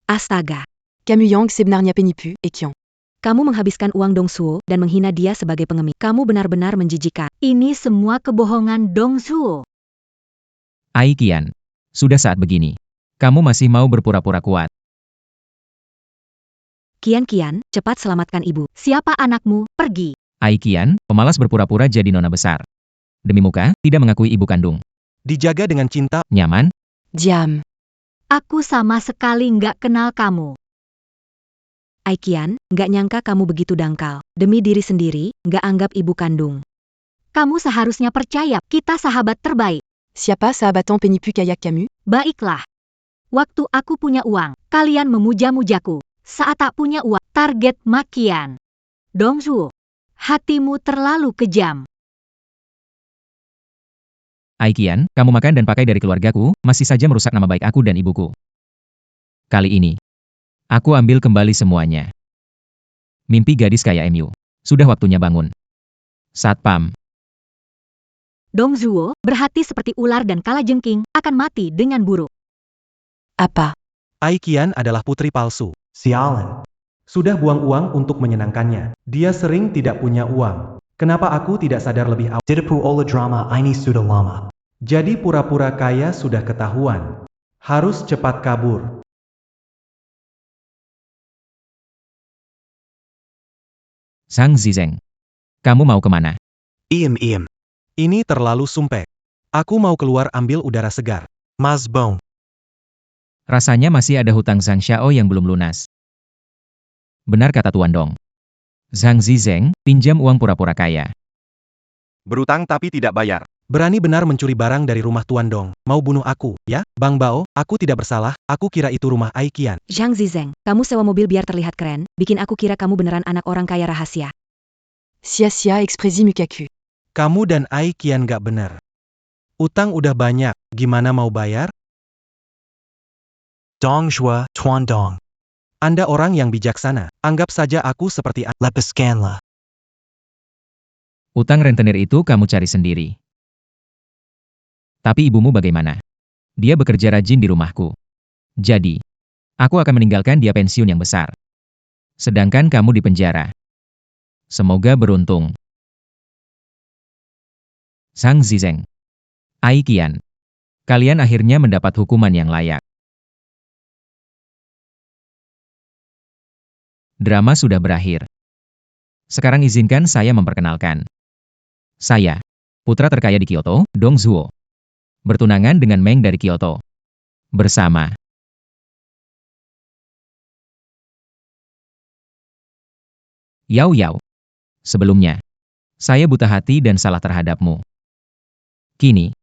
Speaker 3: Astaga.
Speaker 4: Camuyang sebenarnya penipu, Ekian.
Speaker 3: Kamu menghabiskan uang Dong Suo dan menghina dia sebagai pengemis. Kamu benar-benar menjijikan. Ini semua kebohongan Dong Suo.
Speaker 1: Ai Qian, sudah saat begini. Kamu masih mau berpura-pura kuat.
Speaker 3: Qian, cepat selamatkan ibu. Siapa anakmu? Pergi.
Speaker 1: Ai Qian, pemalas berpura-pura jadi nona besar. Demi muka, tidak mengakui ibu kandung.
Speaker 2: Dijaga dengan cinta.
Speaker 1: Nyaman?
Speaker 4: Diam.
Speaker 3: Aku sama sekali nggak kenal kamu. Ai Qian, nggak nyangka kamu begitu dangkal. Demi diri sendiri, nggak anggap ibu kandung. Kamu seharusnya percaya, kita sahabat terbaik.
Speaker 4: Siapa sahabatan penipu kayak Camus?
Speaker 3: Baiklah. Waktu aku punya uang, kalian memuja-mujaku. Saat tak punya uang, target makian. Dong Suo, hatimu terlalu kejam.
Speaker 1: Ai Qian, kamu makan dan pakai dari keluargaku, masih saja merusak nama baik aku dan ibuku. Kali ini, aku ambil kembali semuanya. Mimpi gadis kaya MU. Sudah waktunya bangun. Satpam.
Speaker 3: Dong Suo, berhati seperti ular dan kalajengking, akan mati dengan buruk.
Speaker 4: Apa?
Speaker 2: Ai Qian adalah putri palsu.
Speaker 8: Sialan.
Speaker 2: Sudah buang uang untuk menyenangkannya. Dia sering tidak punya uang. Kenapa aku tidak sadar lebih awal?
Speaker 8: Didapu ola drama ini sudah lama.
Speaker 2: Jadi pura-pura kaya sudah ketahuan. Harus cepat kabur.
Speaker 1: Sang Zizeng. Kamu mau kemana?
Speaker 8: Iem.
Speaker 2: Ini terlalu sumpek. Aku mau keluar ambil udara segar.
Speaker 8: Mas Bong.
Speaker 1: Rasanya masih ada hutang Zhang Xiao yang belum lunas. Benar kata Tuan Dong. Zhang Zizeng, pinjam uang pura-pura kaya.
Speaker 10: Berutang tapi tidak bayar.
Speaker 2: Berani benar mencuri barang dari rumah Tuan Dong. Mau bunuh aku, ya? Bang Bao, aku tidak bersalah. Aku kira itu rumah Ai Qian.
Speaker 3: Zhang Zizeng, kamu sewa mobil biar terlihat keren, bikin aku kira kamu beneran anak orang kaya rahasia.
Speaker 4: Sia-sia ekspresi mukaku.
Speaker 2: Kamu dan Ai Qian gak bener. Utang udah banyak, gimana mau bayar?
Speaker 8: Dong Shua, Tuan Dong.
Speaker 2: Anda orang yang bijaksana. Anggap saja aku seperti
Speaker 8: Lepaskanlah.
Speaker 1: Utang rentenir itu kamu cari sendiri. Tapi ibumu bagaimana? Dia bekerja rajin di rumahku. Jadi, aku akan meninggalkan dia pensiun yang besar. Sedangkan kamu di penjara. Semoga beruntung. Sang Zizeng. Ai Qian. Kalian akhirnya mendapat hukuman yang layak. Drama sudah berakhir. Sekarang izinkan saya memperkenalkan. Saya, putra terkaya di Kyoto, Dong Zuo. Bertunangan dengan Meng dari Kyoto. Bersama. Yao Yao. Sebelumnya, saya buta hati dan salah terhadapmu. Kini,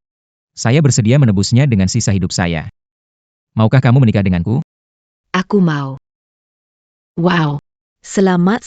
Speaker 1: saya bersedia menebusnya dengan sisa hidup saya. Maukah kamu menikah denganku?
Speaker 3: Aku mau.
Speaker 4: Wow.
Speaker 3: Selamat.